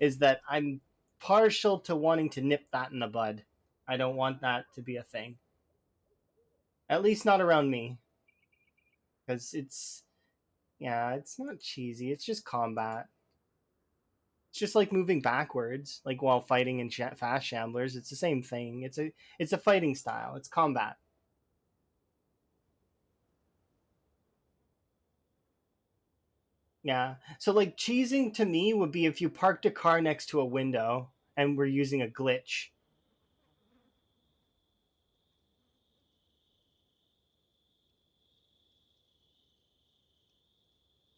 Is that I'm partial to wanting to nip that in the bud. I don't want that to be a thing. At least not around me, because it's not cheesy. It's just combat. It's just like moving backwards, like while fighting in fast shamblers. It's the same thing. It's a fighting style. It's combat. Yeah. So like cheesing to me would be if you parked a car next to a window and we're using a glitch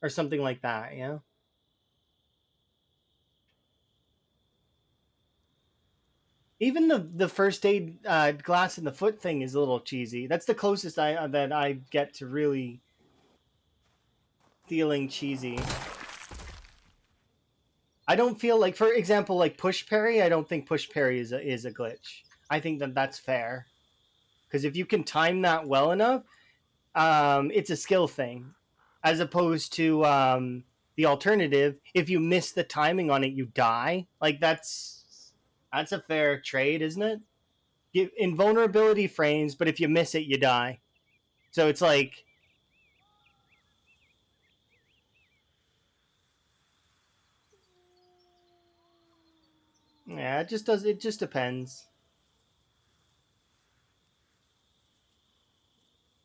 or something like that, you know? Even the first aid glass in the foot thing is a little cheesy. That's the closest I that I get to really feeling cheesy. I don't feel like, for example, like push parry. I don't think push parry is a glitch. I think that that's fair because if you can time that well enough, it's a skill thing, as opposed to the alternative. If you miss the timing on it, you die. Like that's a fair trade, isn't it? Invulnerability frames, but if you miss it, you die. So it's like, yeah, it just does. It just depends.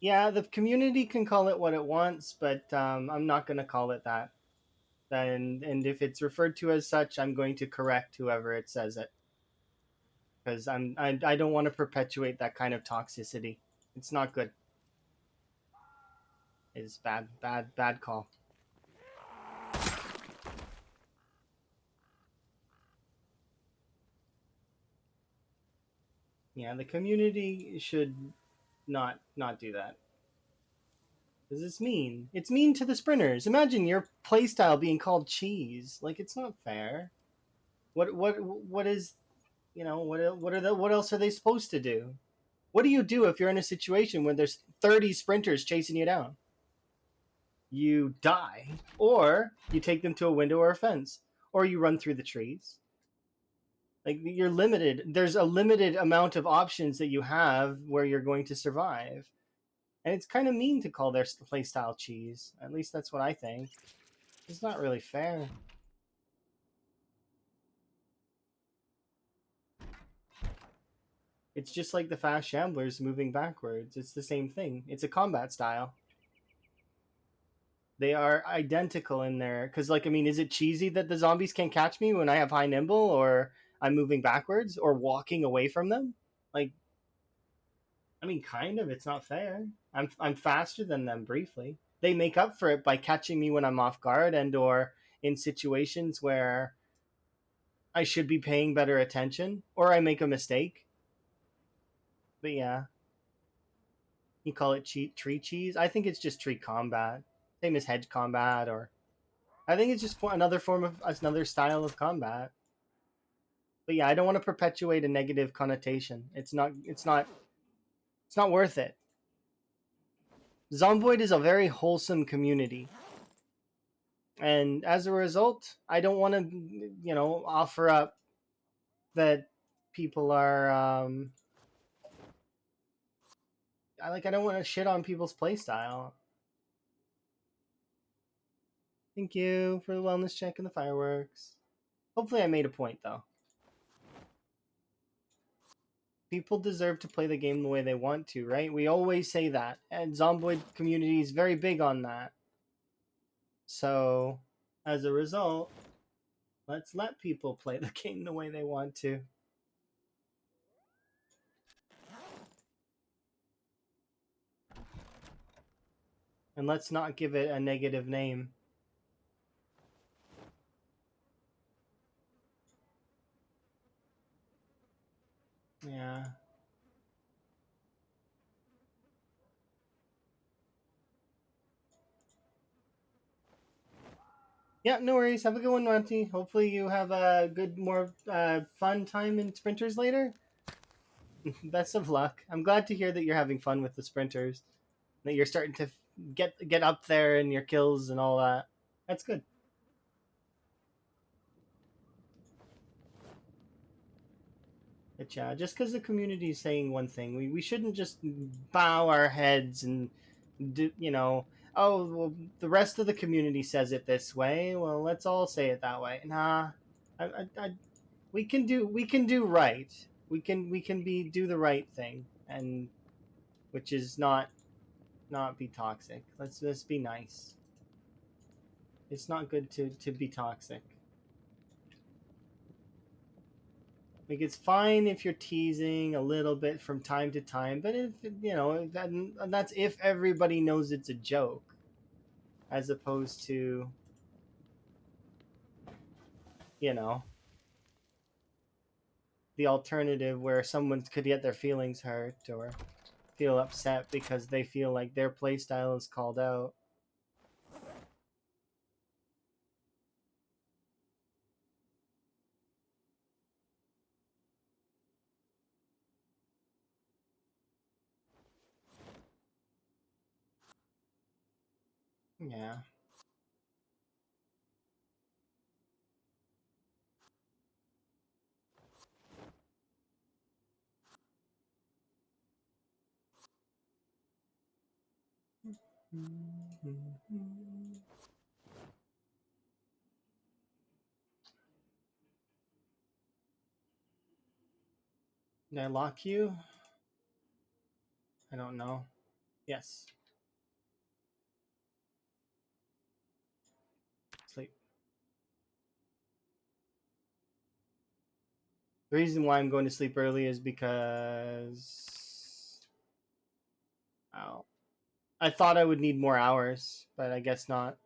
Yeah, the community can call it what it wants, but I'm not going to call it that. And if it's referred to as such, I'm going to correct whoever it says it because I don't want to perpetuate that kind of toxicity. It's not good. It's bad call. Yeah, the community should not do that. Because it's mean. It's mean to the sprinters. Imagine your playstyle being called cheese. Like it's not fair. What is, what else are they supposed to do? What do you do if you're in a situation when there's 30 sprinters chasing you down? You die, or you take them to a window or a fence, or you run through the trees. Like you're limited. There's a limited amount of options that you have where you're going to survive, and it's kind of mean to call their playstyle cheese. At least that's what I think. It's not really fair. It's just like the fast shamblers moving backwards. It's the same thing. It's a combat style. They are identical in there. Because, like, I mean, is it cheesy that the zombies can't catch me when I have high nimble or I'm moving backwards or walking away from them? Like, I mean, kind of. It's not fair. I'm faster than them briefly. They make up for it by catching me when I'm off guard and or in situations where I should be paying better attention or I make a mistake. But yeah, you call it tree cheese. I think it's just tree combat, same as hedge combat, or I think it's just another form of another style of combat. But yeah, I don't want to perpetuate a negative connotation. It's not worth it. Zomboid is a very wholesome community, and as a result, I don't want to, offer up that people are. I don't want to shit on people's playstyle. Thank you for the wellness check and the fireworks. Hopefully, I made a point though. People deserve to play the game the way they want to, right? We always say that, and Zomboid community is very big on that. So, as a result, let's let people play the game the way they want to. And let's not give it a negative name. Yeah. Yeah, no worries. Have a good one, Monty. Hopefully you have a good, more fun time in sprinters later. Best of luck. I'm glad to hear that you're having fun with the sprinters. That you're starting to get up there in your kills and all that. That's good. But yeah, just because the community is saying one thing, we shouldn't just bow our heads and do, oh, well, the rest of the community says it this way. Well, let's all say it that way. Nah, we can do right. We can do the right thing, and which is not be toxic. Let's just be nice. It's not good to be toxic. Like, it's fine if you're teasing a little bit from time to time, but if, you know, that's if everybody knows it's a joke, as opposed to, you know, the alternative where someone could get their feelings hurt or feel upset because they feel like their playstyle is called out. Yeah. Did I lock you? I don't know. Yes. Sleep. The reason why I'm going to sleep early is because, oh, I thought I would need more hours, but I guess not.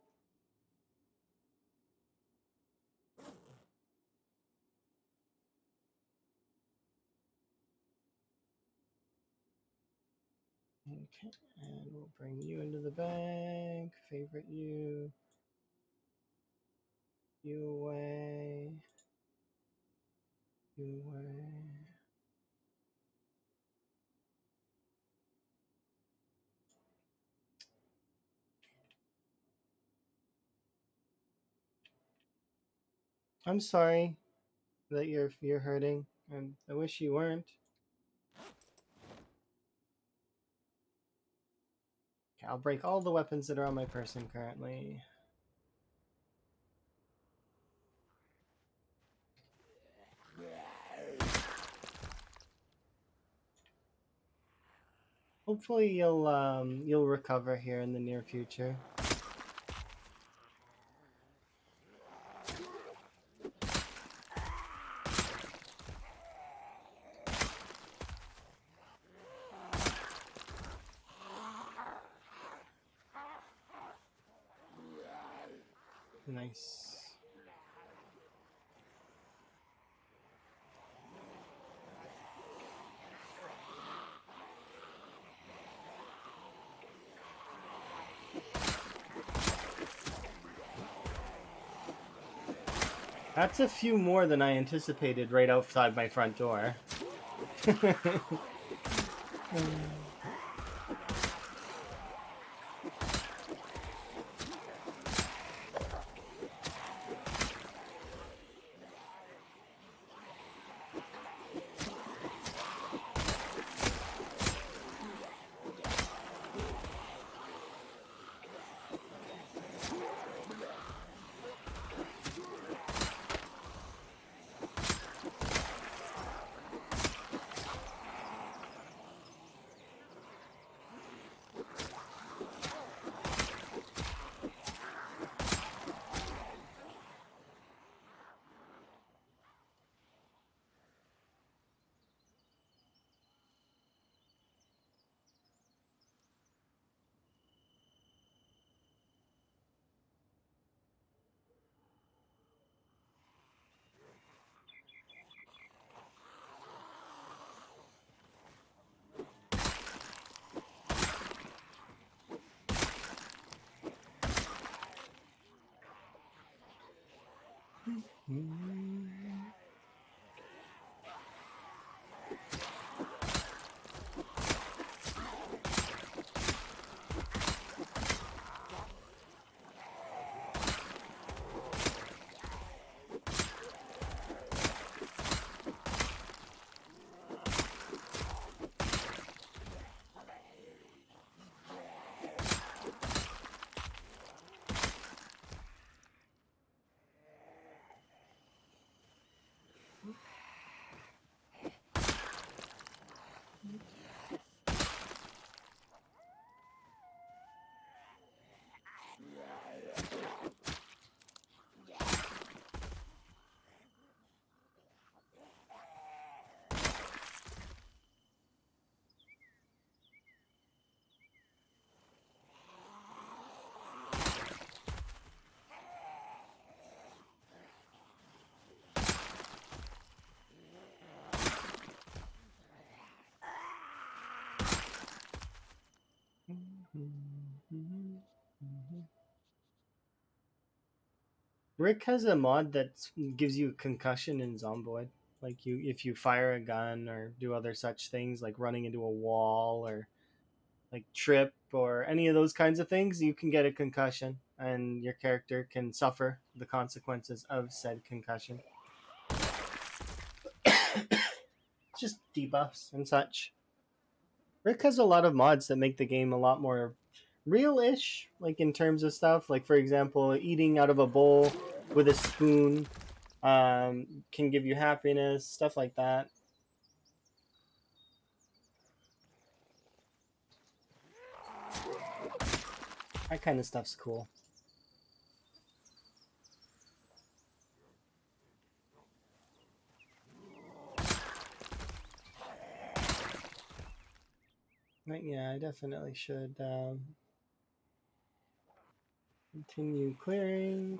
Okay, and we'll bring you into the bank. Favorite you. You away. You away. I'm sorry that you're hurting, and I wish you weren't. Okay, I'll break all the weapons that are on my person currently. Hopefully you'll recover here in the near future. Nice. That's a few more than I anticipated right outside my front door. Rick has a mod that gives you concussion in Zomboid. Like you, if you fire a gun or do other such things, like running into a wall or like trip or any of those kinds of things, you can get a concussion, and your character can suffer the consequences of said concussion. Just debuffs and such. Rick has a lot of mods that make the game a lot more real-ish, like in terms of stuff. Like for example, eating out of a bowl with a spoon can give you happiness, stuff like that. That kind of stuff's cool. But yeah, I definitely should continue clearing.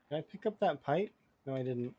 Did I pick up that pipe? No, I didn't.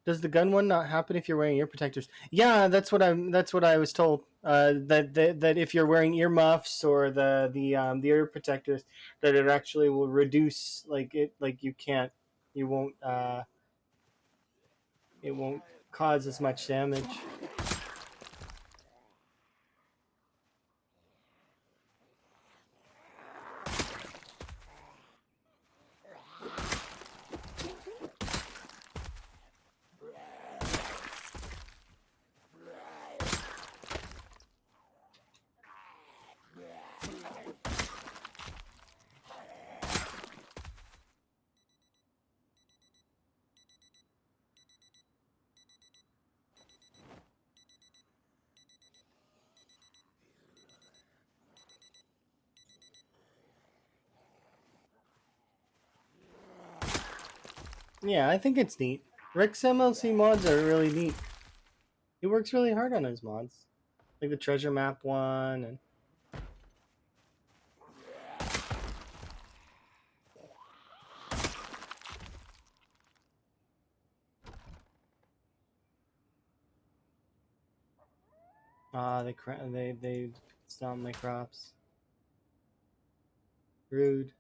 Does the gun one not happen if you're wearing ear protectors? Yeah, That's what I was told. That if you're wearing earmuffs or the ear protectors, that it actually will reduce like you can't you won't it won't cause as much damage. Yeah, I think it's neat. Rick's MLC mods are really neat. He works really hard on his mods, like the treasure map one and. They stomp my crops. Rude.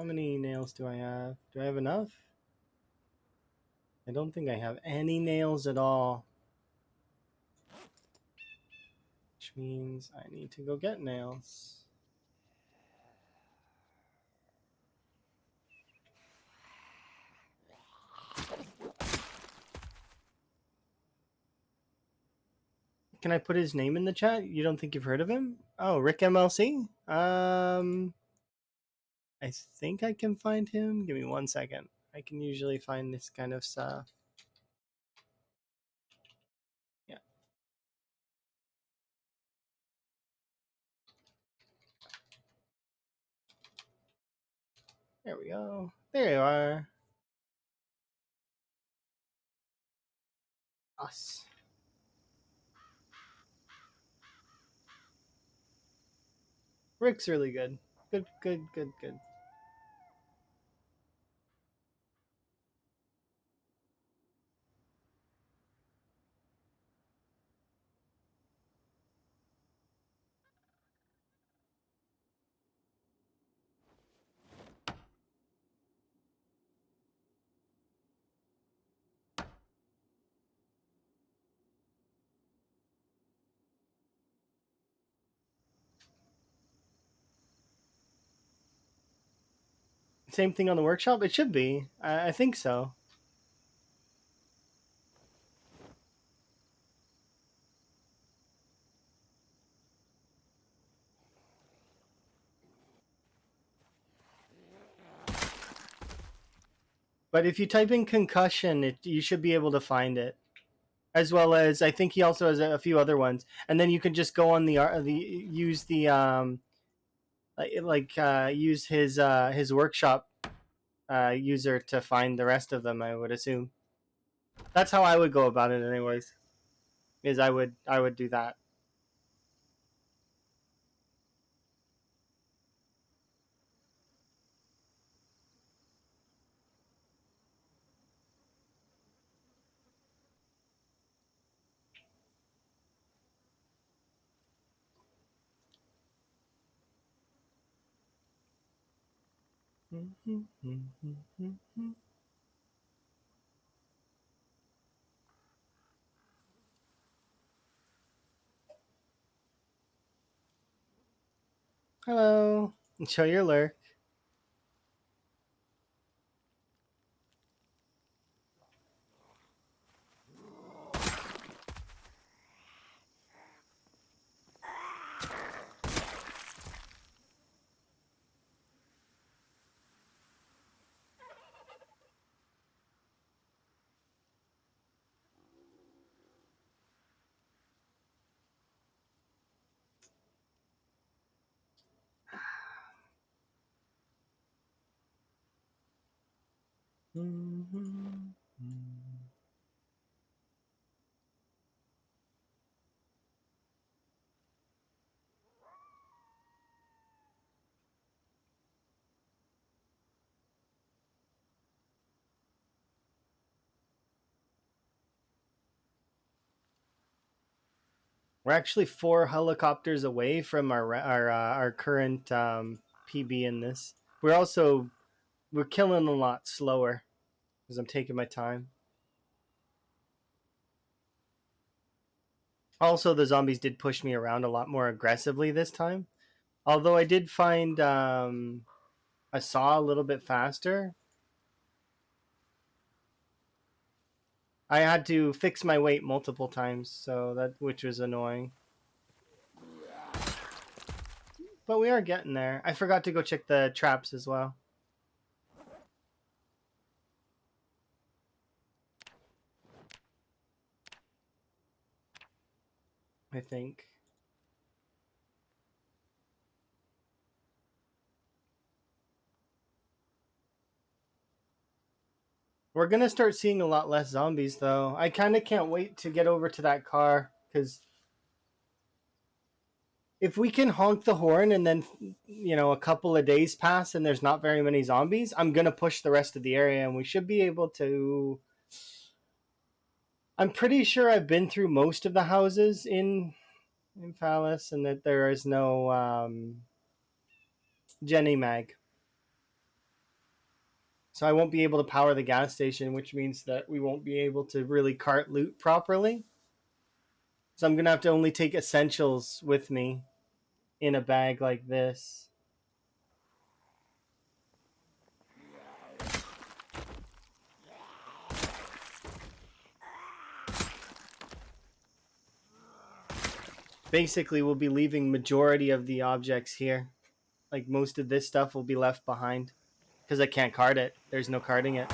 How many nails do I have? Do I have enough? I don't think I have any nails at all. Which means I need to go get nails. Can I put his name in the chat? You don't think you've heard of him? Oh, Rick MLC? I think I can find him. Give me 1 second. I can usually find this kind of stuff. Yeah. There we go. There you are. Us. Rick's really good. Good, good, good, good. Same thing on the workshop? It should be. I think so. But if you type in concussion, you should be able to find it. As well as I think he also has a few other ones, and then you can just go on the use the use his workshop user to find the rest of them. I would assume that's how I would go about it, anyways. Is I would do that. Hello. Show your lurk. We're actually 4 helicopters away from our current PB in this. We're killing a lot slower because I'm taking my time. Also, the zombies did push me around a lot more aggressively this time. Although I did find I saw a little bit faster. I had to fix my weight multiple times, so that which was annoying. But we are getting there. I forgot to go check the traps as well. I think. We're gonna start seeing a lot less zombies, though. I kind of can't wait to get over to that car, because if we can honk the horn and then, a couple of days pass and there's not very many zombies, I'm gonna push the rest of the area, and we should be able to. I'm pretty sure I've been through most of the houses in Phallus, and that there is no Jenny Mag. So I won't be able to power the gas station, which means that we won't be able to really cart loot properly. So I'm gonna have to only take essentials with me in a bag like this. Basically, we'll be leaving majority of the objects here. Like most of this stuff will be left behind because I can't cart it. There's no carting it.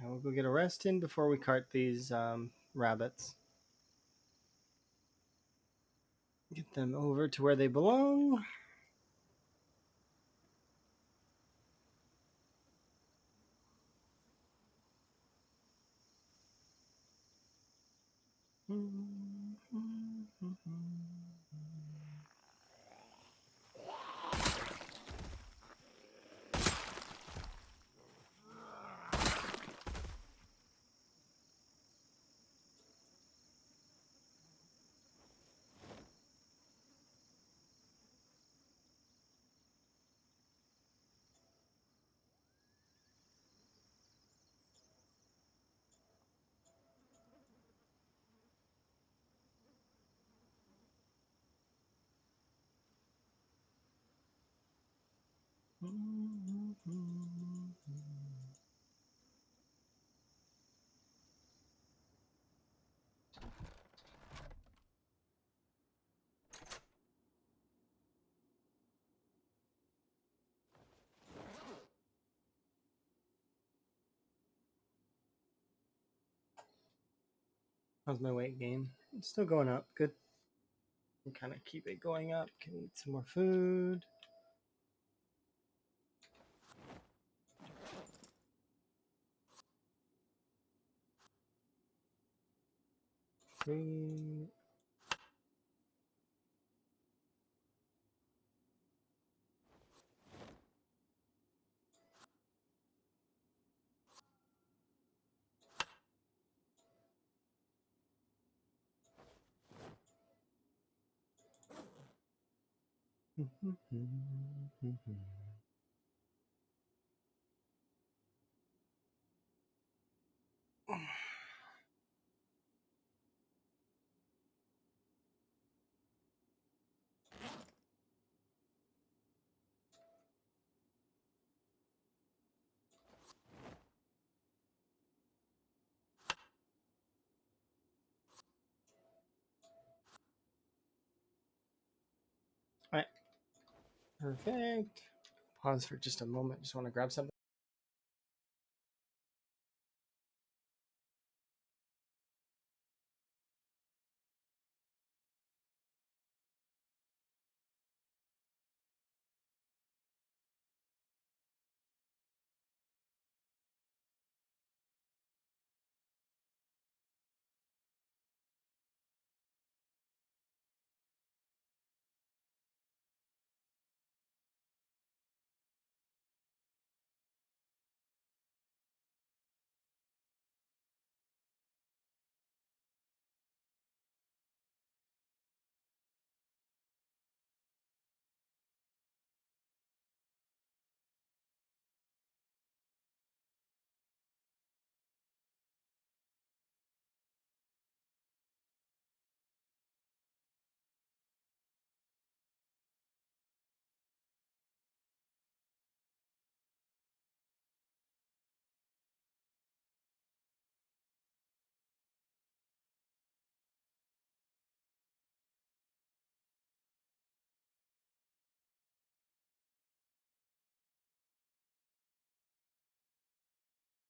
Okay, we'll go get a rest in before we cart these rabbits. Get them over to where they belong. How's my weight gain? It's still going up. Good. And kind of keep it going up. Can eat some more food. Three. All right. Perfect. Pause for just a moment. Just want to grab something.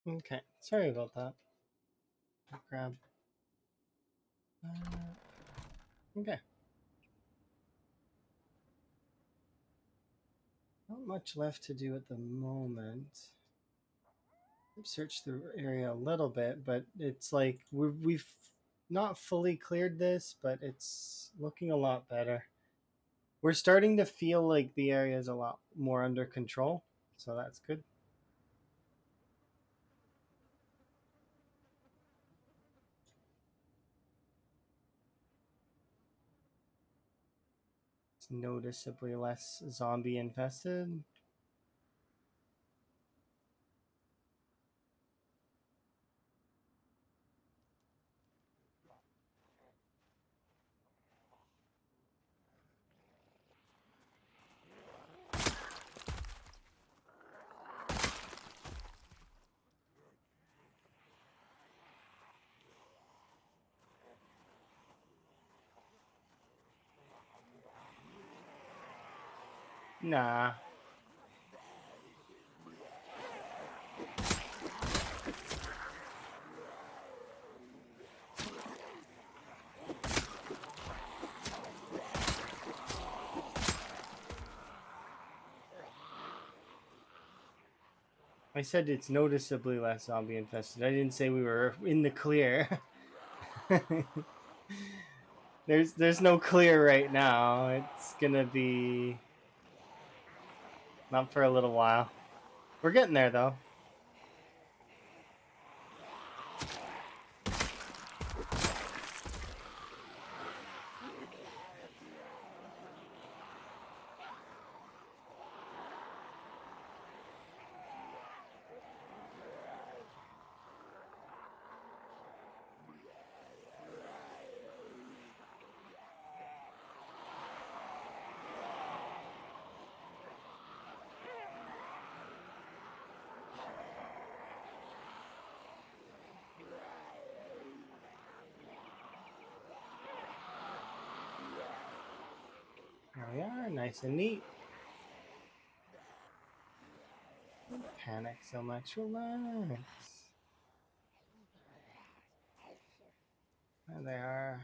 Okay, sorry about that. I'll grab. Okay. Not much left to do at the moment. I've searched the area a little bit, but it's like we've not fully cleared this, but it's looking a lot better. We're starting to feel like the area is a lot more under control, so that's good. It's noticeably less zombie infested. Nah. I said it's noticeably less zombie infested. I didn't say we were in the clear. there's no clear right now. It's gonna be not for a little while. We're getting there though. There we are, nice and neat. Don't panic so much, relax. There they are.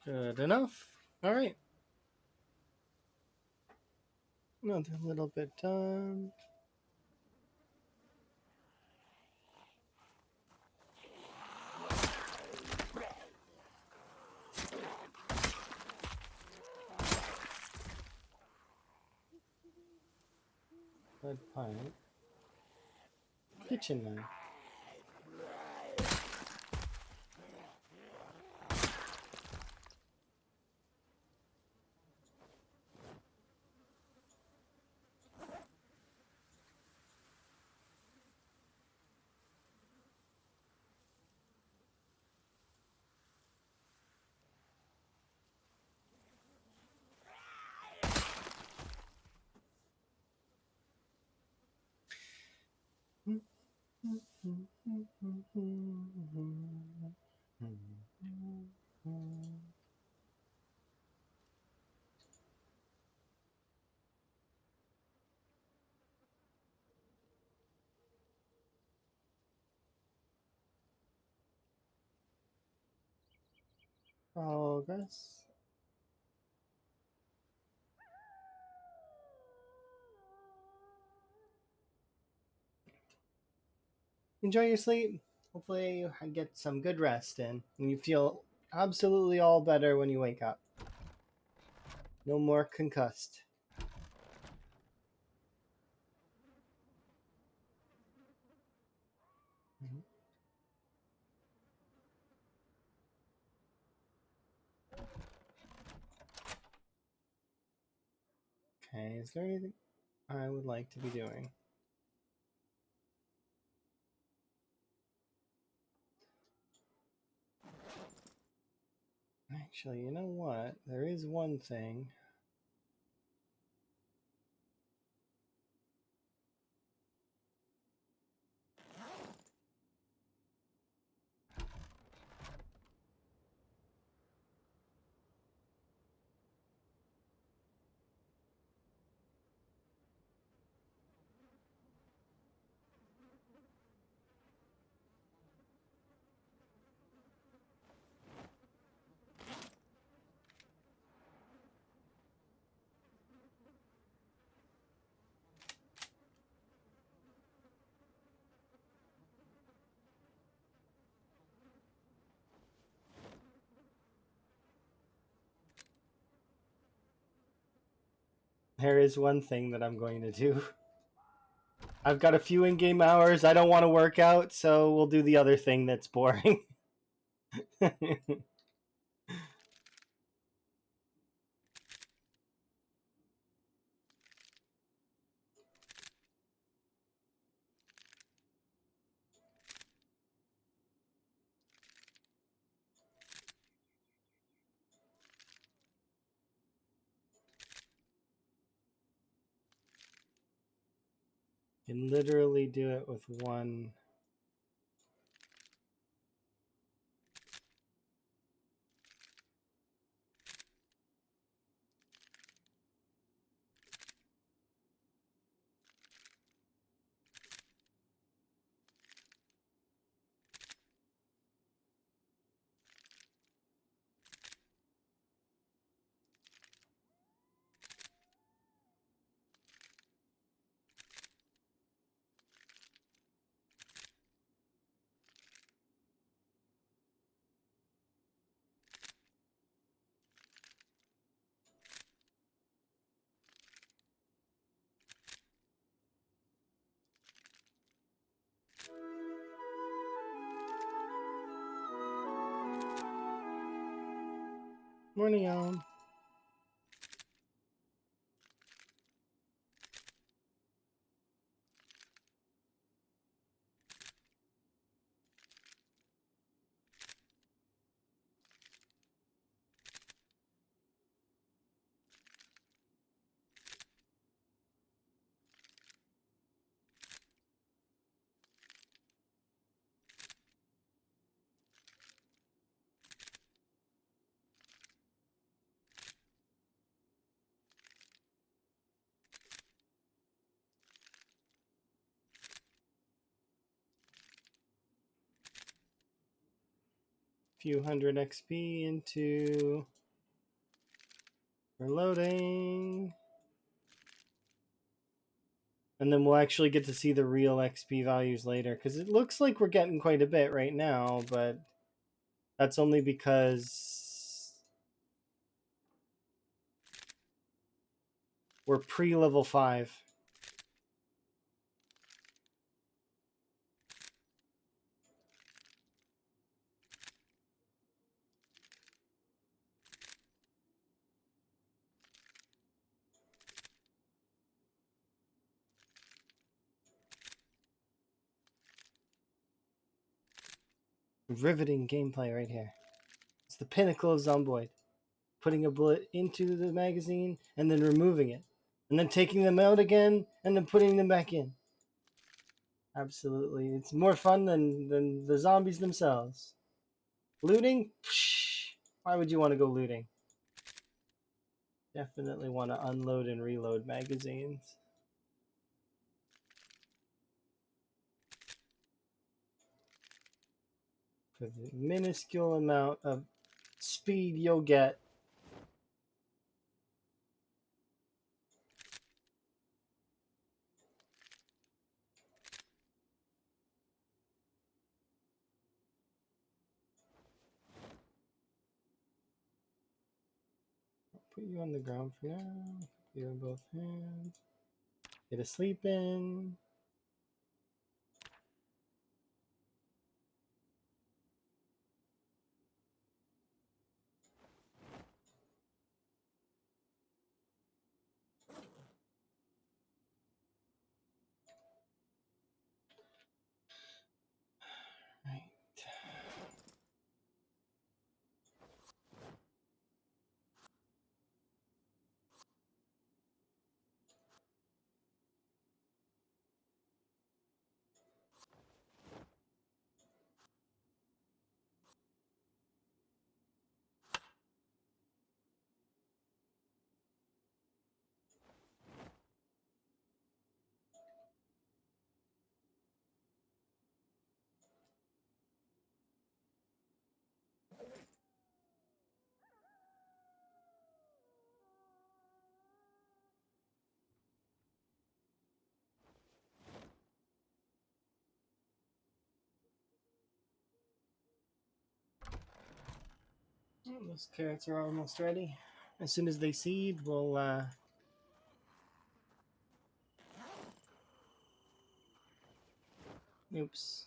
Good enough. All right. Another little bit done. Lead pipe. Kitchen knife. Progress. Enjoy your sleep. Hopefully, you get some good rest in, and you feel absolutely all better when you wake up. No more concussed. Mhm. Okay, is there anything I would like to be doing? Actually, you know what? There is one thing. There is one thing that I'm going to do. I've got a few in-game hours. I don't want to work out, so we'll do the other thing that's boring. You can literally do it with one. Morning, Alan. Few hundred XP into reloading. And then we'll actually get to see the real XP values later, because it looks like we're getting quite a bit right now, but that's only because we're pre-level 5. Riveting gameplay right here. It's the pinnacle of Zomboid. Putting a bullet into the magazine and then removing it. And then taking them out again and then putting them back in. Absolutely. It's more fun than the zombies themselves. Looting? Psh, why would you want to go looting? Definitely want to unload and reload magazines. For the minuscule amount of speed you'll get. Put you on the ground for now. Put you in both hands. Get a sleep in. Right. Those carrots are almost ready. As soon as they seed, we'll oops.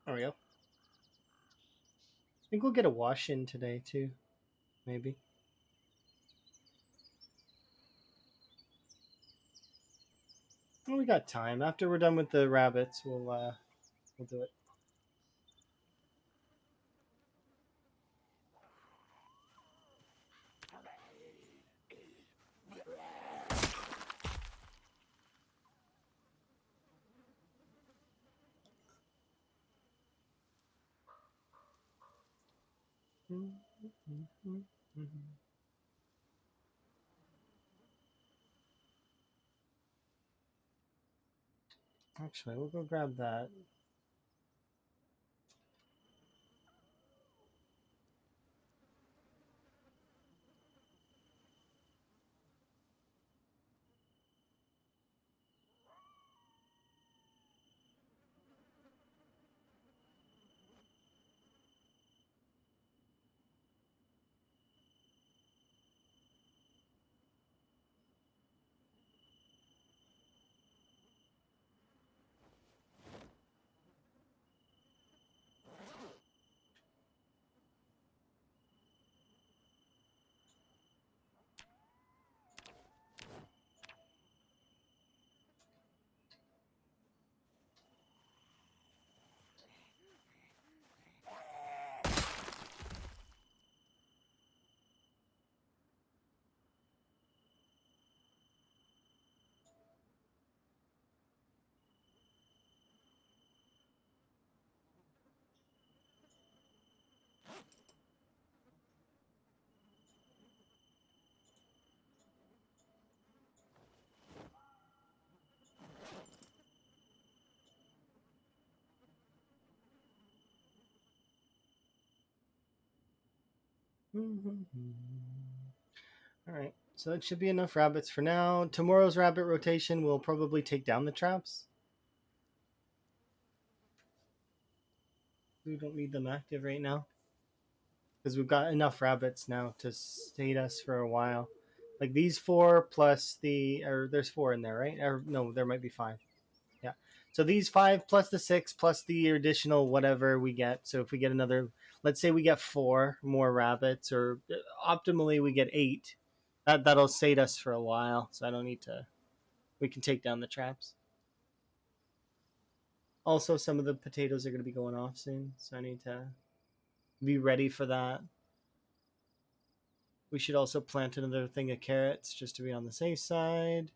There we go. I think we'll get a wash in today too. Maybe. Well, we got time. After we're done with the rabbits, we'll do it. Actually, we'll go grab that. Alright, so that should be enough rabbits for now. Tomorrow's rabbit rotation will probably take down the traps. We don't need them active right now. Because we've got enough rabbits now to sate us for a while. Like these 4 plus the... Or there's 4 in there, right? Or, no, there might be 5. Yeah. So these 5 plus the 6 plus the additional whatever we get. So if we get another... Let's say we get 4 more rabbits. Or optimally we get 8. That'll sate us for a while. So I don't need to... We can take down the traps. Also, some of the potatoes are going to be going off soon. So I need to be ready for that. We should also plant another thing of carrots just to be on the safe side.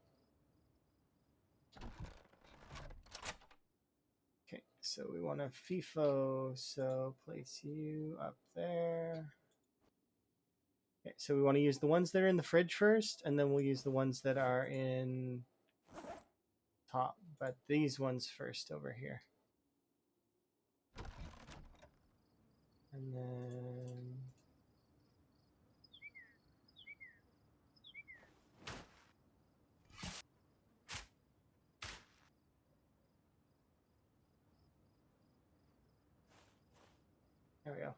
Okay, so we want a FIFO, so place you up there. Okay, so we want to use the ones that are in the fridge first, and then we'll use the ones that are in top, but these ones first over here. And then... There we go.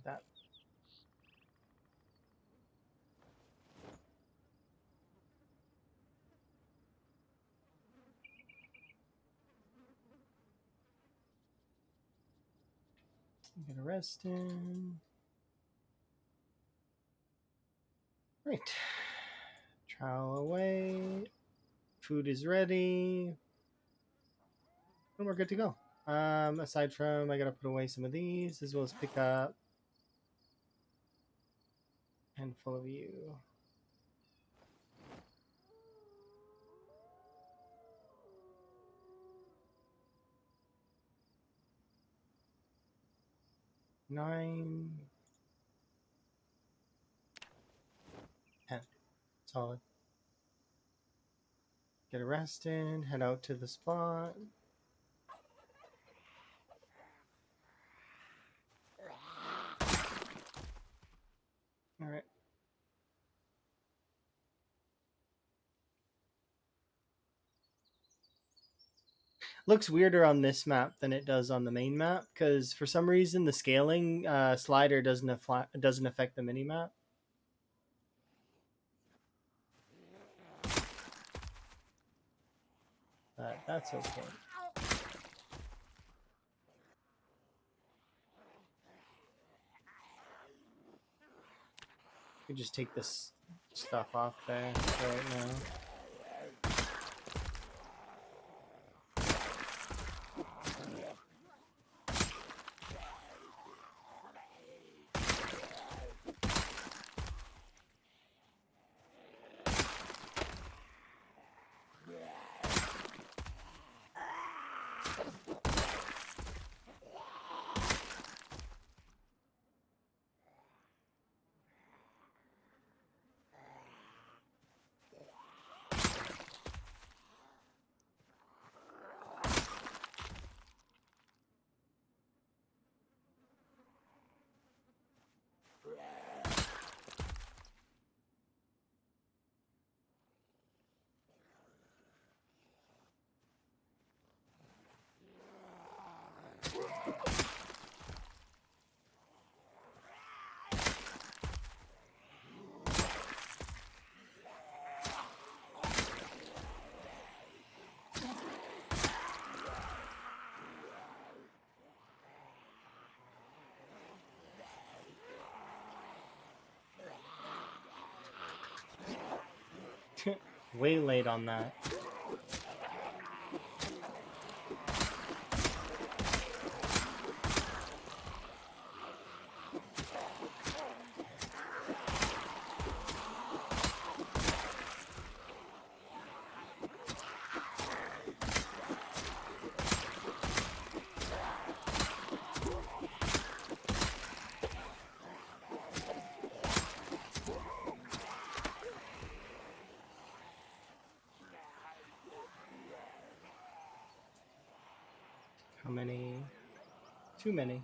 That. Get a rest in. Right. Trowel away. Food is ready. And we're good to go. Aside from, I gotta put away some of these, as well as pick up a handful of you. Nine. 10. Solid. Get a rest in, head out to the spot. Alright. Looks weirder on this map than it does on the main map, because for some reason the scaling slider doesn't affect the mini map. But that's okay. We just take this stuff off there right now. Way late on that. How many? Too many.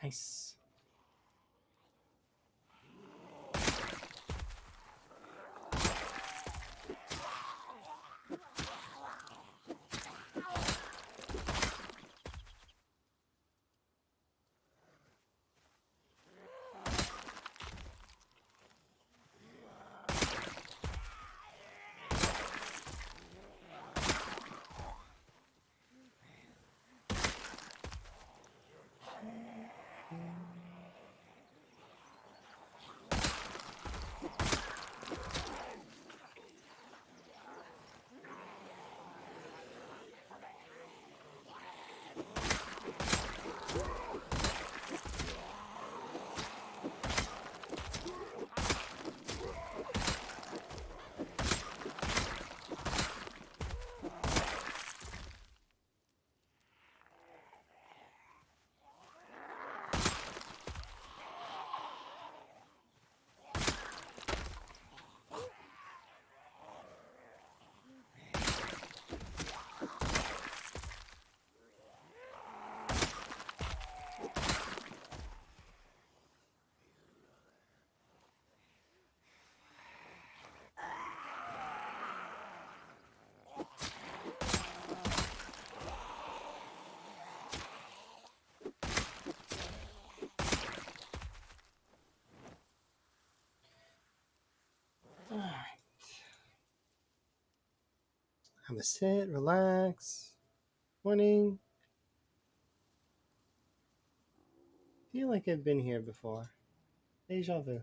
Nice. Alright. I'm gonna sit, relax. Morning. Feel like I've been here before. Deja vu.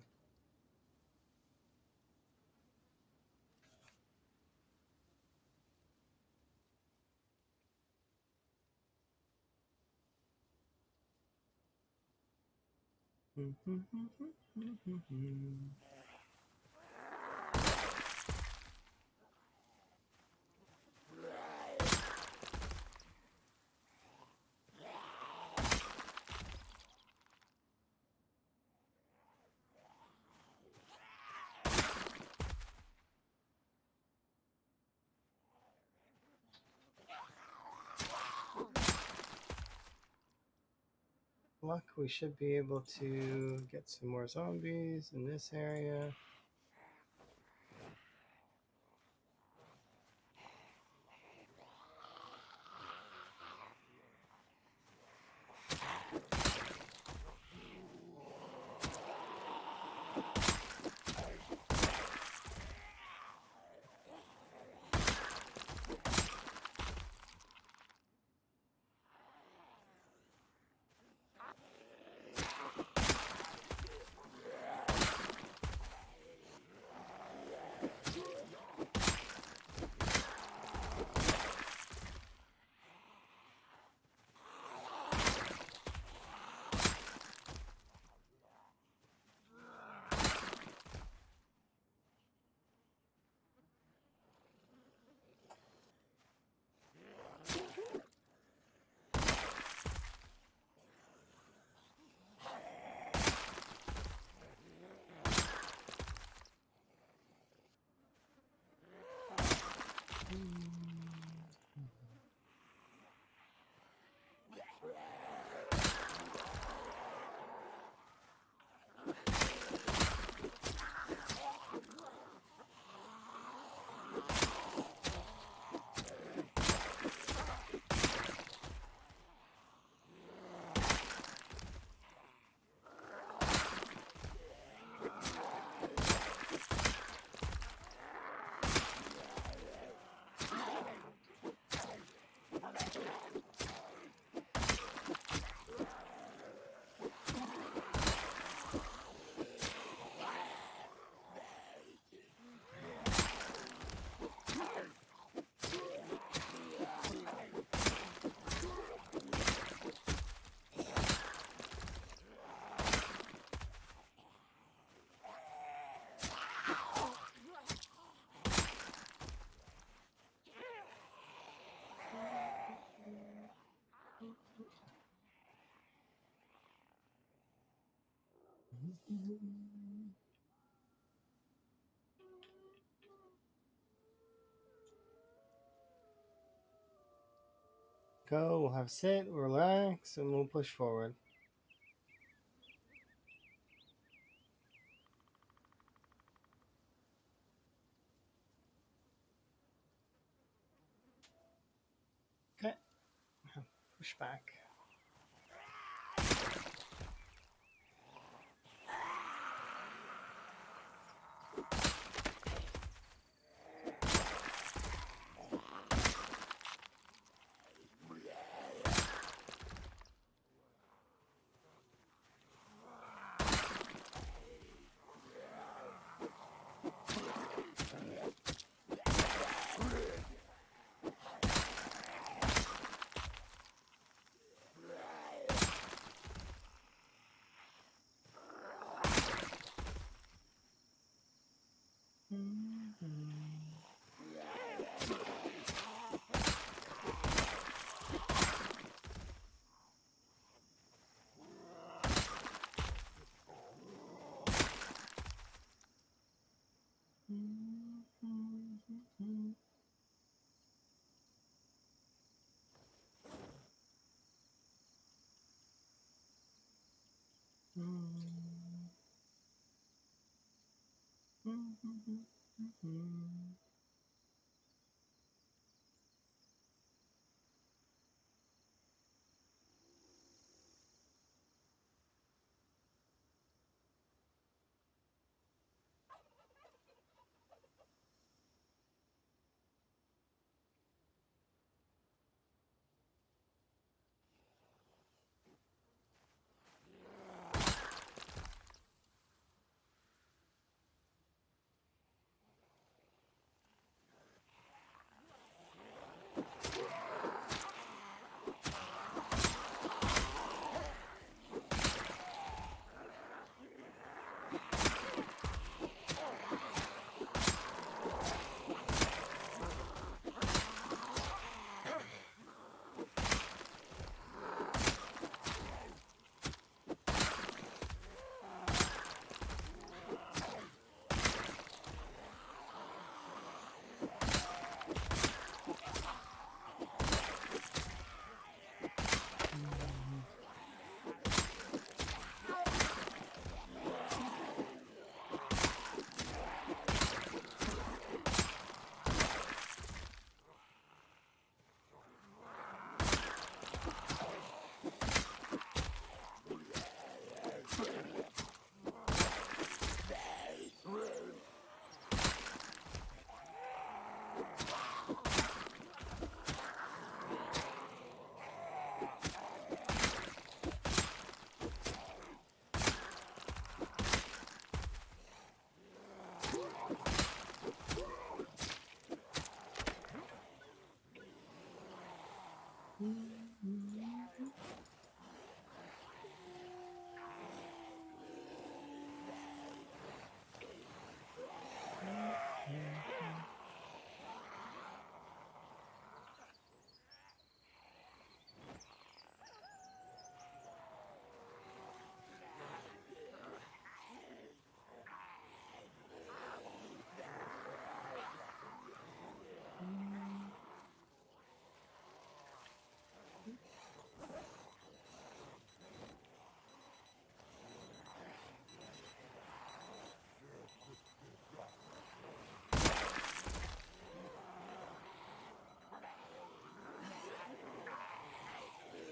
Luck, we should be able to get some more zombies in this area. Go, we'll have sit, relax, and we'll push forward. Okay. Push back.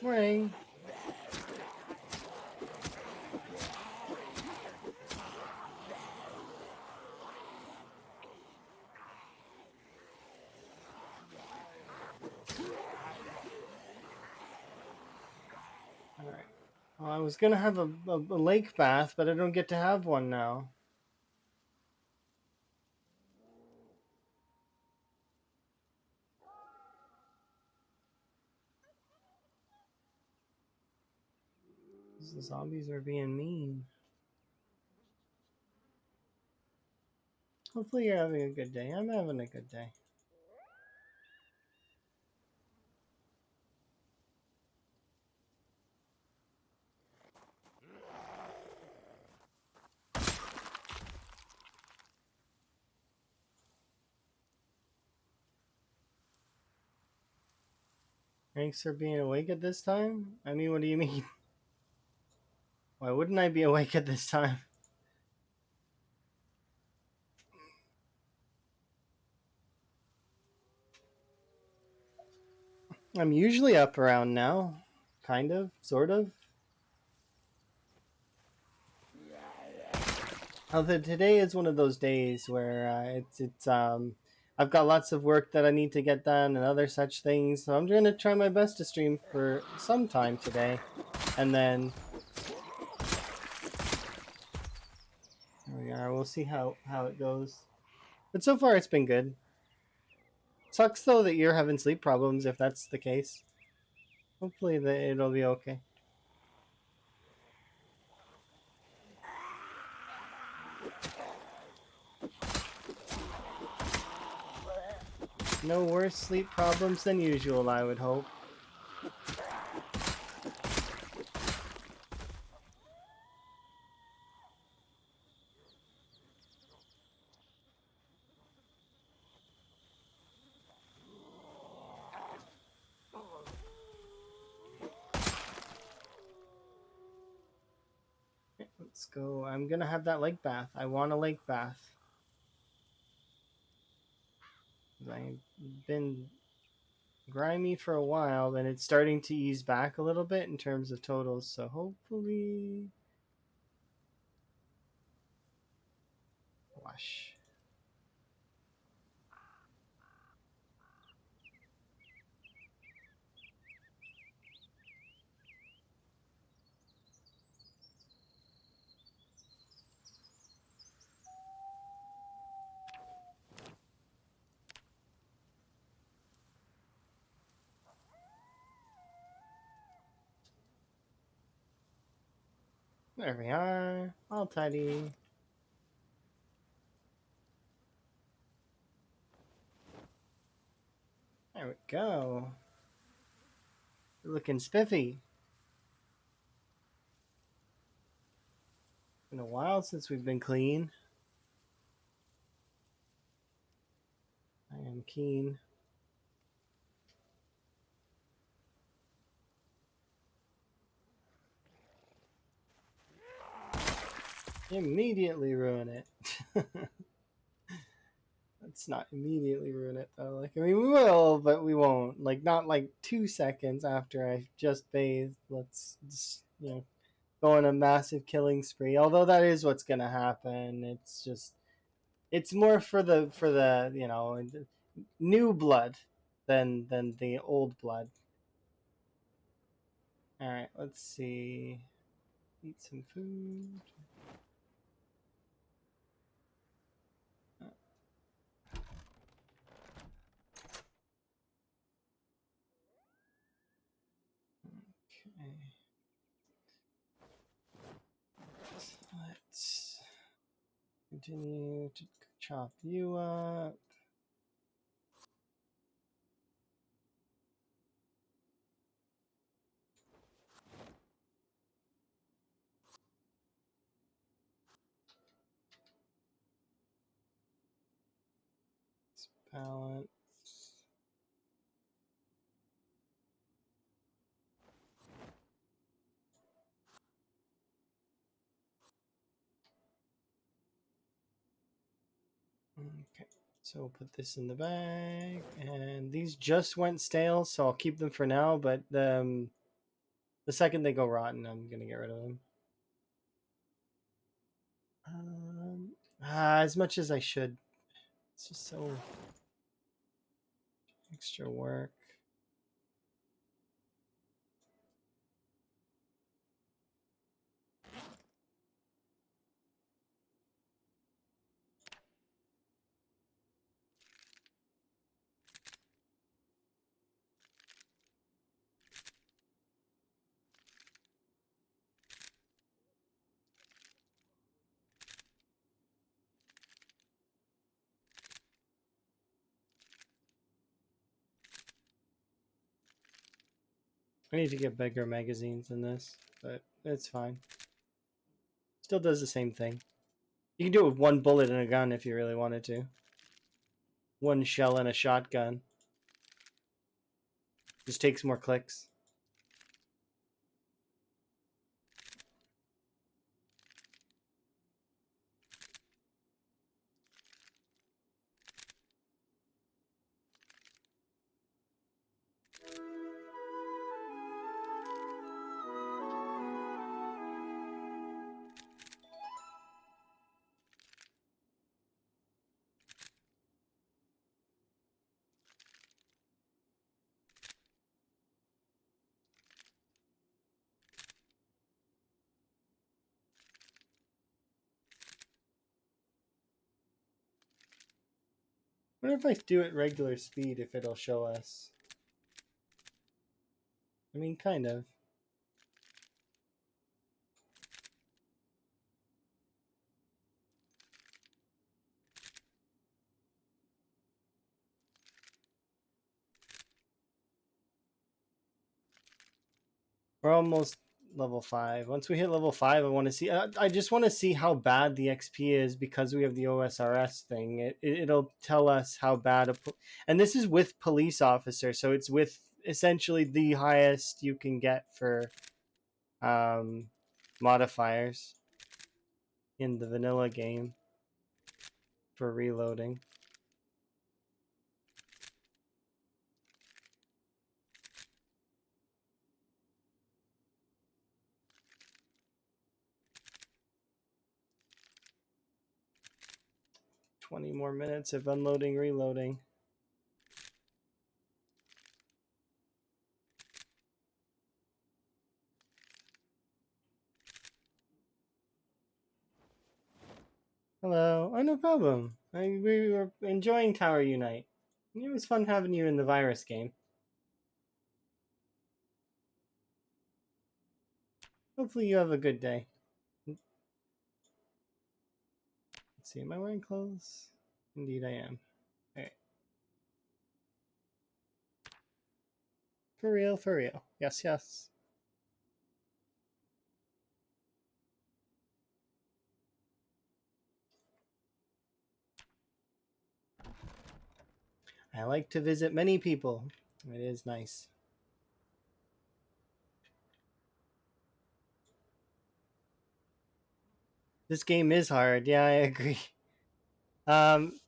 Morning. All right. Well, I was gonna have a lake bath, but I don't get to have one now. The zombies are being mean. Hopefully you're having a good day. I'm having a good day. Thanks for being awake at this time? I mean, what do you mean? Why wouldn't I be awake at this time? I'm usually up around now. Kind of, sort of. Although today is one of those days where I've got lots of work that I need to get done and other such things. So I'm going to try my best to stream for some time today, and then there we are. We'll see how it goes. But so far it's been good. Sucks though that you're having sleep problems if that's the case. Hopefully it'll be okay. No worse sleep problems than usual, I would hope. Let's go. I'm gonna have that lake bath. I want a lake bath. I've been grimy for a while, and it's starting to ease back a little bit in terms of totals. So hopefully, wash. There we are. All tidy. There we go. You're looking spiffy. Been a while since we've been clean. I am keen. Immediately ruin it. Let's not immediately ruin it though. Like, I mean, we will, but we won't. Like, not like 2 seconds after I just bathed. Let's just, go on a massive killing spree. Although that is what's gonna happen. It's just, it's more for the new blood than the old blood. All right, let's see. Eat some food. Okay. Let's continue to chop you up. Let's balance. Okay, so we'll put this in the bag, and these just went stale, so I'll keep them for now. But the second they go rotten, I'm gonna get rid of them. As much as I should. It's just so extra work. I need to get bigger magazines than this, but it's fine. Still does the same thing. You can do it with one bullet in a gun if you really wanted to. One shell in a shotgun. Just takes more clicks. I wonder if I do it regular speed, if it'll show us. I mean, kind of. We're almost level 5. Once we hit level 5, I want to see. I just want to see how bad the XP is because we have the OSRS thing. It'll tell us how bad and this is with police officer, so it's with essentially the highest you can get for modifiers in the vanilla game for reloading. "20 more minutes of unloading, reloading." Hello. Oh, no problem. We were enjoying Tower Unite. It was fun having you in the virus game. Hopefully you have a good day. Let's see, am I wearing clothes? Indeed I am. Alright. For real, for real. Yes, yes. I like to visit many people. It is nice. This game is hard. Yeah, I agree. Um,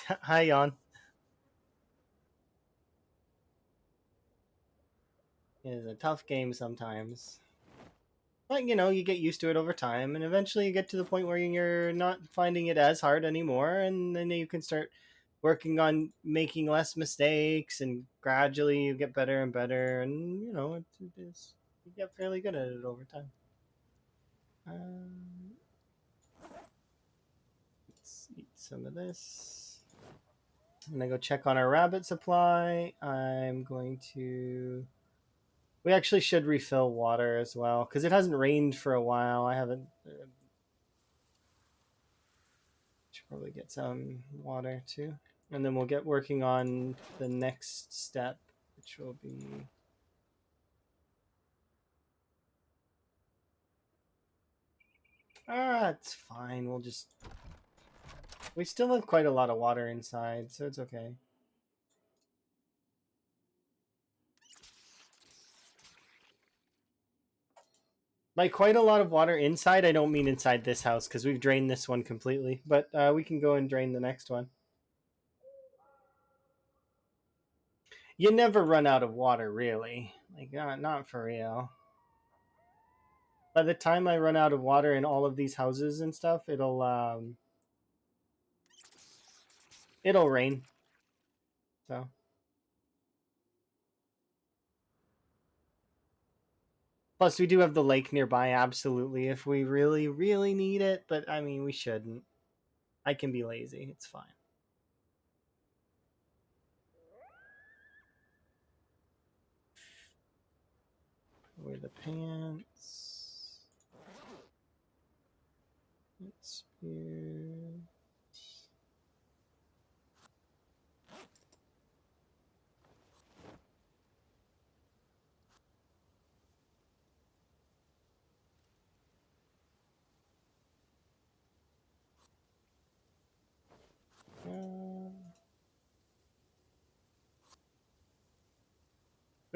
hi, Jan. It is a tough game sometimes. But, you know, you get used to it over time, and eventually you get to the point where you're not finding it as hard anymore, and then you can start working on making less mistakes, and gradually you get better and better, and, you know, it is, you get fairly good at it over time. Um, let's eat some of this. I'm gonna go check on our rabbit supply. I'm going to. We actually should refill water as well because it hasn't rained for a while. I haven't. Should probably get some water too, and then we'll get working on the next step, which will be. It's fine. We'll just. We still have quite a lot of water inside, so it's okay. By quite a lot of water inside, I don't mean inside this house because we've drained this one completely. But we can go and drain the next one. You never run out of water, really. Like, not for real. By the time I run out of water in all of these houses and stuff, it'll rain. So. Plus, we do have the lake nearby, absolutely, if we really, really need it. But, I mean, we shouldn't. I can be lazy. It's fine. Wear the pants. Spear.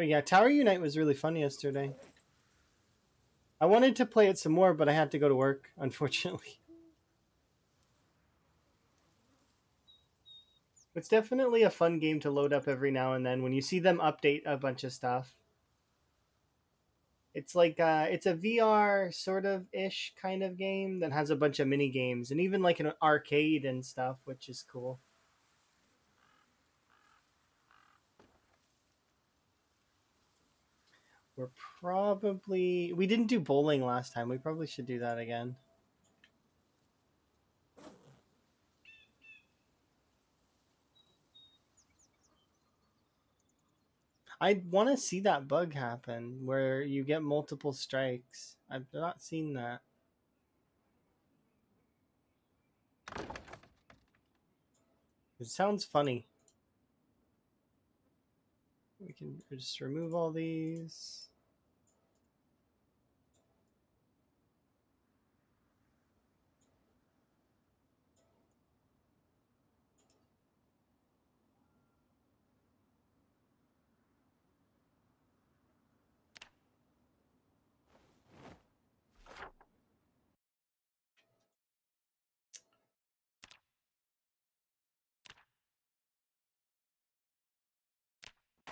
But yeah, Tower Unite was really fun yesterday. I wanted to play it some more, but I had to go to work, unfortunately. It's definitely a fun game to load up every now and then when you see them update a bunch of stuff. It's like it's a VR sort of ish kind of game that has a bunch of mini games and even like an arcade and stuff, which is cool. We're probably we didn't do bowling last time. We probably should do that again. I want to see that bug happen where you get multiple strikes. I've not seen that. It sounds funny. We can just remove all these.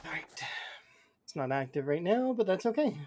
All right. It's not active right now, but that's okay.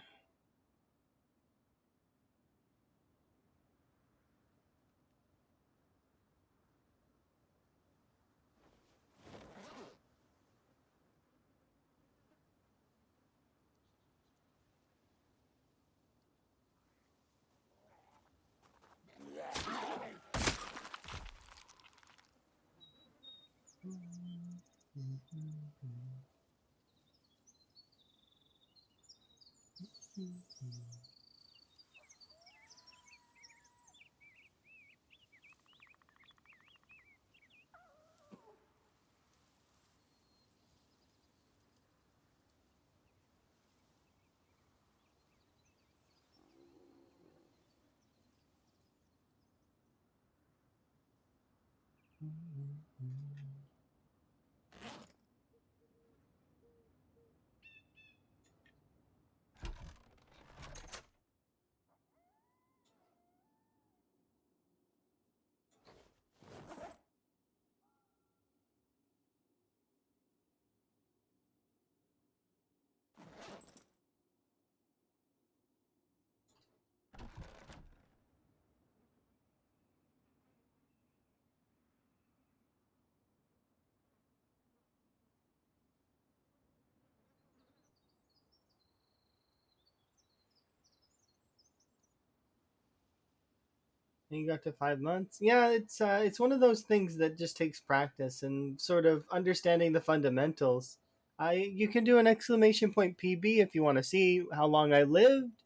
And you got to 5 months. Yeah, it's one of those things that just takes practice and sort of understanding the fundamentals. I You can do an exclamation point PB if you want to see how long I lived,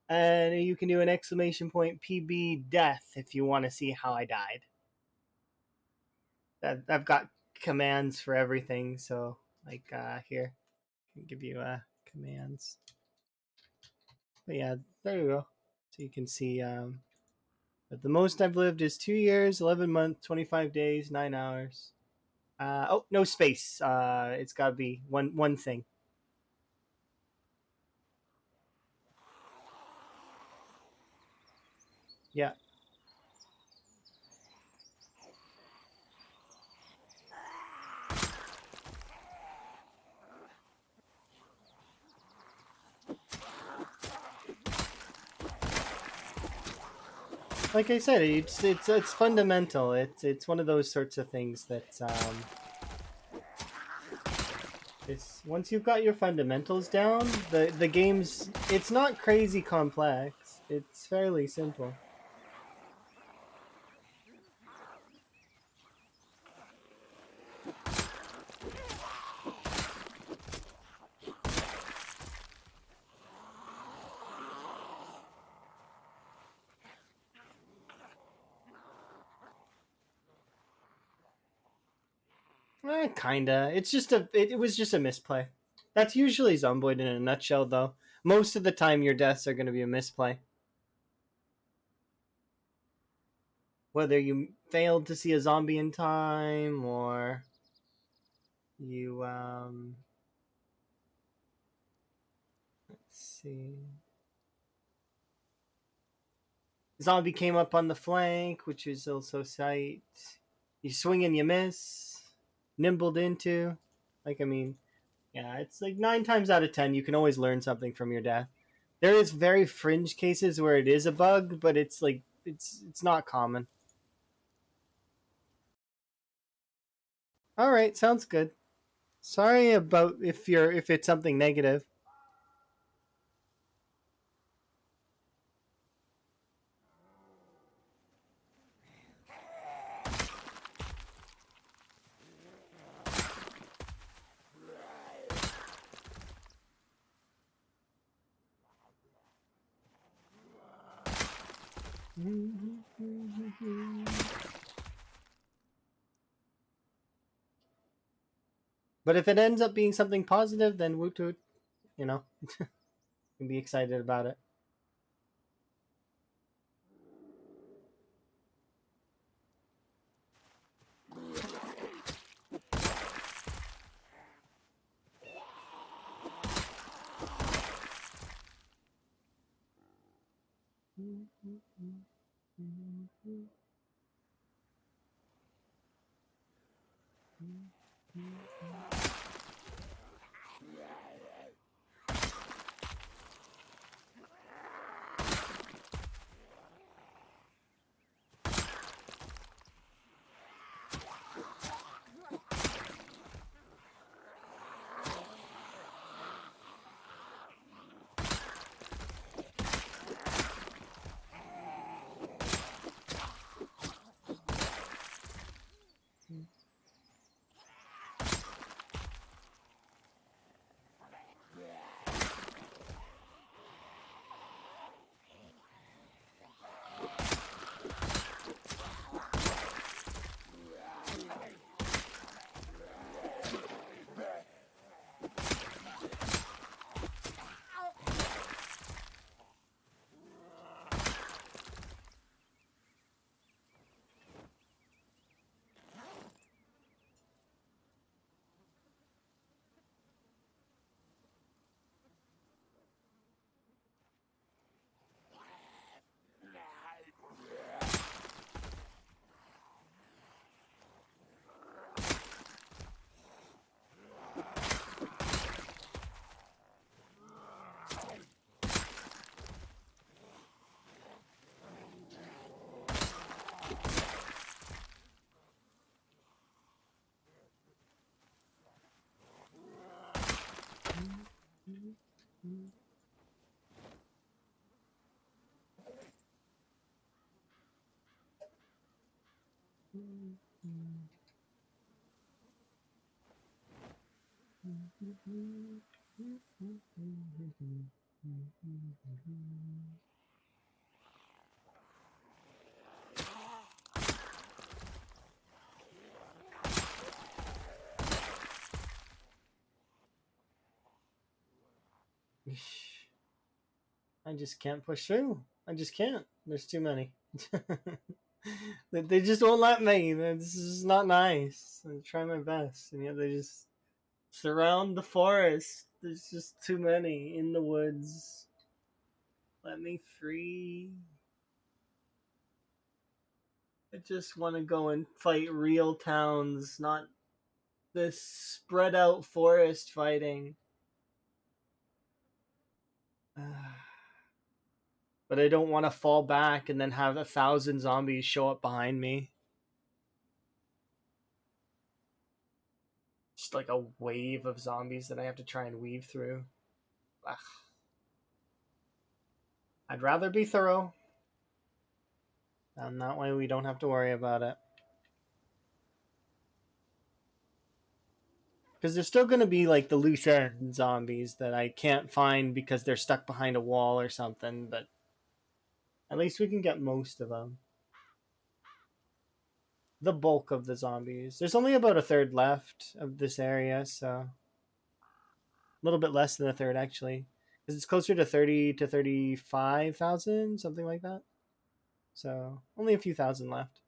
and you can do an exclamation point PB death if you want to see how I died. I've got commands for everything, so like here I can give you commands. But yeah, there you go. So you can see but the most I've lived is 2 years, 11 months, 25 days, 9 hours. Oh, no space. It's got to be one thing. Yeah. Like I said, it's fundamental. It's one of those sorts of things that it's once you've got your fundamentals down, the game's it's not crazy complex. It's fairly simple. Kinda. It was just a misplay. That's usually Zomboid in a nutshell, though. Most of the time, your deaths are going to be a misplay. Whether you failed to see a zombie in time or you see. Zombie came up on the flank, which is also sight. You swing and you miss. Nimbled into. Like, I mean, yeah, it's like 9 times out of 10, you can always learn something from your death. There is very fringe cases where it is a bug, but it's like, it's not common. All right, sounds good. Sorry about if it's something negative. But if it ends up being something positive, then woot woot, you know, can be excited about it. I just can't push through. I just can't. There's too many. They just won't let me. This is not nice. I try my best, and yet they just surround the forest. There's just too many in the woods. Let me free. I just want to go and fight real towns, not this spread out forest fighting. But I don't want to fall back and then have 1,000 zombies show up behind me. Just like a wave of zombies that I have to try and weave through. Ugh. I'd rather be thorough. And that way we don't have to worry about it. Because there's still going to be like the loose end zombies that I can't find because they're stuck behind a wall or something. But at least we can get most of them. The bulk of the zombies. There's only about a third left of this area, so a little bit less than a third actually, because it's closer to 30 to 35,000, something like that. So only a few thousand left.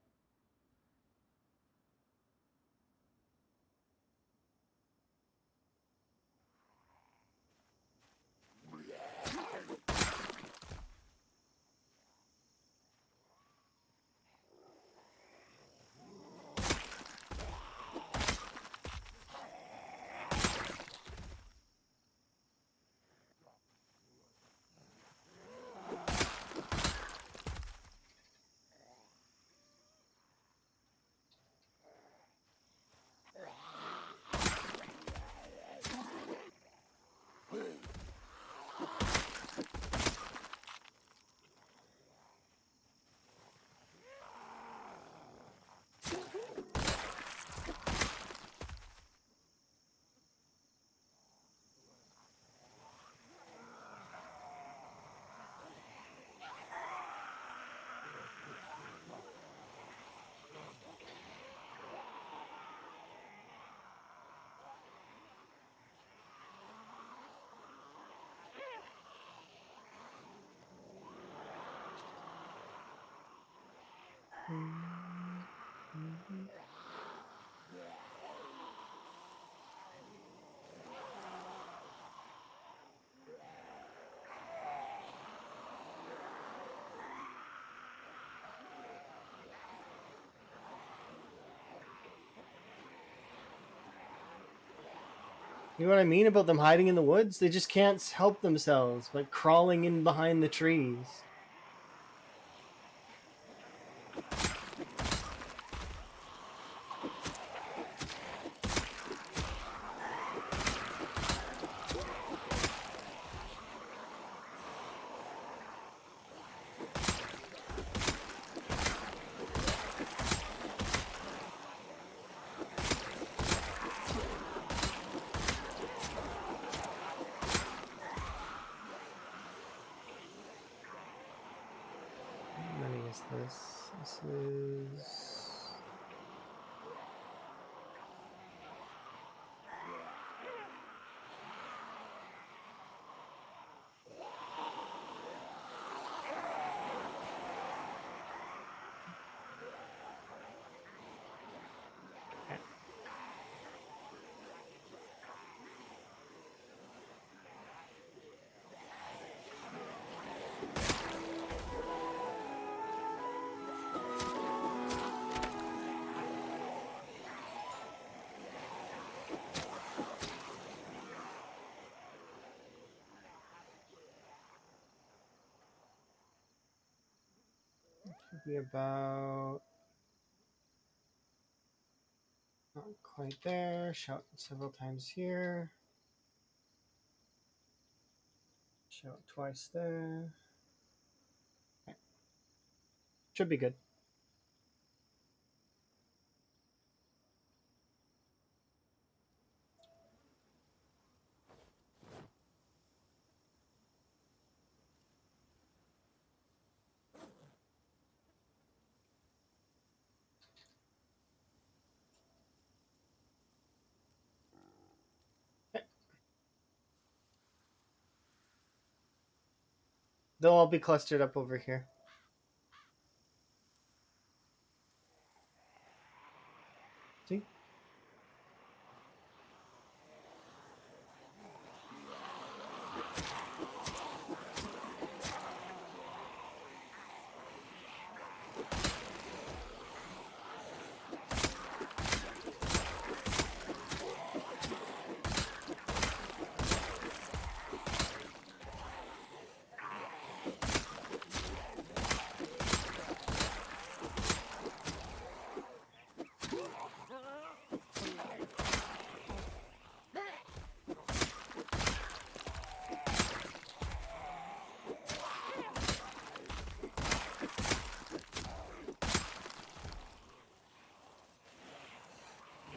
You know what I mean about them hiding in the woods? They just can't help themselves by crawling in behind the trees. How many is this? This is... Should be about... Not quite there. Shout several times here. Shout twice there. Okay. Should be good. Okay. They'll all be clustered up over here. See?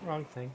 Wrong thing.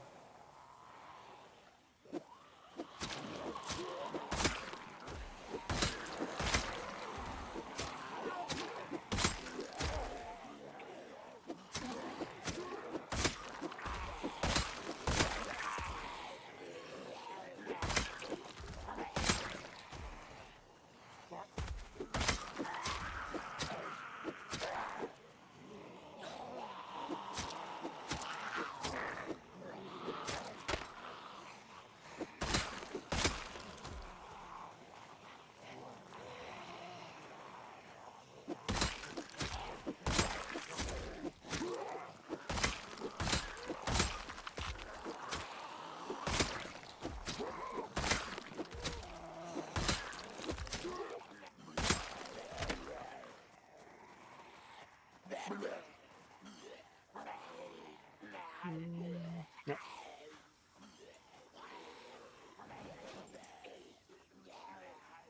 No.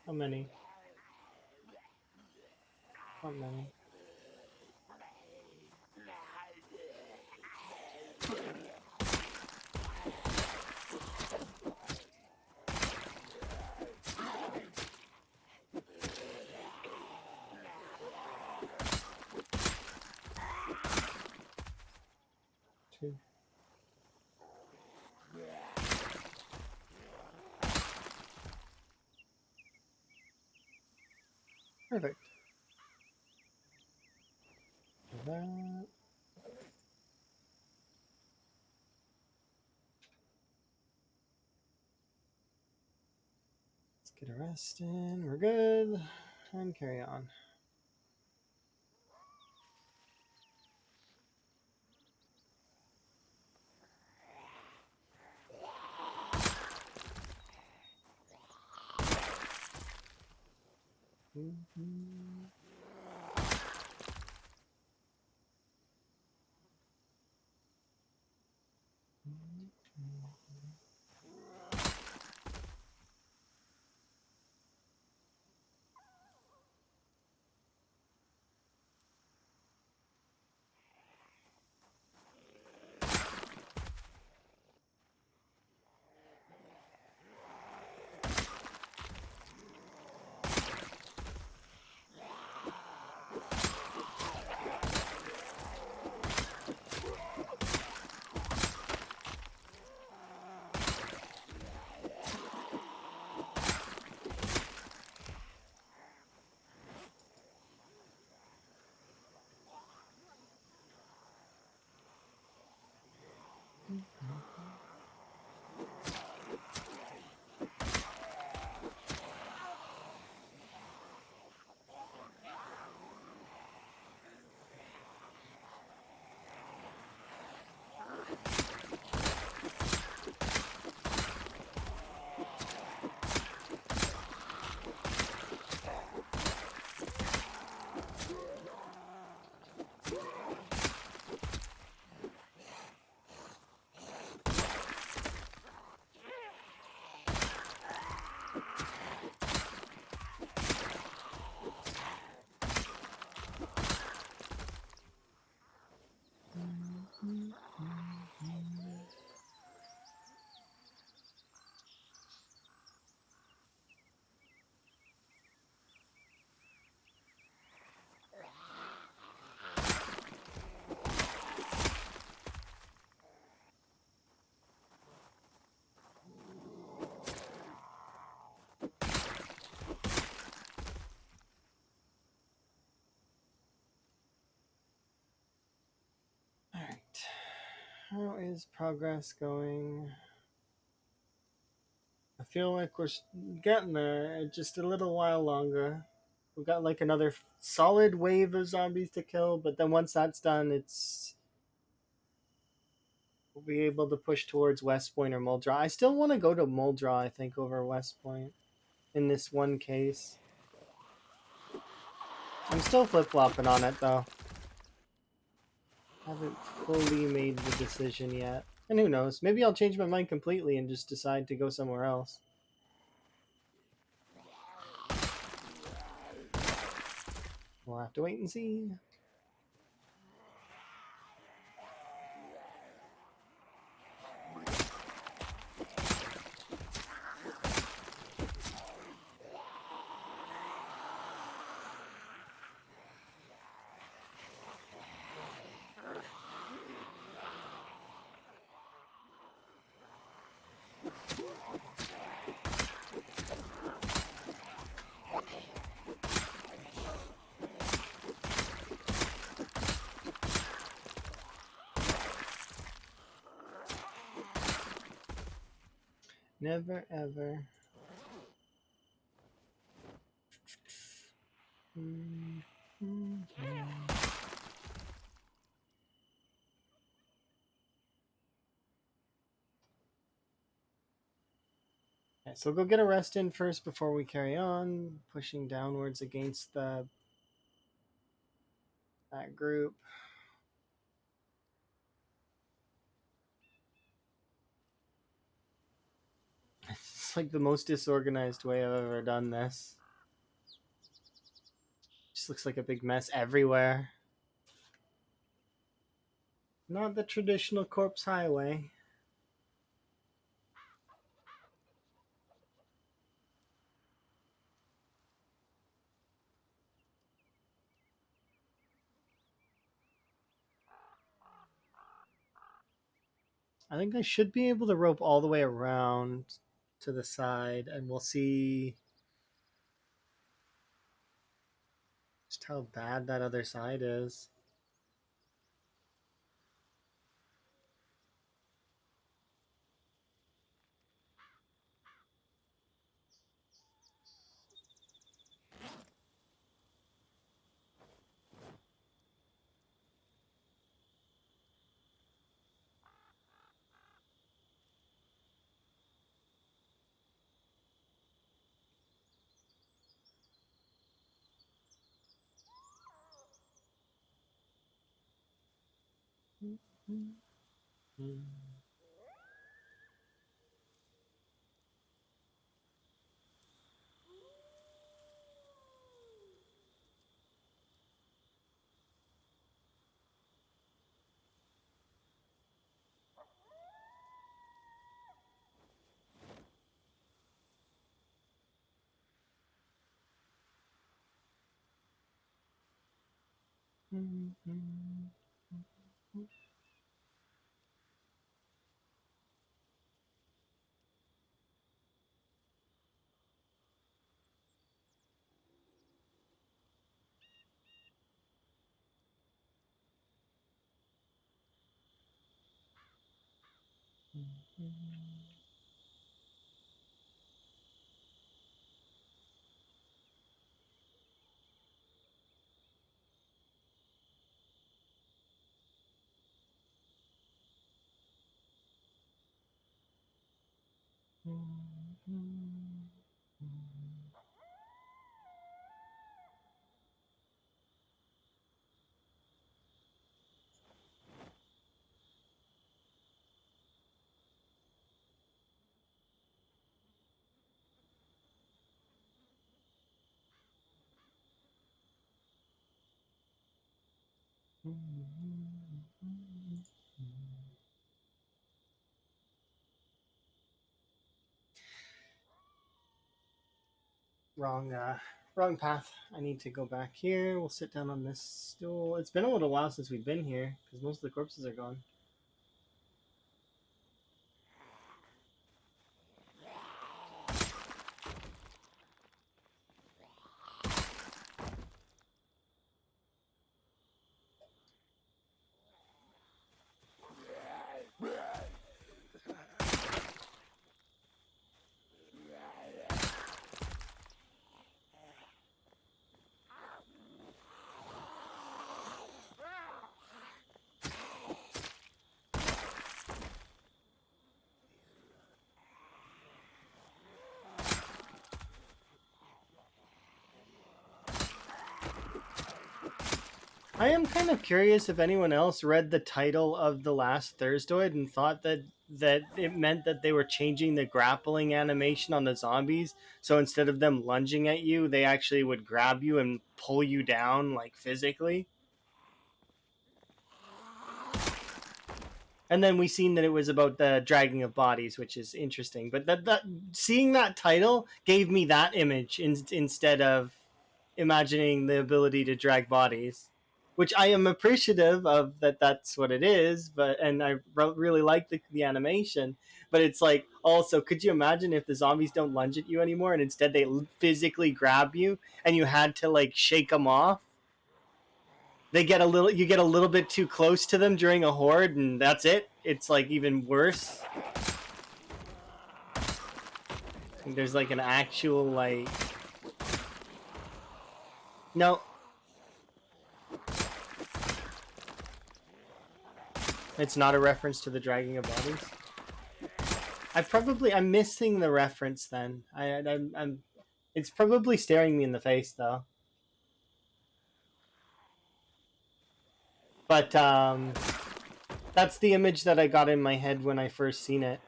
How many? How many? Two. Perfect. That. Get a rest in. We're good. And carry on. How is progress going? I feel like we're getting there. Just a little while longer. We've got like another solid wave of zombies to kill, but then once that's done, we'll be able to push towards West Point or Muldra. I still want to go to Muldra, I think, over West Point in this one case. I'm still flip-flopping on it, though. Haven't fully made the decision yet. And who knows, maybe I'll change my mind completely and just decide to go somewhere else. We'll have to wait and see. Never ever. Okay, so go get a rest in first before we carry on, pushing downwards against that group. It's like the most disorganized way I've ever done this. Just looks like a big mess everywhere. Not the traditional corpse highway. I think I should be able to rope all the way around to the side, and we'll see just how bad that other side is. Wrong path. I need to go back here. We'll sit down on this stool. It's been a little while since we've been here because most of the corpses are gone. I am kind of curious if anyone else read the title of the last Thursdoid and thought that it meant that they were changing the grappling animation on the zombies. So instead of them lunging at you, they actually would grab you and pull you down, like, physically. And then we seen that it was about the dragging of bodies, which is interesting. But that seeing that title gave me that image instead of imagining the ability to drag bodies, which I am appreciative of that that's what it is. But and I really like the animation. But it's like, also, could you imagine if the zombies don't lunge at you anymore and instead they physically grab you and you had to like shake them off? You get a little bit too close to them during a horde and that's it. It's like even worse. There's like an actual like no, it's not a reference to the dragging of bodies. I'm missing the reference then. I'm it's probably staring me in the face though. But that's the image that I got in my head when I first seen it.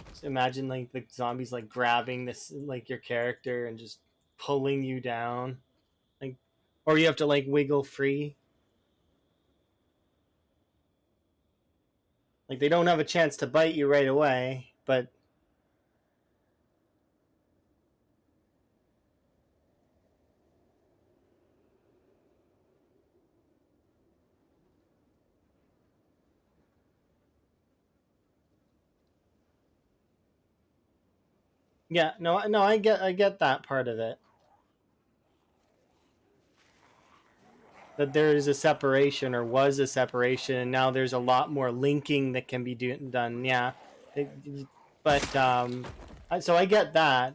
Just imagine like the zombies like grabbing this like your character and just pulling you down, like, or you have to like wiggle free. Like they don't have a chance to bite you right away, but yeah, no, I get that part of it. That there is a separation or was a separation, and now there's a lot more linking that can be done. Yeah, but so I get that.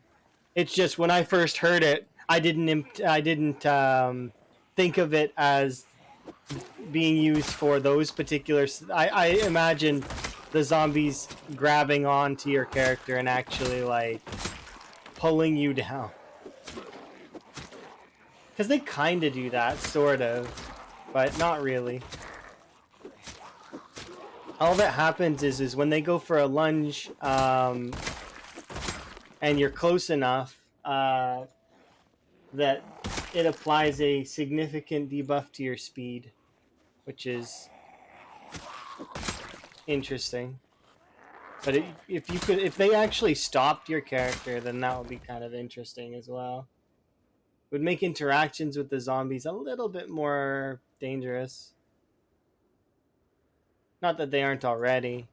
It's just when I first heard it, I didn't think of it as being used for those particular. I imagine the zombies grabbing onto your character and actually like pulling you down. Because they kind of do that, sort of, but not really. All that happens is when they go for a lunge, and you're close enough, that it applies a significant debuff to your speed, which is interesting. But if they actually stopped your character, then that would be kind of interesting as well. It would make interactions with the zombies a little bit more dangerous. Not that they aren't already.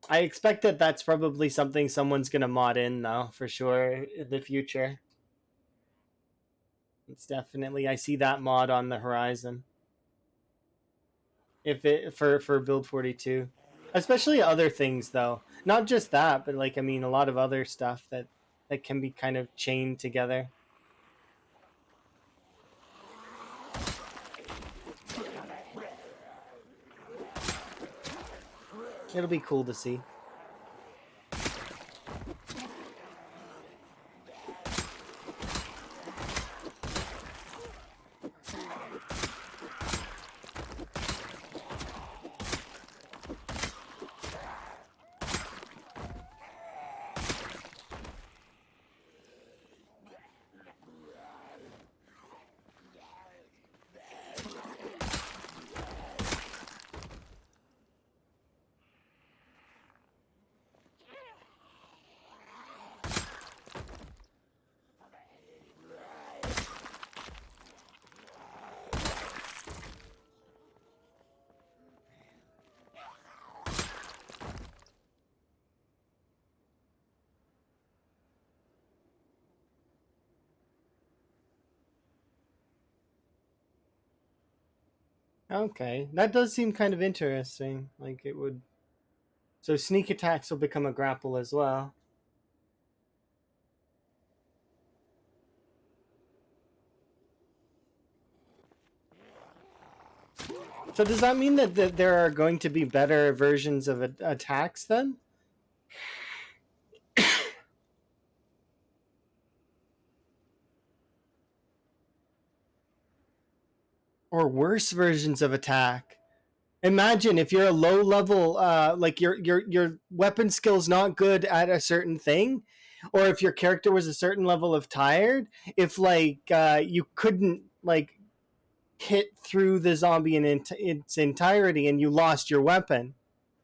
I expect that that's probably something someone's gonna mod in, though, for sure, in the future. It's definitely, I see that mod on the horizon. If it for build 42, especially other things though, not just that, but like I mean, a lot of other stuff that can be kind of chained together. It'll be cool to see. Okay, that does seem kind of interesting. Like it would. So sneak attacks will become a grapple as well. So does that mean that there are going to be better versions of attacks then? Or worse versions of attack? Imagine if you're a low level, like your weapon skill's not good at a certain thing, or if your character was a certain level of tired, if like you couldn't like hit through the zombie in its entirety and you lost your weapon,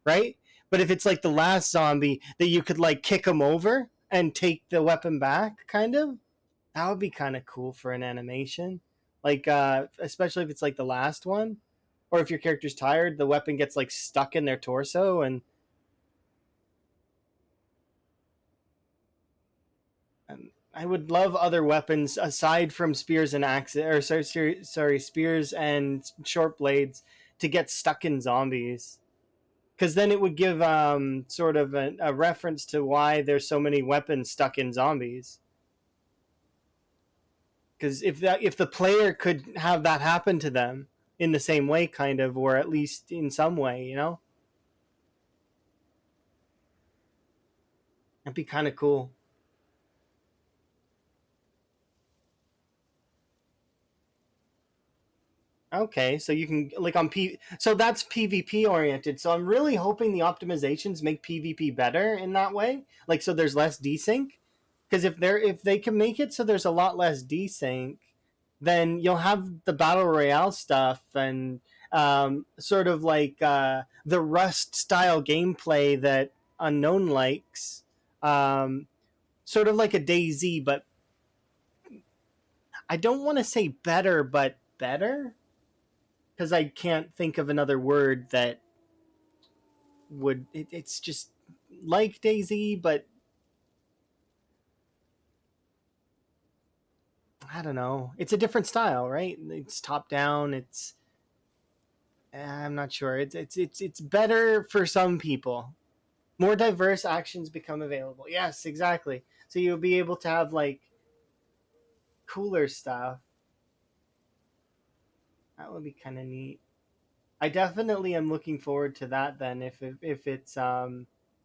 right? But if it's like the last zombie that you could like kick him over and take the weapon back, kind of, that would be kind of cool for an animation. Like especially if it's like the last one, or if your character's tired, the weapon gets like stuck in their torso, and I would love other weapons aside from spears and axes, or sorry, spears and short blades to get stuck in zombies. Because then it would give sort of a reference to why there's so many weapons stuck in zombies. Because if the player could have that happen to them in the same way, kind of, or at least in some way, that'd be kind of cool. Okay, so you can like on so that's PvP oriented. So I'm really hoping the optimizations make PvP better in that way. Like so there's less desync. Because if they can make it so there's a lot less desync, then you'll have the battle royale stuff and sort of like the Rust style gameplay that Unknown likes. Um, Sort of like a DayZ, but I don't want to say better, but better because I can't think of another word that would. It's just like DayZ, but I don't know. It's a different style, right? It's top down. I'm not sure. It's better for some people. More diverse actions become available. Yes, exactly. So you'll be able to have like cooler stuff. That would be kind of neat. I definitely am looking forward to that then if it's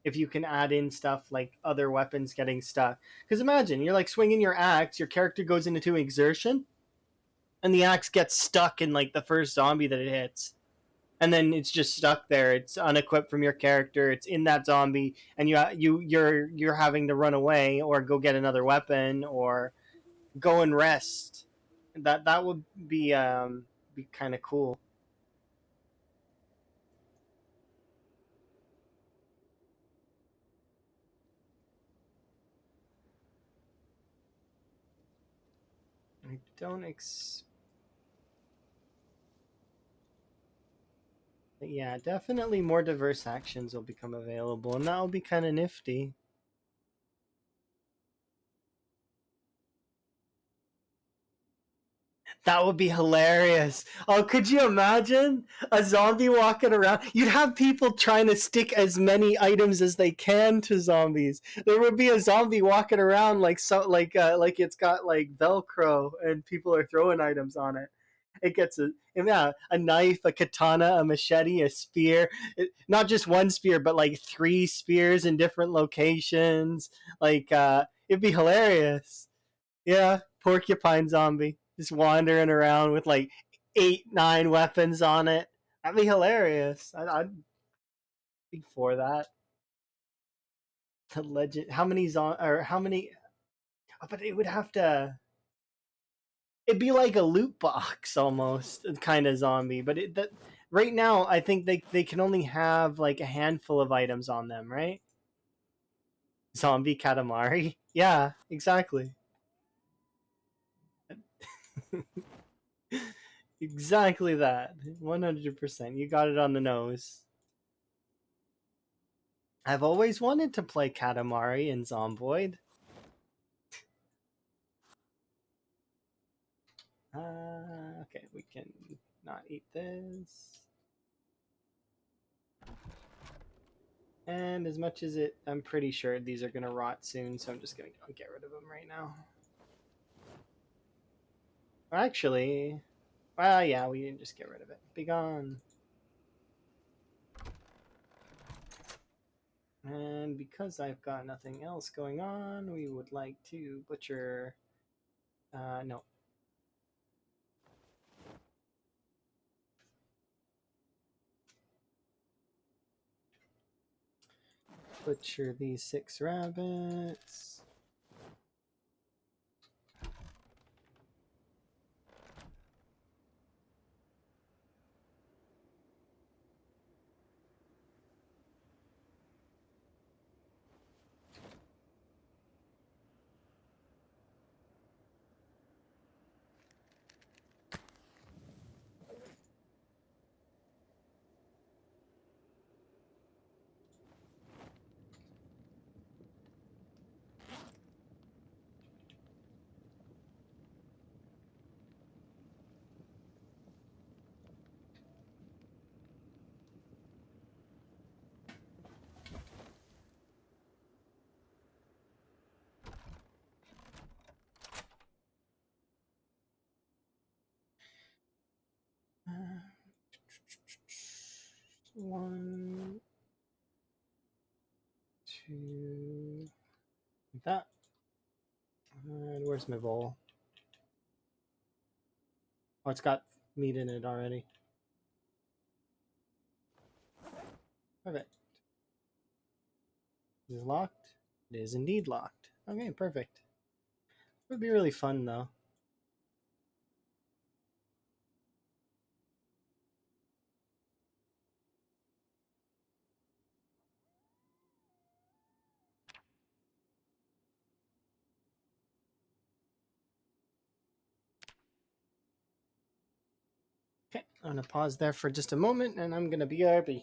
if you can add in stuff like other weapons getting stuck. Because imagine you're like swinging your axe, your character goes into exertion, and the axe gets stuck in like the first zombie that it hits, and then it's just stuck there. It's unequipped from your character. It's in that zombie, and you're having to run away or go get another weapon or go and rest. That would be kind of cool. I don't Yeah, definitely more diverse actions will become available, and that'll be kind of nifty. That would be hilarious. Oh, could you imagine a zombie walking around? You'd have people trying to stick as many items as they can to zombies. There would be a zombie walking around like it's got like Velcro, and people are throwing items on it. It gets a knife, a katana, a machete, a spear. Not just one spear, but like three spears in different locations. It'd be hilarious. Yeah, porcupine zombie just wandering around with like 8, 9 weapons on it. That'd be hilarious. I'd be for that. The legend. How many or how many? Oh, but it would have to. It'd be like a loot box almost, kind of zombie. But that right now, I think they can only have like a handful of items on them, right? Zombie Katamari. Yeah, exactly. Exactly that. 100%. You got it on the nose. I've always wanted to play Katamari in Zomboid. Okay, we can not eat this. And as much as I'm pretty sure these are gonna rot soon, so I'm just gonna go get rid of them right now. Actually, well, yeah, we didn't just get rid of it. Be gone. And because I've got nothing else going on, we would like to butcher. No. Butcher these 6 rabbits. One, two, like that. And where's my bowl? Oh, it's got meat in it already. Perfect. Is it locked? It is indeed locked. Okay, perfect. It would be really fun though. Okay, I'm gonna pause there for just a moment, and I'm gonna BRB.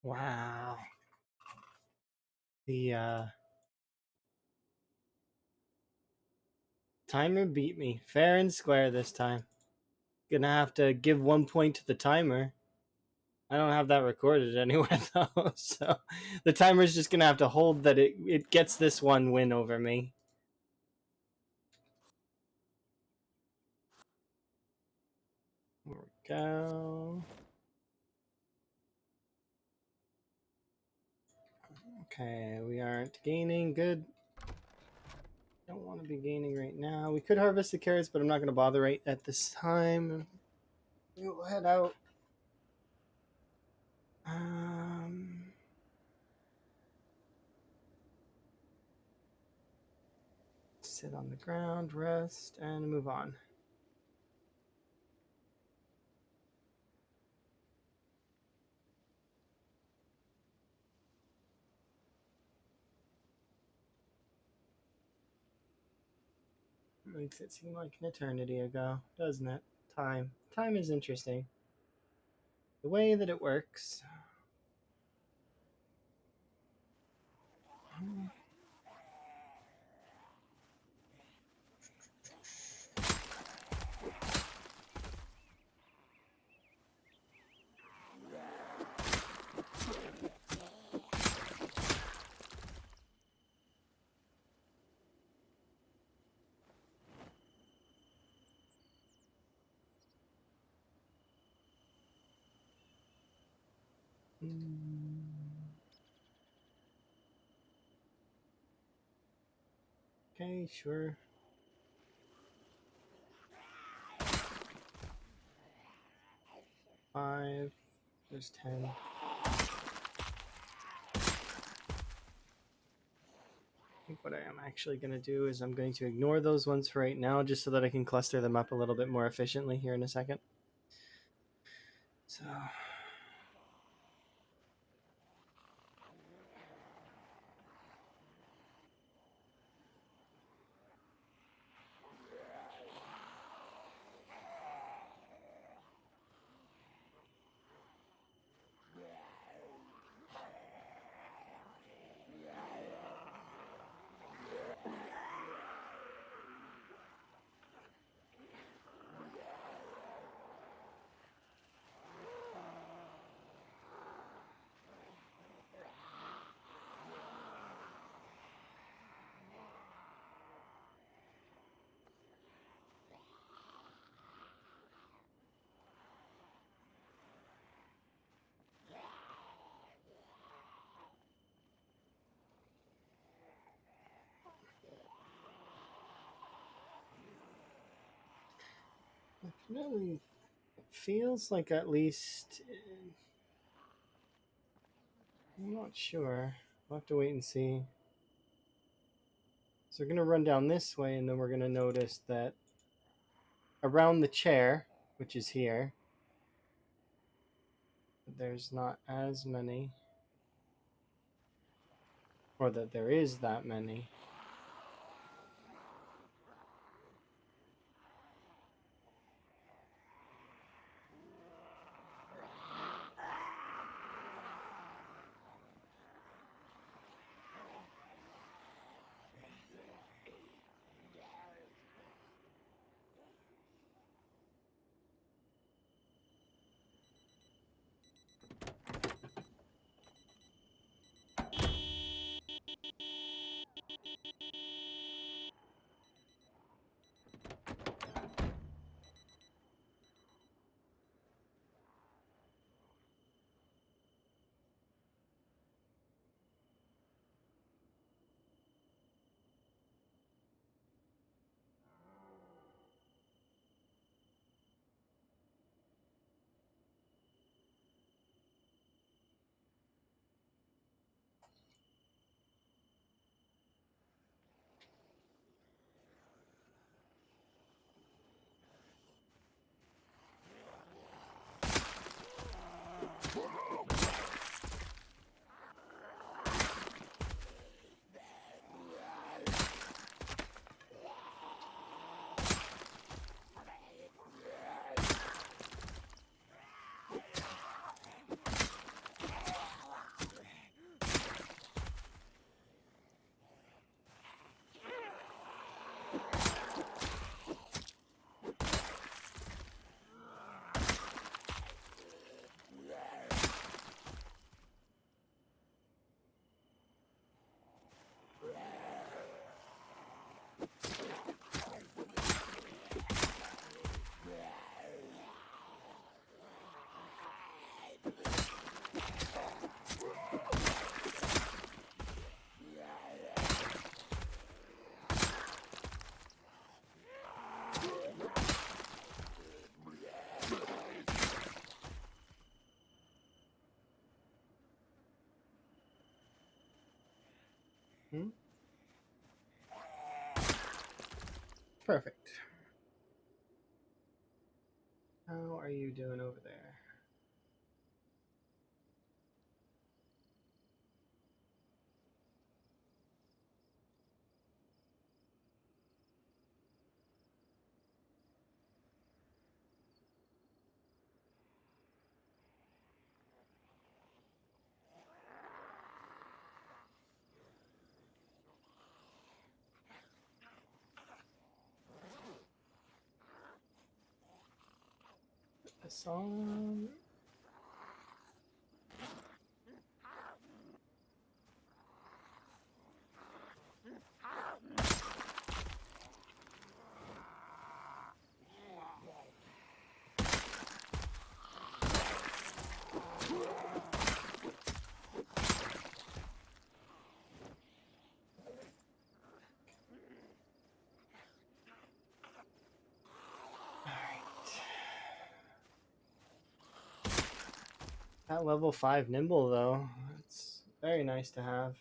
Wow. The timer beat me fair and square this time. Gonna have to give 1 point to the timer. I don't have that recorded anywhere though, so the timer's just gonna have to hold that it gets this one win over me. There we go. Okay, we aren't gaining. Good. Don't want to be gaining right now. We could harvest the carrots, but I'm not going to bother right at this time. We'll head out. Sit on the ground, rest, and move on. Makes it seem like an eternity ago, doesn't it? Time. Time is interesting. The way that it works. Okay, sure. Five. There's 10. I think what I am actually going to do is I'm going to ignore those ones for right now, just so that I can cluster them up a little bit more efficiently here in a second. So it really feels like at least I'm not sure. We'll have to wait and see. So we're going to run down this way, and then we're going to notice that around the chair, which is here, there's not as many, or that there is that many. perfect. How are you doing over there? This on. That level 5 nimble though, it's very nice to have.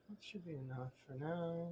That should be enough for now.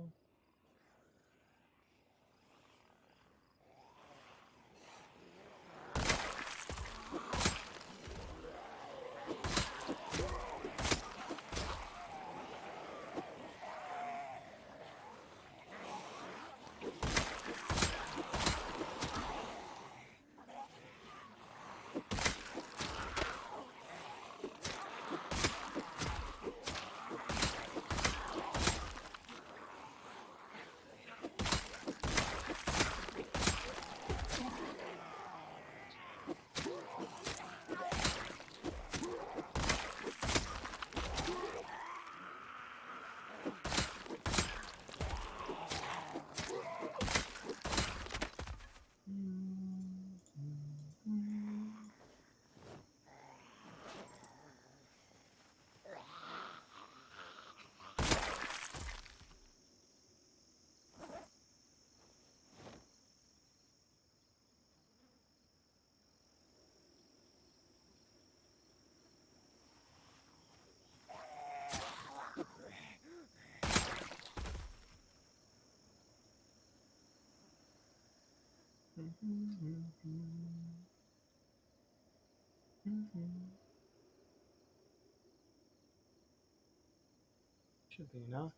Should be enough.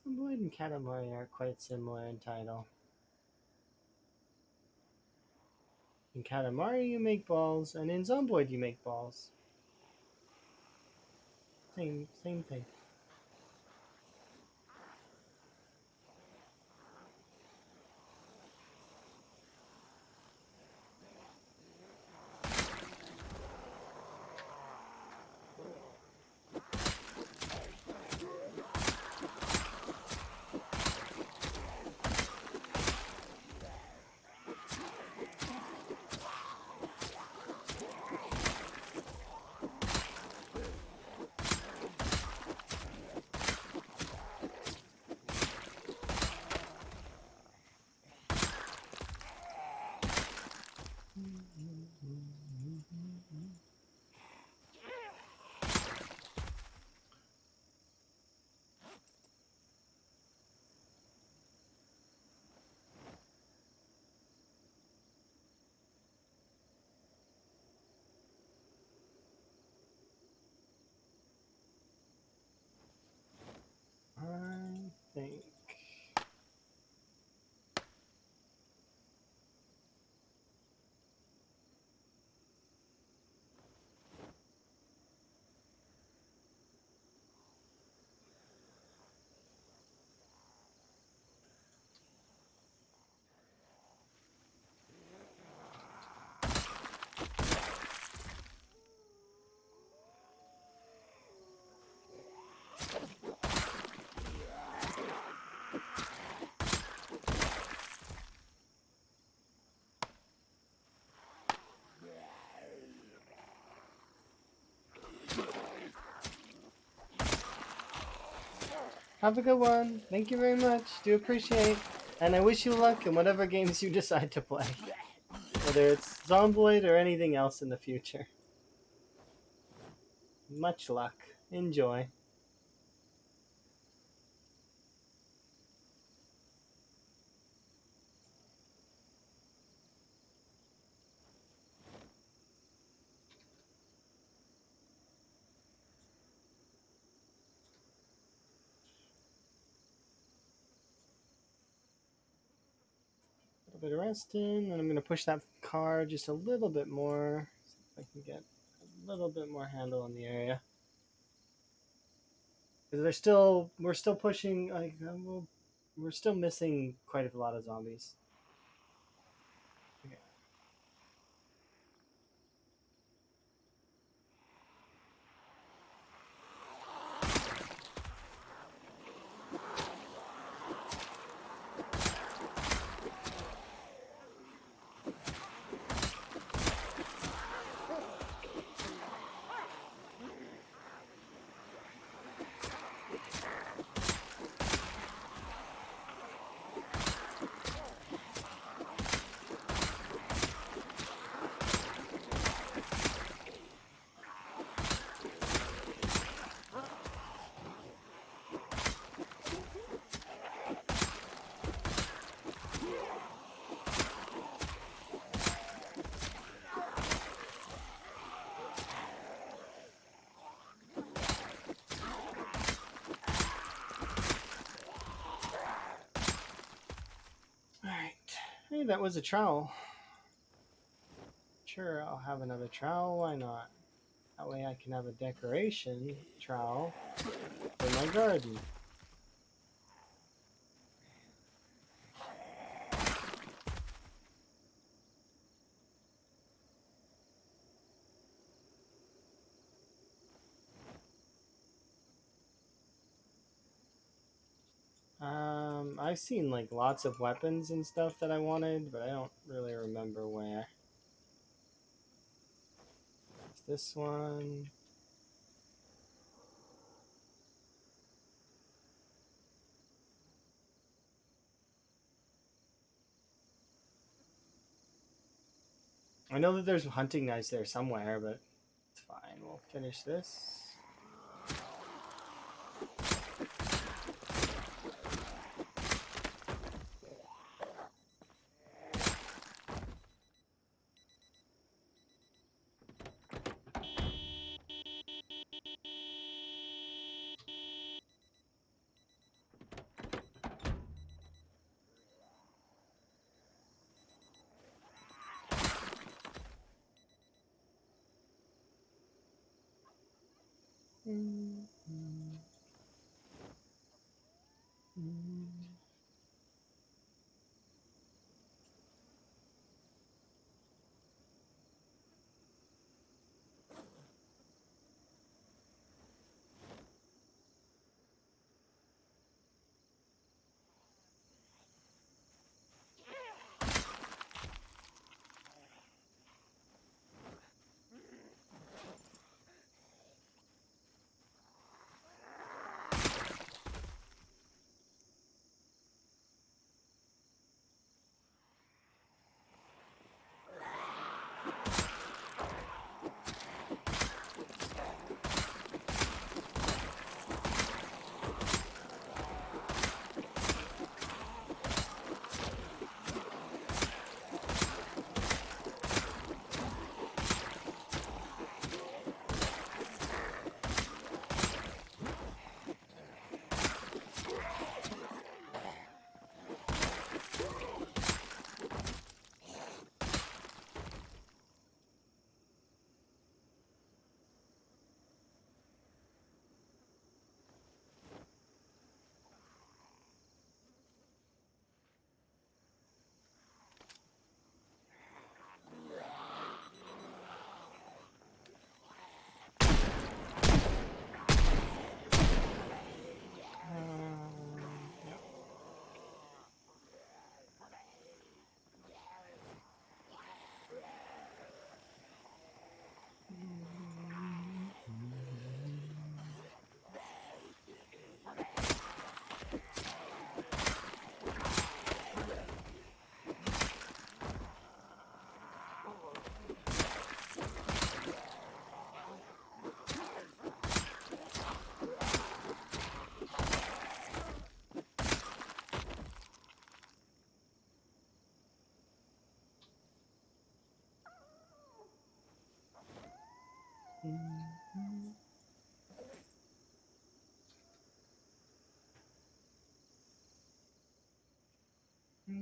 Zomboid and Katamari are quite similar in title. In Katamari you make balls, and in Zomboid you make balls. Same thing. Have a good one. Thank you very much. Do appreciate. And I wish you luck in whatever games you decide to play. Whether it's Zomboid or anything else in the future. Much luck. Enjoy. A little bit of resting, and I'm going to push that car just a little bit more. See if I can get a little bit more handle on the area. Because we're still pushing, like, we're still missing quite a lot of zombies. Okay. Alright. Hey, that was a trowel. Sure, I'll have another trowel. Why not? That way I can have a decoration trowel for my garden. I've seen like lots of weapons and stuff that I wanted, but I don't really remember where. It's this one. I know that there's hunting knives there somewhere, but it's fine. We'll finish this.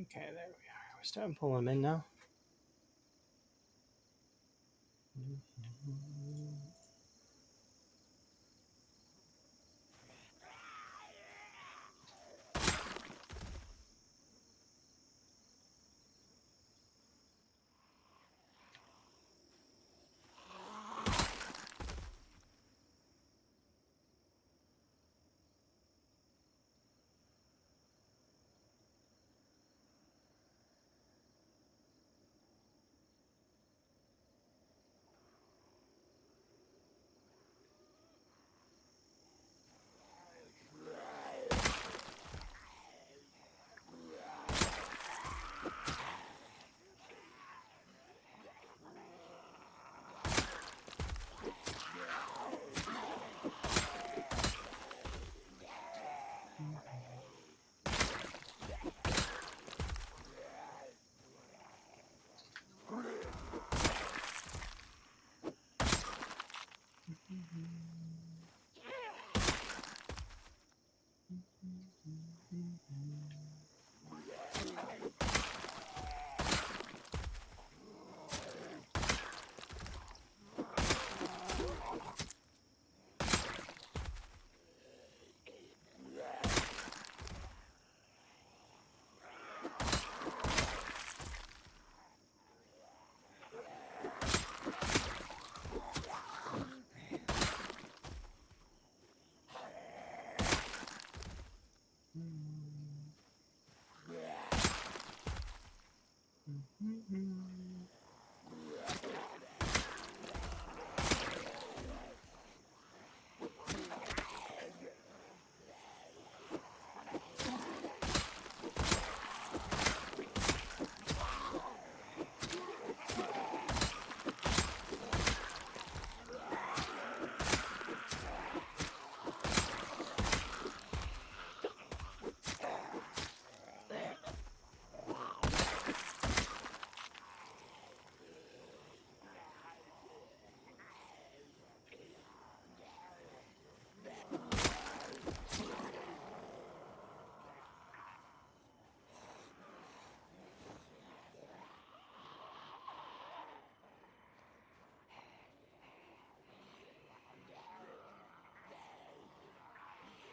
Okay, there we are. We're starting to pull them in now.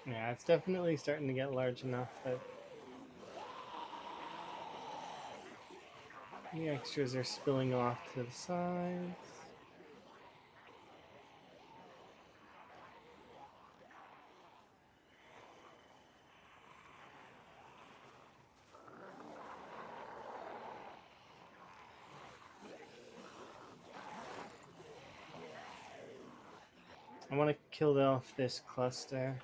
Yeah, it's definitely starting to get large enough that the extras are spilling off to the sides. I want to kill off this cluster.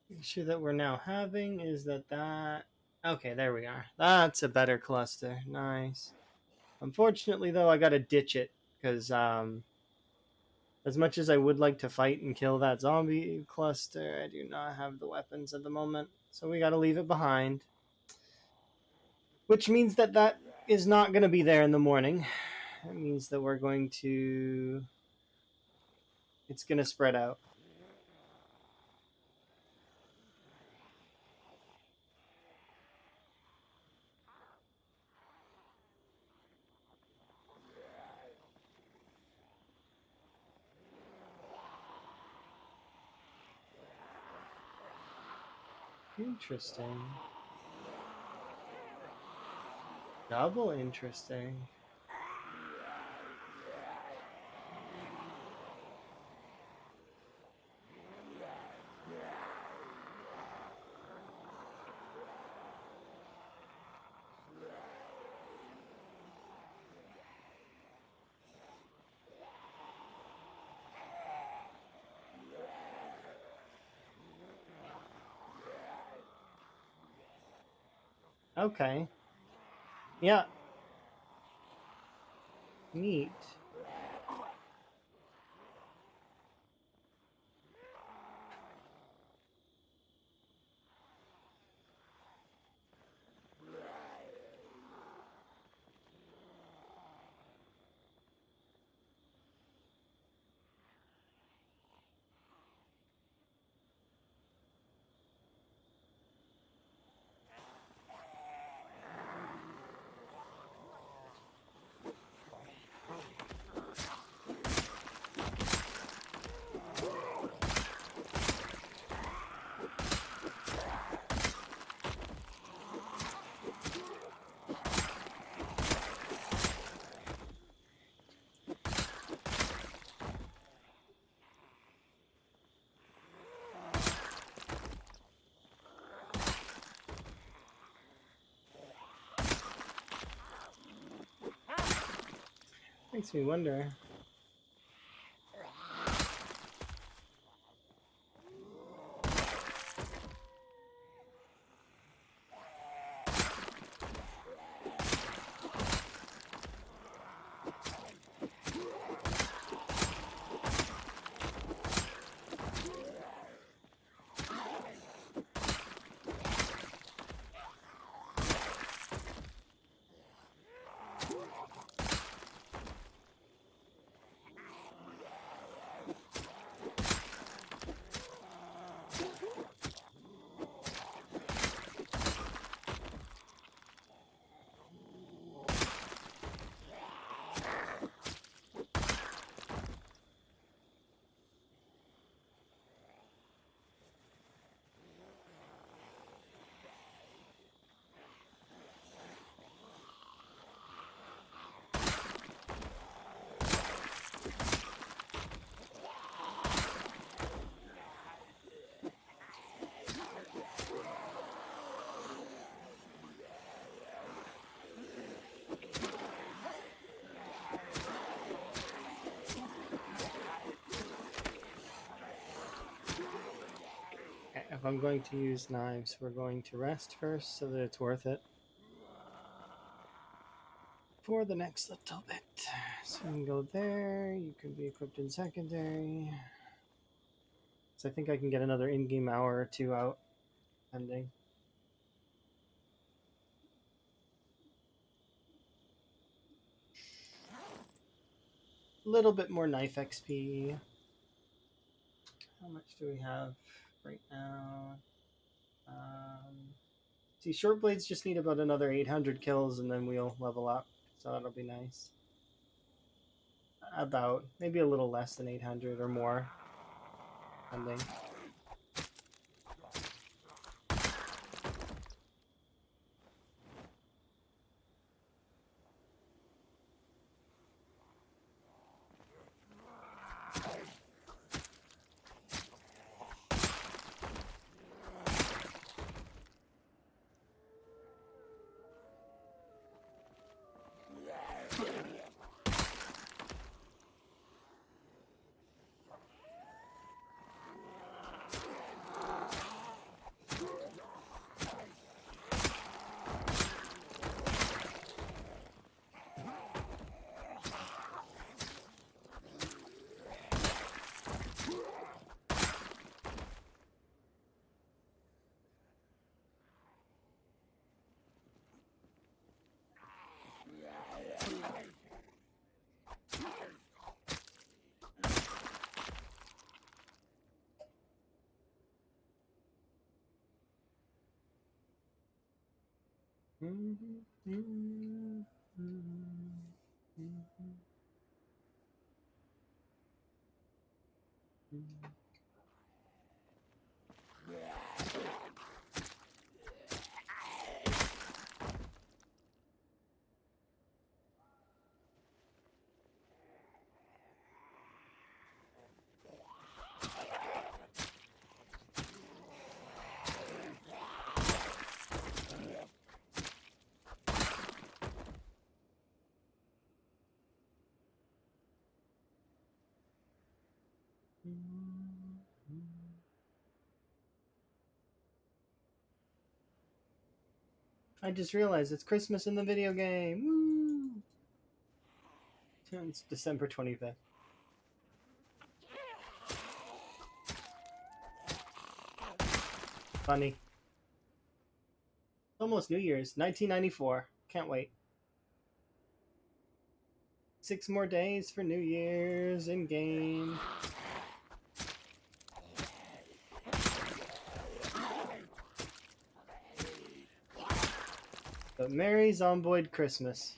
The issue that we're now having is that. Okay, there we are. That's a better cluster. Nice. Unfortunately, though, I gotta ditch it because As much as I would like to fight and kill that zombie cluster, I do not have the weapons at the moment. So we gotta leave it behind. Which means that that is not going to be there in the morning. It means that we're going to... It's going to spread out. Interesting. Double interesting. Okay. Yeah. Neat. Makes me wonder. If I'm going to use knives, we're going to rest first so that it's worth it for the next little bit. So you can go there, you can be equipped in secondary. So I think I can get another in-game hour or two out, pending. A little bit more knife XP. How much do we have right now? See, short blades just need about another 800 kills and then we'll level up. So that'll be nice. About, maybe a little less than 800 or more. Pending. I just realized it's Christmas in the video game. Woo! It's December 25th. Funny. Almost New Year's, 1994. Can't wait. 6 more days for New Year's in game. But Merry Zomboid Christmas.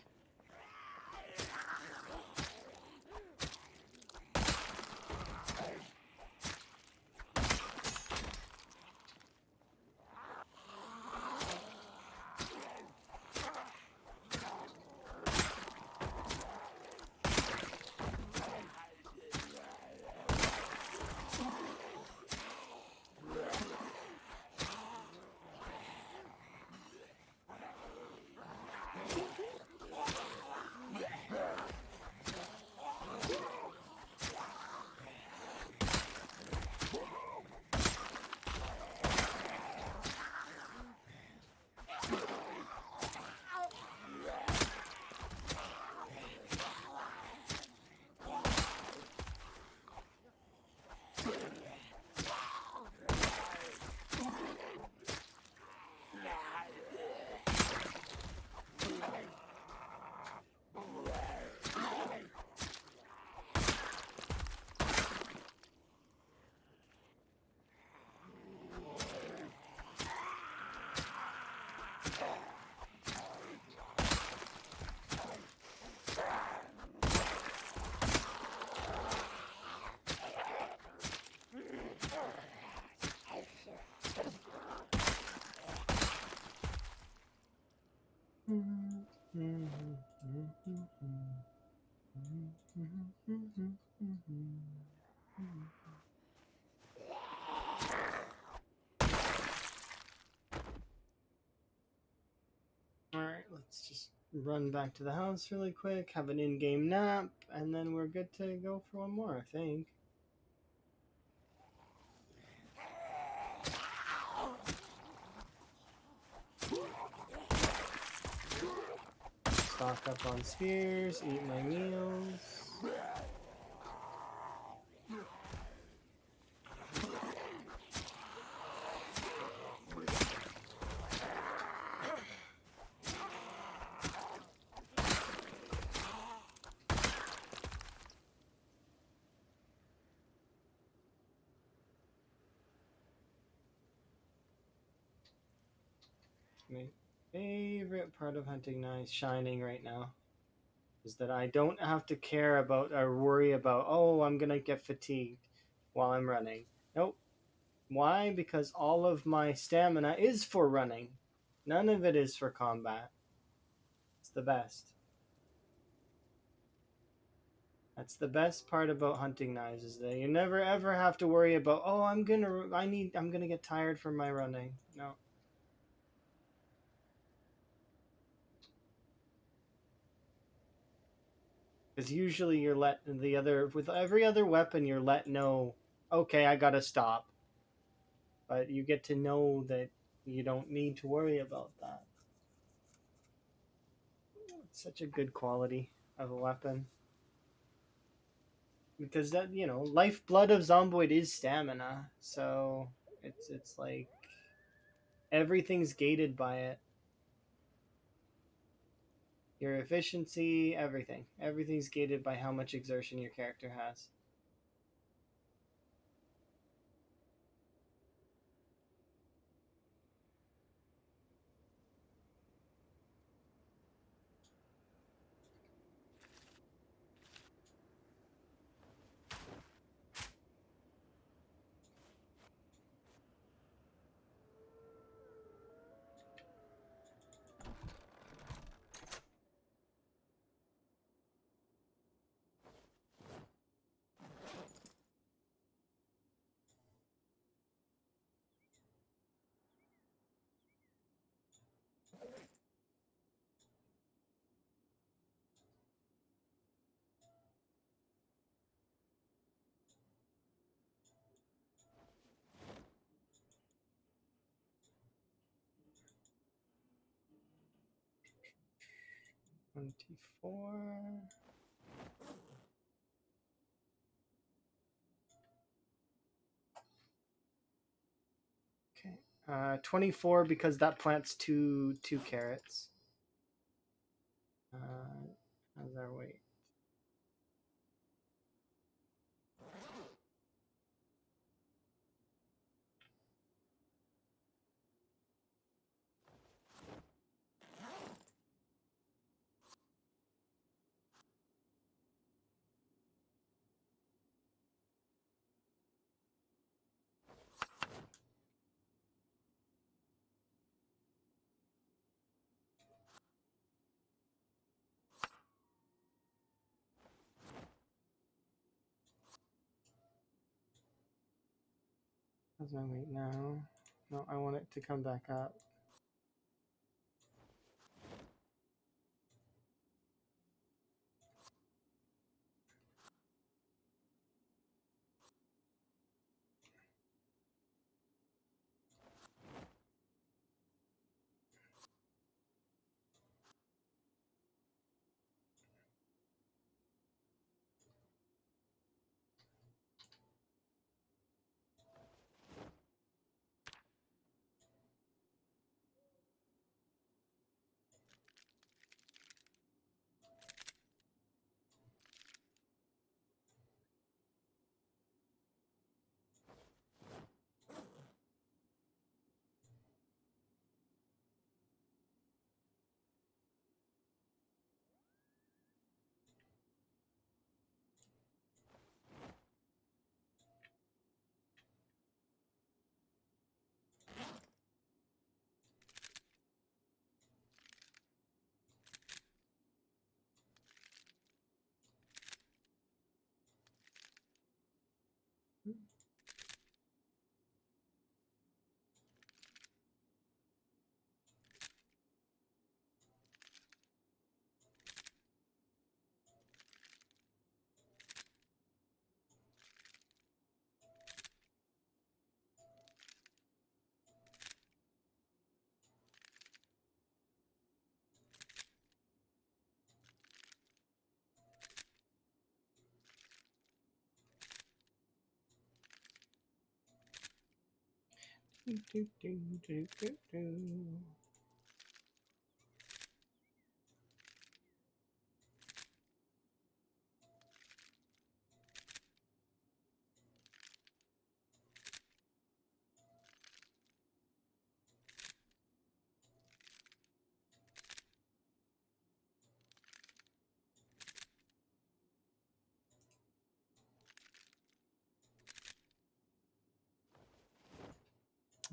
Alright, let's just run back to the house really quick, have an in-game nap, and then we're good to go for one more, I think. Stock up on spears, eat my meals. My favorite part of hunting knives shining right now is that I don't have to care about or worry about, oh, I'm gonna get fatigued while I'm running. Nope. Why? Because all of my stamina is for running. None of it is for combat. It's the best. That's the best part about hunting knives, is that you never ever have to worry about, oh, I'm gonna get tired from my running. No. Because usually you're with every other weapon, you're let know, okay, I gotta stop. But you get to know that you don't need to worry about that. It's such a good quality of a weapon. Because that, lifeblood of Zomboid is stamina. So it's like everything's gated by it. Your efficiency, everything. Everything's gated by how much exertion your character has. 24. Okay. 24 because that plants two carrots. How's our weight? How's my weight now? No, I want it to come back up.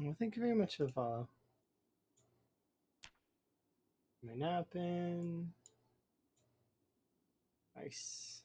Well, thank you very much for the follow. My napping. Nice.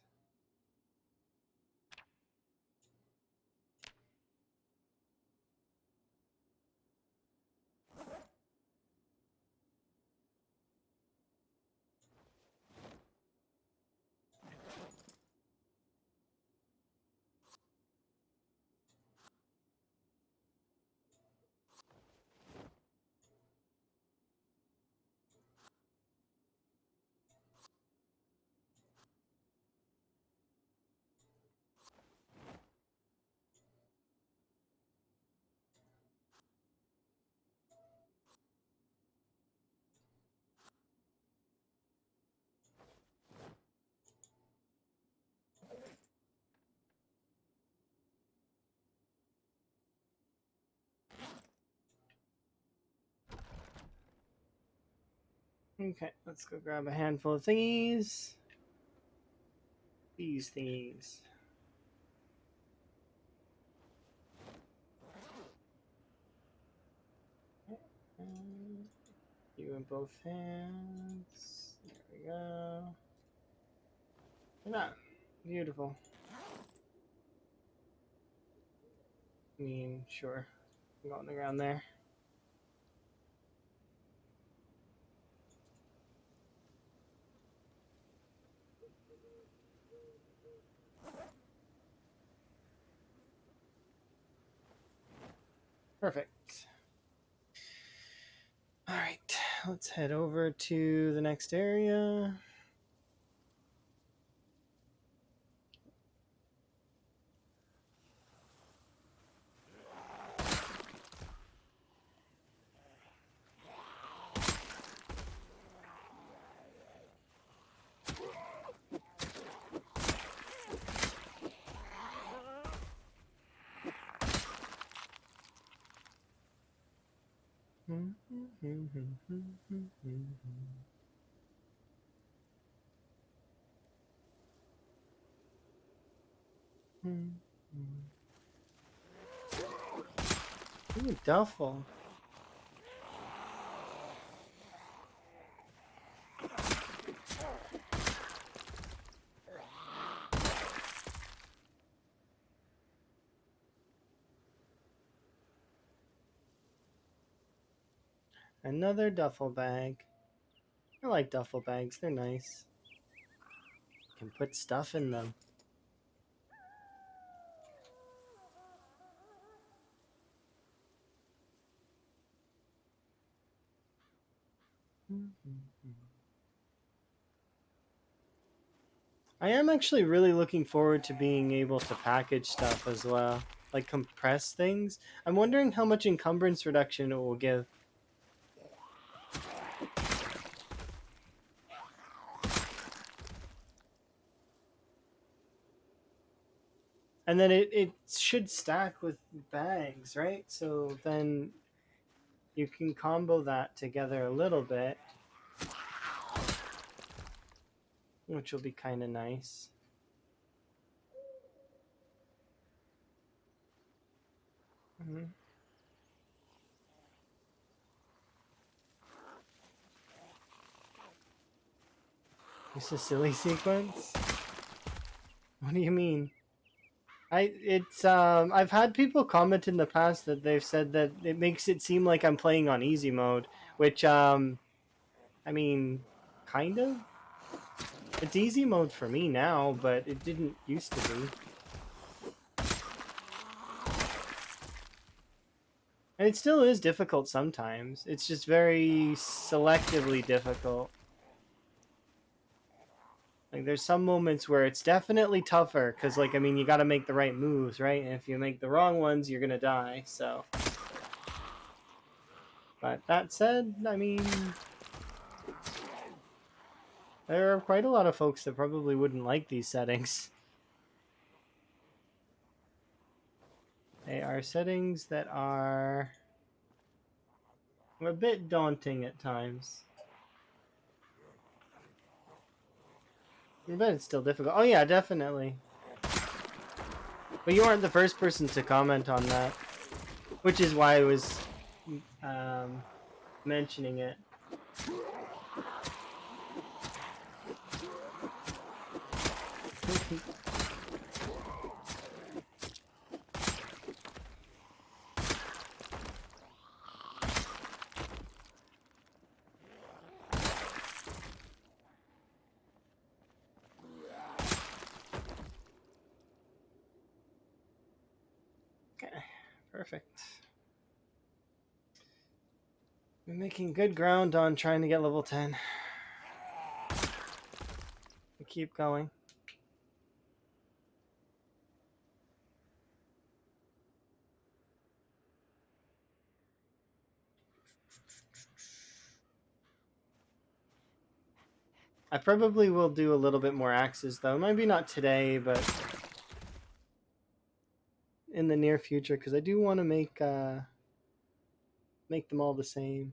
Okay, let's go grab a handful of thingies. These thingies. You in both hands. There we go. Look at that. Beautiful. I mean, sure. Go on the ground there. Perfect. All right, let's head over to the next area. Ooh, duffel. Another duffel bag. I like duffel bags, they're nice. You can put stuff in them. I am actually really looking forward to being able to package stuff as well. Like compress things. I'm wondering how much encumbrance reduction it will give. And then it should stack with bags, right? So then you can combo that together a little bit, which will be kind of nice. Mm-hmm. It's a silly sequence? What do you mean? I've had people comment in the past that they've said that it makes it seem like I'm playing on easy mode, which I mean, kind of. It's easy mode for me now, but it didn't used to be. And it still is difficult sometimes. It's just very selectively difficult. Like there's some moments where it's definitely tougher because, like, I mean, you got to make the right moves, right? And if you make the wrong ones, you're gonna die. So, but that said, I mean, there are quite a lot of folks that probably wouldn't like these settings. They are settings that are a bit daunting at times. I bet it's still difficult. Oh yeah, definitely. But you aren't the first person to comment on that, which is why I was mentioning it. Okay, perfect. We're making good ground on trying to get level 10. We keep going. I probably will do a little bit more axes though. Maybe not today, but in the near future, because I do want to make them all the same.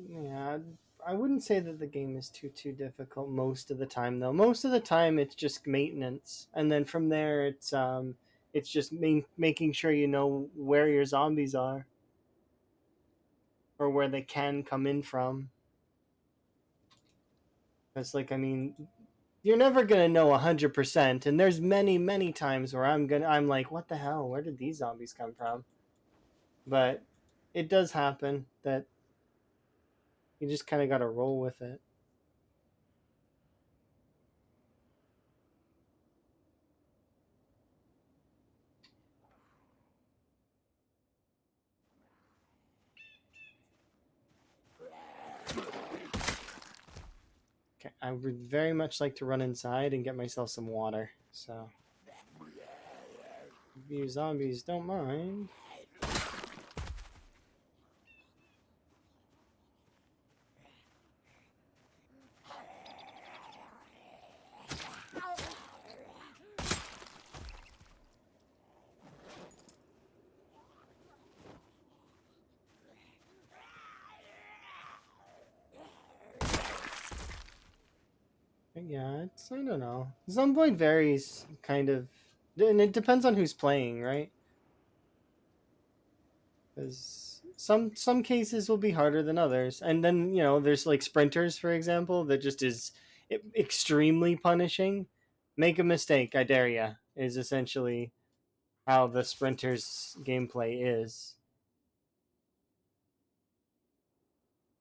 Yeah, I wouldn't say that the game is too difficult most of the time though. Most of the time it's just maintenance, and then from there it's just making sure you know where your zombies are or where they can come in from. Because like I mean, you're never gonna know 100%, and there's many times where I'm like, what the hell? Where did these zombies come from? But it does happen that you just kind of got to roll with it. Okay, I would very much like to run inside and get myself some water. So, if you zombies don't mind. Yeah, it's I don't know. Zomboid varies kind of, and it depends on who's playing, right? Because some cases will be harder than others, and then there's like sprinters, for example, that just is extremely punishing. Make a mistake, I dare ya, is essentially how the sprinters gameplay is.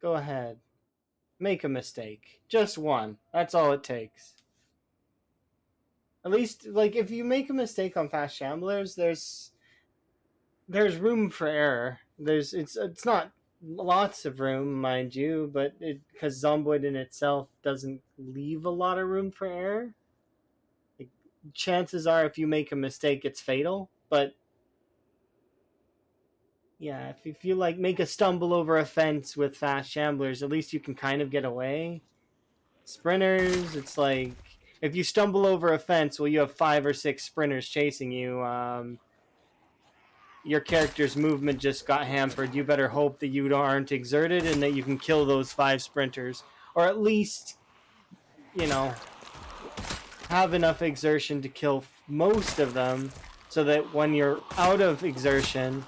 Go ahead, make a mistake, just one. That's all it takes. At least, like, if you make a mistake on fast shamblers, there's room for error. It's not lots of room, mind you, but because Zomboid in itself doesn't leave a lot of room for error. Like, chances are, if you make a mistake, it's fatal. But yeah, if you like make a stumble over a fence with fast shamblers, at least you can kind of get away. Sprinters, it's like if you stumble over a fence, well, you have 5 or 6 sprinters chasing you. Your character's movement just got hampered. You better hope that you aren't exerted and that you can kill those 5 sprinters, or at least, you know, have enough exertion to kill most of them, so that when you're out of exertion,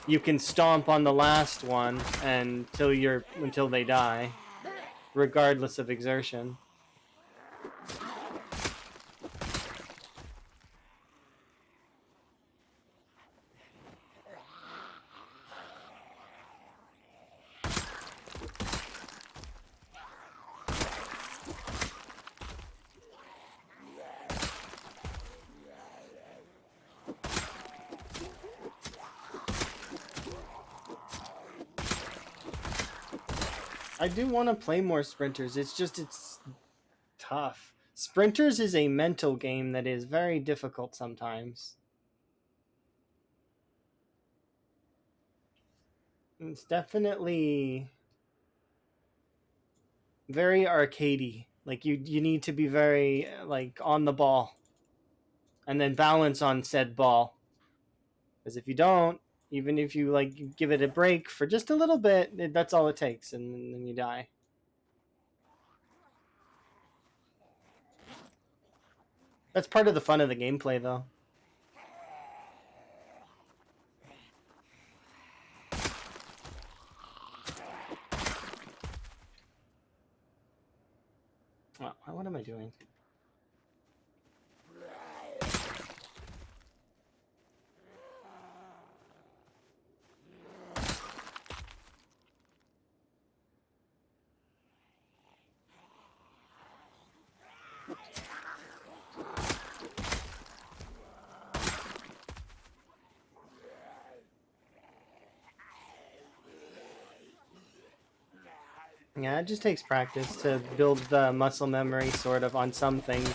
you can stomp on the last one until they die, regardless of exertion. I do want to play more sprinters. It's tough. Sprinters is a mental game that is very difficult sometimes. It's definitely very arcadey. Like you need to be very like on the ball, and then balance on said ball. Because if you don't, even if you like give it a break for just a little bit, that's all it takes, and then you die. That's part of the fun of the gameplay, though. Oh, what am I doing? Yeah, it just takes practice to build the muscle memory, sort of, on some things.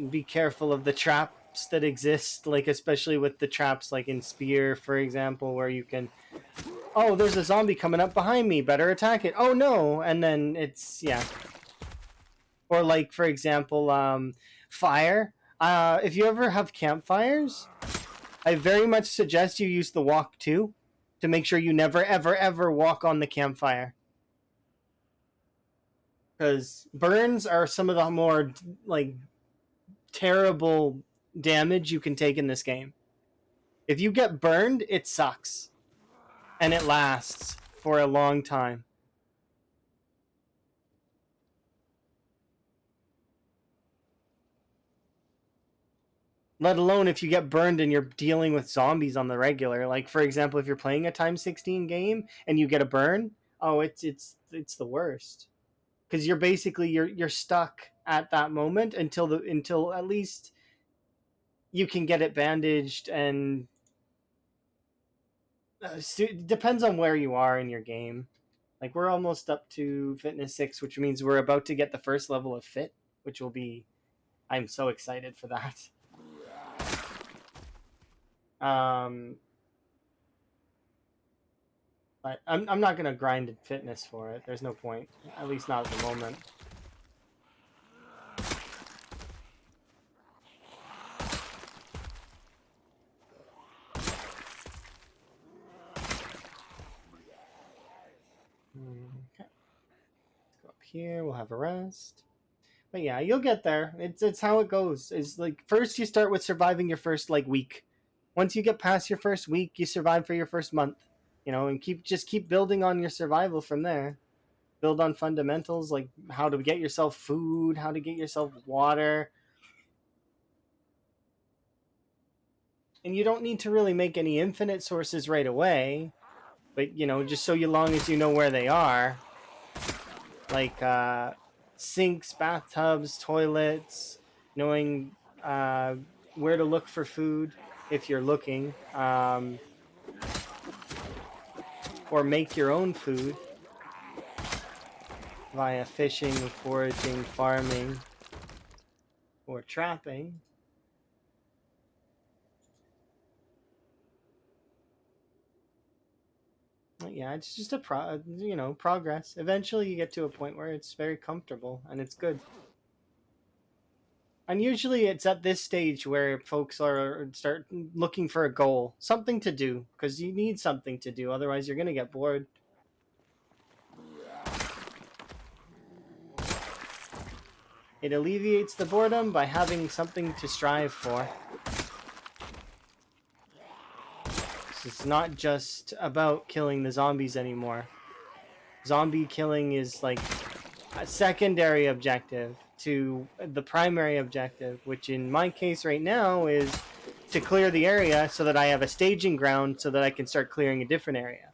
Be careful of the traps that exist, like especially with the traps like in Spear, for example, where you can, oh, there's a zombie coming up behind me, better attack it. Oh no, and then it's yeah. Or like for example, fire. If you ever have campfires, I very much suggest you use the walk too, to make sure you never ever ever walk on the campfire. Because burns are some of the more like terrible damage you can take in this game. If you get burned, it sucks, and it lasts for a long time. Let alone if you get burned and you're dealing with zombies on the regular. Like for example, if you're playing a x16 game and you get a burn, oh, it's the worst. Because you're stuck at that moment until at least you can get it bandaged, and it depends on where you are in your game. Like we're almost up to fitness 6, which means we're about to get the first level of fit, which will be, I'm so excited for that. Um, but I'm not gonna grind fitness for it. There's no point, at least not at the moment. Okay, let's go up here. We'll have a rest. But yeah, you'll get there. It's how it goes. It's like first you start with surviving your first like week. Once you get past your first week, you survive for your first month. You know, and keep building on your survival from there. Build on fundamentals like how to get yourself food, how to get yourself water. And you don't need to really make any infinite sources right away, but you know, just so you long as you know where they are, like sinks, bathtubs, toilets, knowing uh, where to look for food if you're looking, or make your own food via fishing, foraging, farming, or trapping. Yeah, it's just progress. Eventually, you get to a point where it's very comfortable and it's good. And usually, it's at this stage where folks are start looking for a goal, something to do, because you need something to do. Otherwise, you're gonna get bored. It alleviates the boredom by having something to strive for. It's not just about killing the zombies anymore. Zombie killing is like a secondary objective to the primary objective, which in my case right now is to clear the area so that I have a staging ground so that I can start clearing a different area.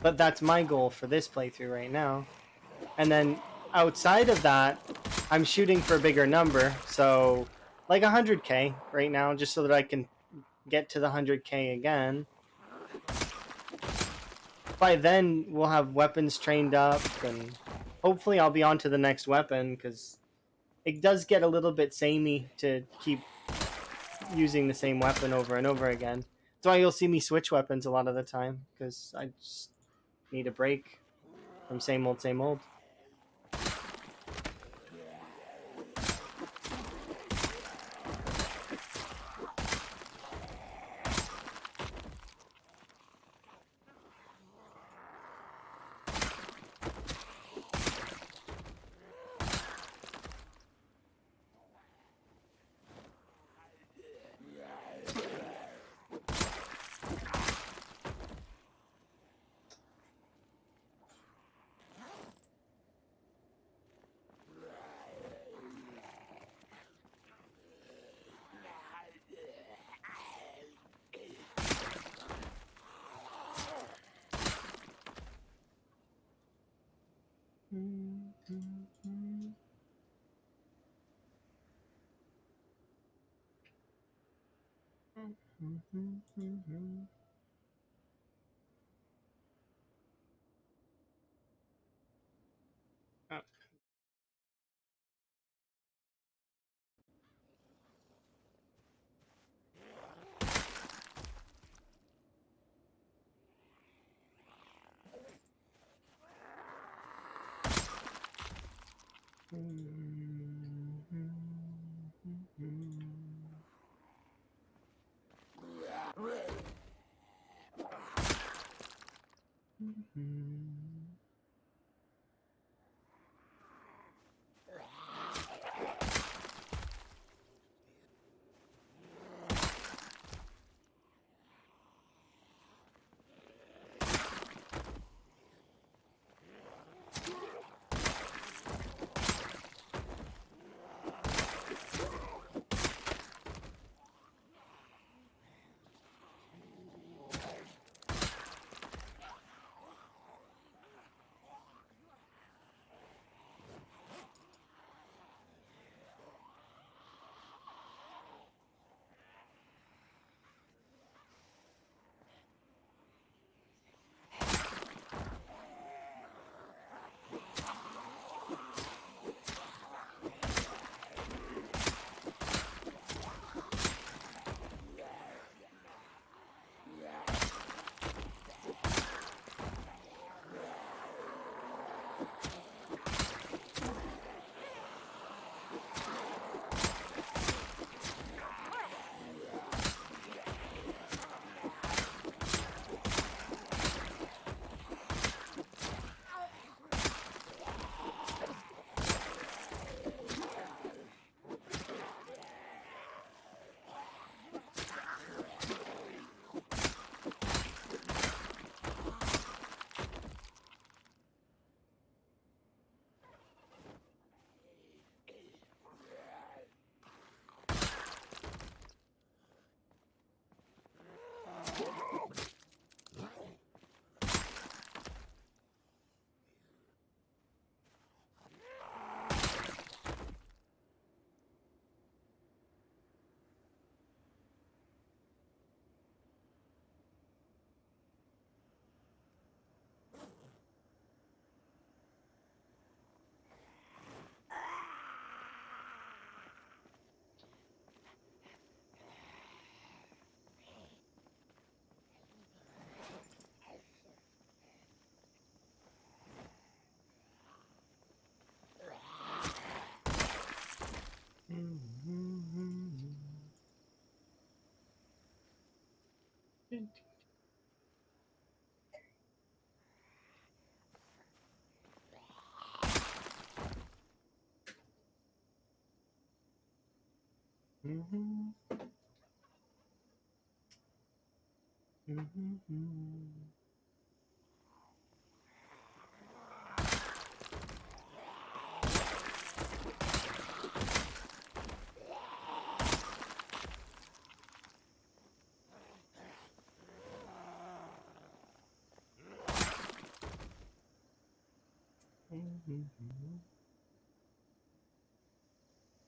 But that's my goal for this playthrough right now. And then outside of that, I'm shooting for a bigger number, so like 100k right now, just so that I can get to the 100k again. By then, we'll have weapons trained up, and hopefully I'll be on to the next weapon, because it does get a little bit samey to keep using the same weapon over and over again. That's why you'll see me switch weapons a lot of the time, because I just need a break from same old, same old.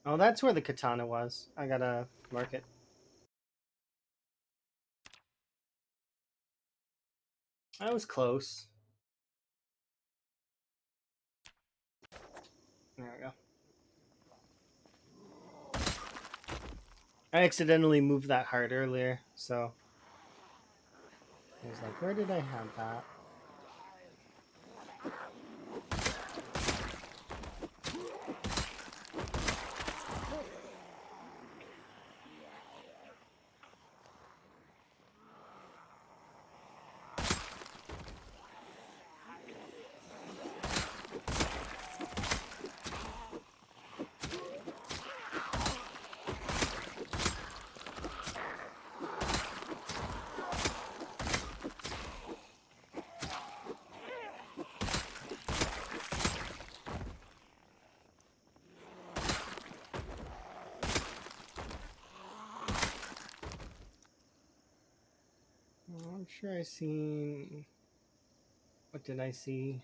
Oh, that's where the katana was. I gotta mark it. I was close. There we go. I accidentally moved that heart earlier, so I was like, where did I have that? I'm sure I seen. What did I see?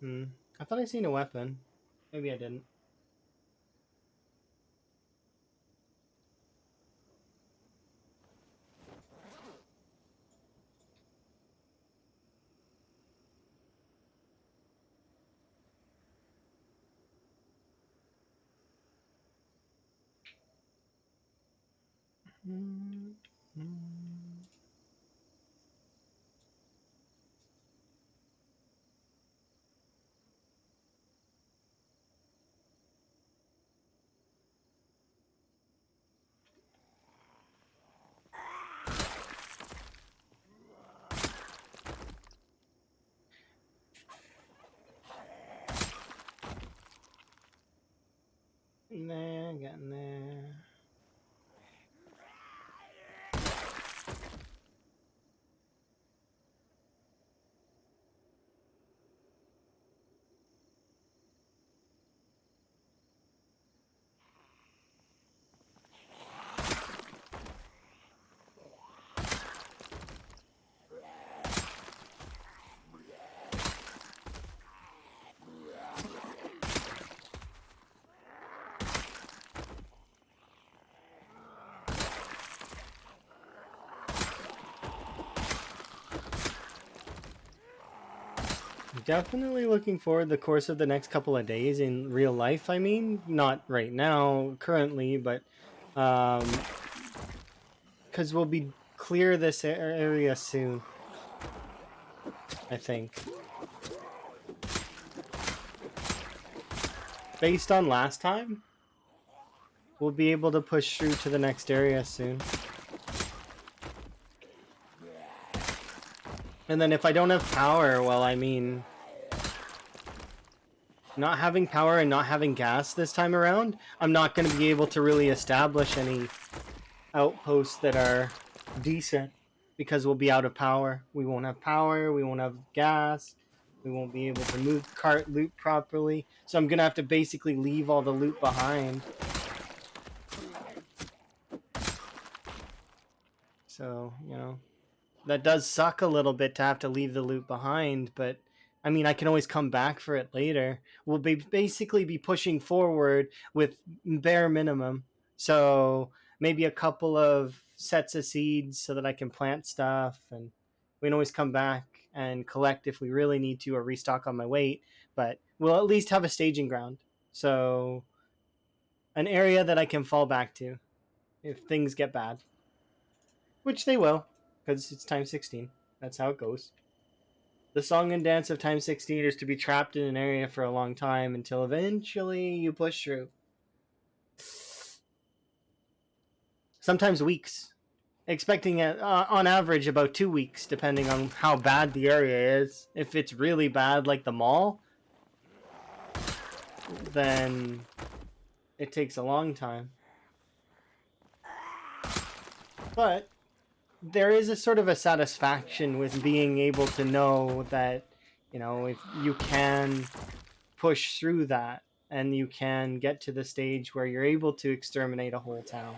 I thought I seen a weapon. Maybe I didn't. Nah, getting there. Definitely looking forward the course of the next couple of days in real life. I mean, not right now, currently, but because we'll be clear this area soon. I think, based on last time, we'll be able to push through to the next area soon. And then if I don't have power, well, I mean, not having power and not having gas this time around, I'm not going to be able to really establish any outposts that are decent because we'll be out of power. We won't have power, we won't have gas, we won't be able to move cart loot properly. So I'm going to have to basically leave all the loot behind. So, you know, that does suck a little bit to have to leave the loot behind, but I mean, I can always come back for it later. We'll basically be pushing forward with bare minimum. So maybe a couple of sets of seeds so that I can plant stuff, and we can always come back and collect if we really need to or restock on my weight. But we'll at least have a staging ground. So an area that I can fall back to if things get bad, which they will, because it's time 16. That's how it goes. The song and dance of time 16 is to be trapped in an area for a long time until eventually you push through. Sometimes weeks. expecting it on average about 2 weeks, depending on how bad the area is. If it's really bad, like the mall, then it takes a long time. But there is a sort of a satisfaction with being able to know that, you know, if you can push through that and you can get to the stage where you're able to exterminate a whole town.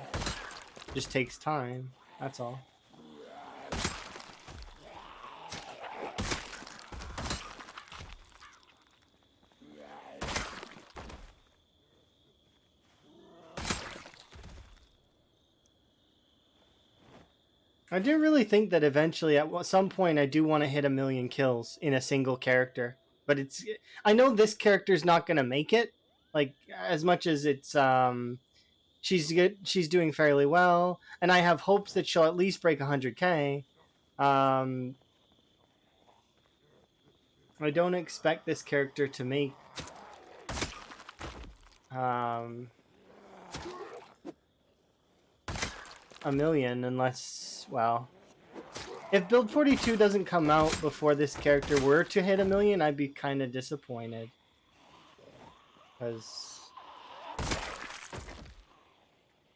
It just takes time, that's all. I do really think that eventually, at some point, I do want to hit 1,000,000 kills in a single character. But it's, I know this character's not gonna make it. Like, as much as it's she's good, she's doing fairly well, and I have hopes that she'll at least break 100K. I don't expect this character to make um 1,000,000 unless, well, if build 42 doesn't come out before this character were to hit 1,000,000, I'd be kind of disappointed. Because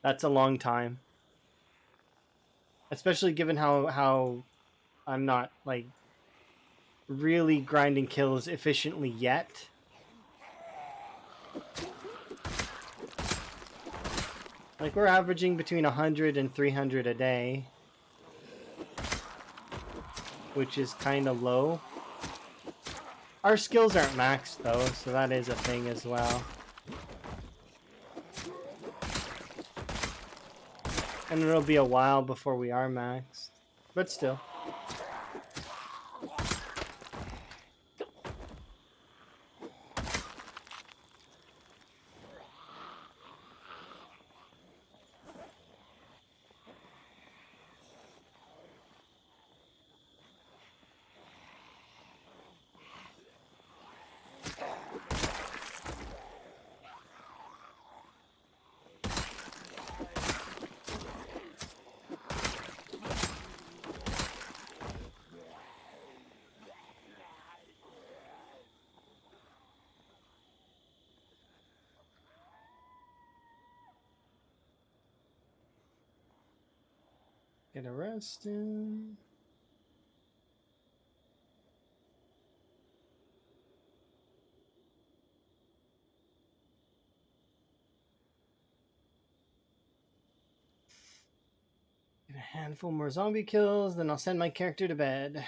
that's a long time. Especially given how I'm not, like, really grinding kills efficiently yet. Like, we're averaging between 100 and 300 a day, which is kind of low. Our skills aren't maxed, though, so that is a thing as well. And it'll be a while before we are maxed, but still. Get arrested. Get a handful more zombie kills, then I'll send my character to bed.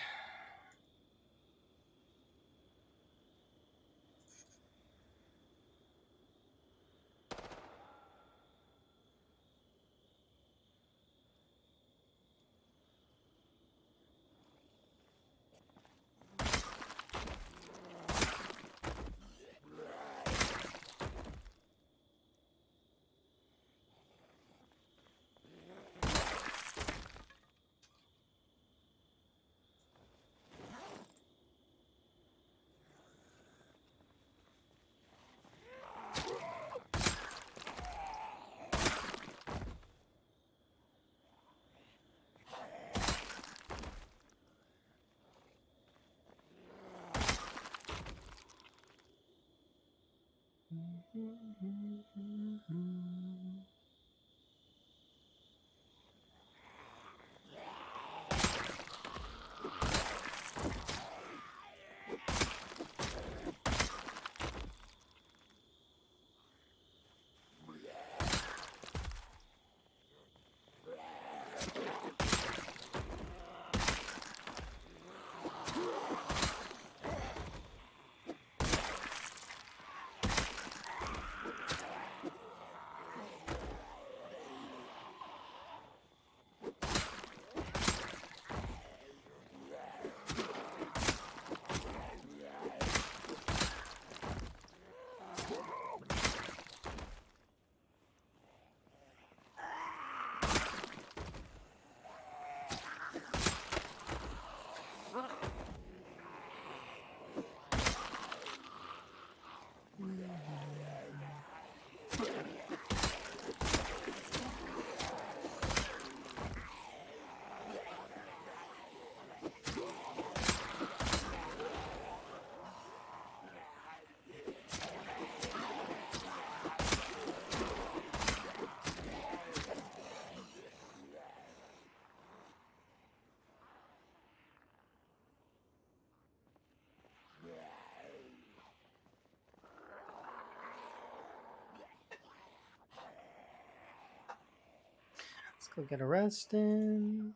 Go get a rest in.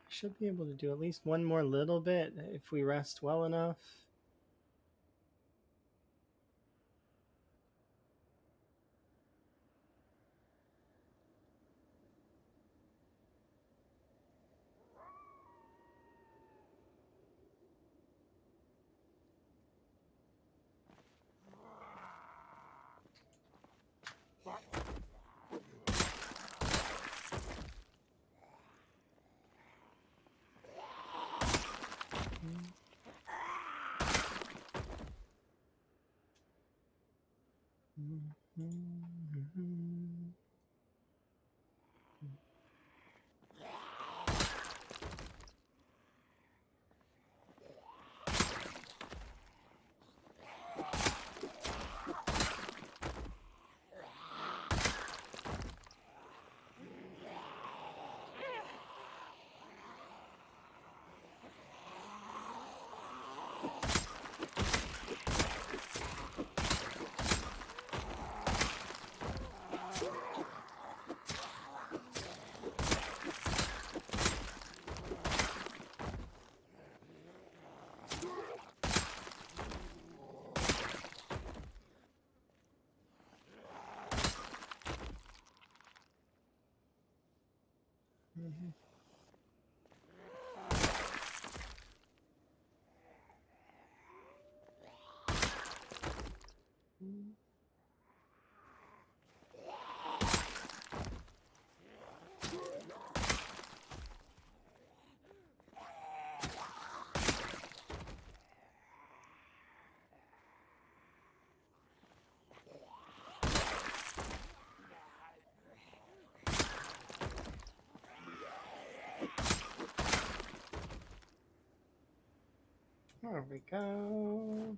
Should be able to do at least one more little bit if we rest well enough. There we go.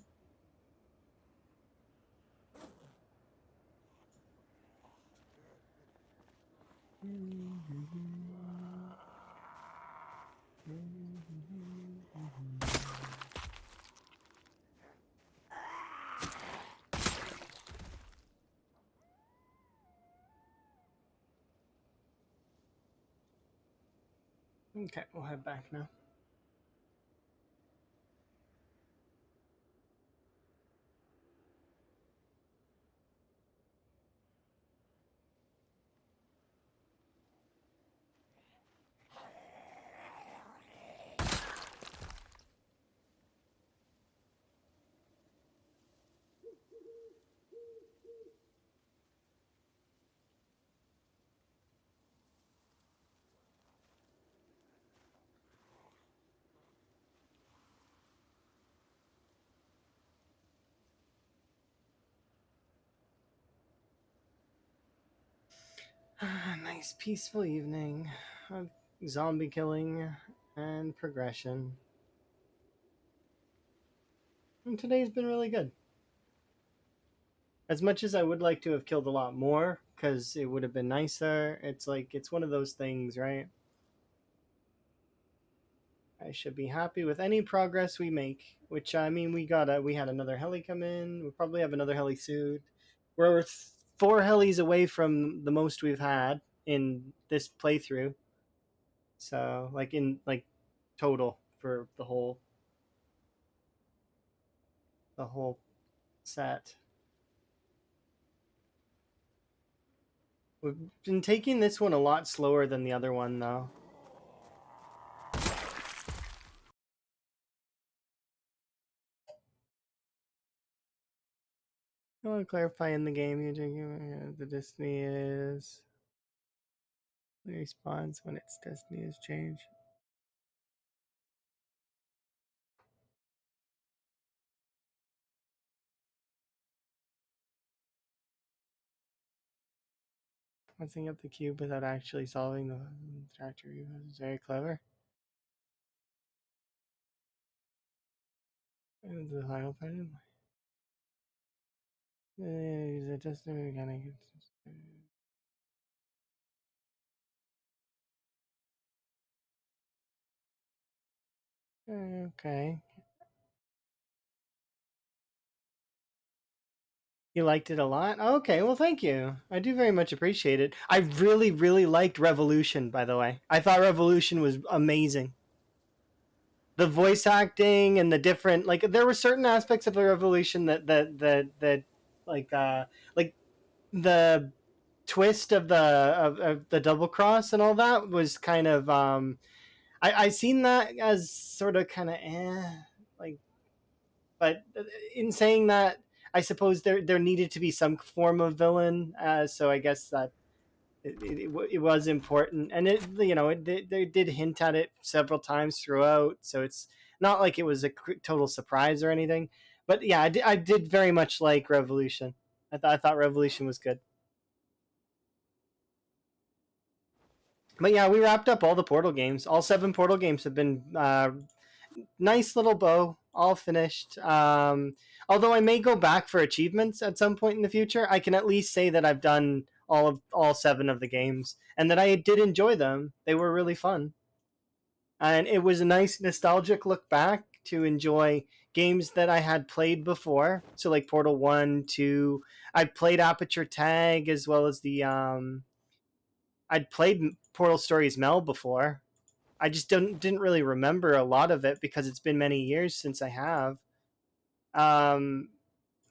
Okay, we'll head back now. Nice peaceful evening of zombie killing and progression. And today's been really good. As much as I would like to have killed a lot more, because it would have been nicer, it's like, it's one of those things, right? I should be happy with any progress we make, which, I mean, we had another heli come in, we'll probably have another heli soon. We're 4 helis away from the most we've had in this playthrough. So, like, in, like, total for the whole set. We've been taking this one a lot slower than the other one, though. I want to clarify in the game you drinking the destiny is the response when its destiny is changed. Messing up the cube without actually solving the tractor is very clever. And the final part. Use a destiny mechanic. Okay. You liked it a lot? Okay, well, thank you. I do very much appreciate it. I really, really liked Revolution, by the way. I thought Revolution was amazing. The voice acting and the different, like, there were certain aspects of the Revolution that like the twist of of the double cross and all that was kind of I seen that as sort of kind of like, but in saying that, I suppose there needed to be some form of villain. So I guess that it was important, and they did hint at it several times throughout. So it's not like it was a total surprise or anything. But yeah, I did very much like Revolution. I thought Revolution was good. But yeah, we wrapped up all the Portal games. All seven Portal games have been nice little bow, all finished. Although I may go back for achievements at some point in the future, I can at least say that I've done all seven of the games and that I did enjoy them. They were really fun, and it was a nice nostalgic look back to enjoy games that I had played before. So like Portal 1, 2. I played Aperture Tag as well as the I'd played Portal Stories Mel before. I just didn't really remember a lot of it because it's been many years since I have. Um,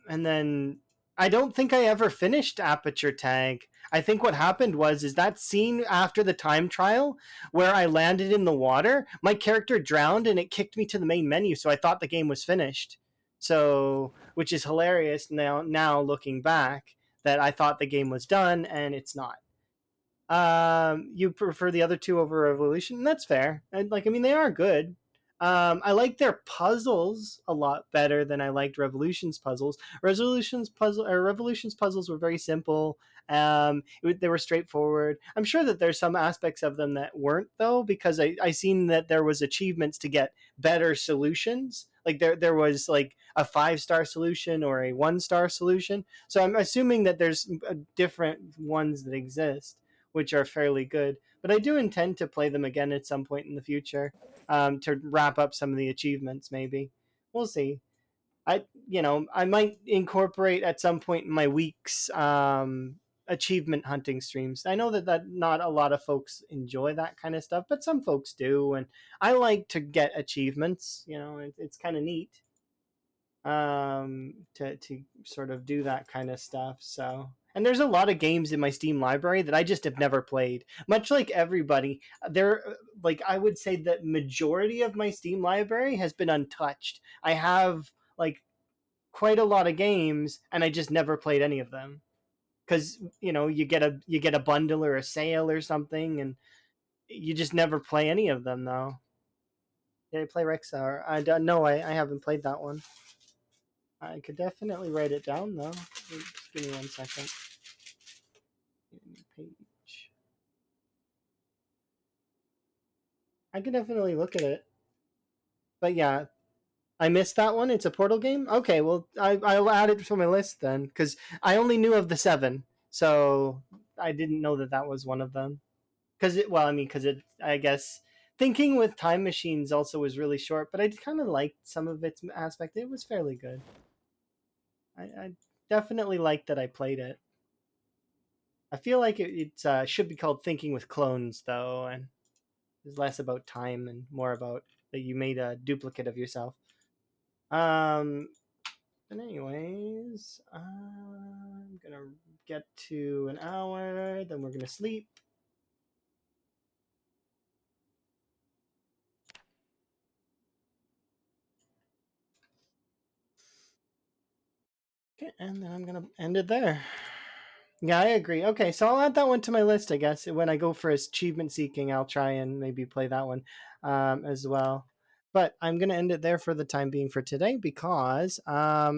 and then I don't think I ever finished Aperture Tag. I think what happened was is that scene after the time trial where I landed in the water, my character drowned and it kicked me to the main menu, so I thought the game was finished. So, which is hilarious now looking back that I thought the game was done and it's not. You prefer the other two over Revolution, and that's fair. And like, I mean, they are good. I like their puzzles a lot better than I liked Revolution's puzzles. Revolution's puzzles were very simple. They were straightforward. I'm sure that there's some aspects of them that weren't though, because I seen that there was achievements to get better solutions. Like there was like a 5-star solution or a 1-star solution. So I'm assuming that there's different ones that exist which are fairly good. But I do intend to play them again at some point in the future to wrap up some of the achievements. Maybe we'll see. I might incorporate at some point in my week's achievement hunting streams. I know that not a lot of folks enjoy that kind of stuff, but some folks do, and I like to get achievements. It's kind of neat to sort of do that kind of stuff. So, and there's a lot of games in my Steam library that I just have never played. Much like everybody, there like I would say that majority of my Steam library has been untouched. I have like quite a lot of games and I just never played any of them. Cuz you get a bundle or a sale or something and you just never play any of them though. Did I play Rexar? I don't know. I haven't played that one. I could definitely write it down though. Just give me 1 second. Page. I could definitely look at it. But yeah, I missed that one. It's a Portal game. Okay, well I'll add it to my list then because I only knew of the seven, so I didn't know that that was one of them. Because I guess thinking with time machines also was really short, but I kind of liked some of its aspect. It was fairly good. I definitely liked that I played it. I feel like it should be called Thinking with Clones, though, and it's less about time and more about that you made a duplicate of yourself. Um, but anyways, I'm gonna get to an hour, then we're gonna sleep. Okay, and then I'm gonna end it there. Yeah, I agree. Okay, so I'll add that one to my list, I guess. When I go for achievement seeking, I'll try and maybe play that one as well. But I'm going to end it there for the time being for today because I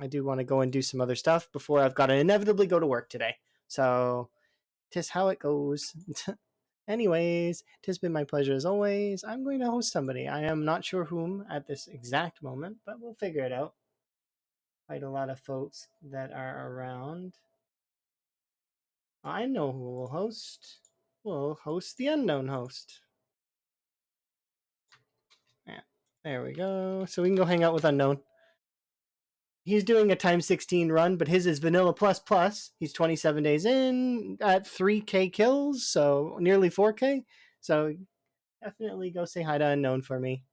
do want to go and do some other stuff before I've got to inevitably go to work today. So, tis how it goes. Anyways, tis been my pleasure as always. I'm going to host somebody. I am not sure whom at this exact moment, but we'll figure it out. Quite a lot of folks that are around. I know who will host. We'll host the unknown host. Yeah, there we go. So we can go hang out with unknown. He's doing a times 16 run, but his is vanilla plus plus. He's 27 days in at 3K kills, so nearly 4K. So definitely go say hi to Unknown for me.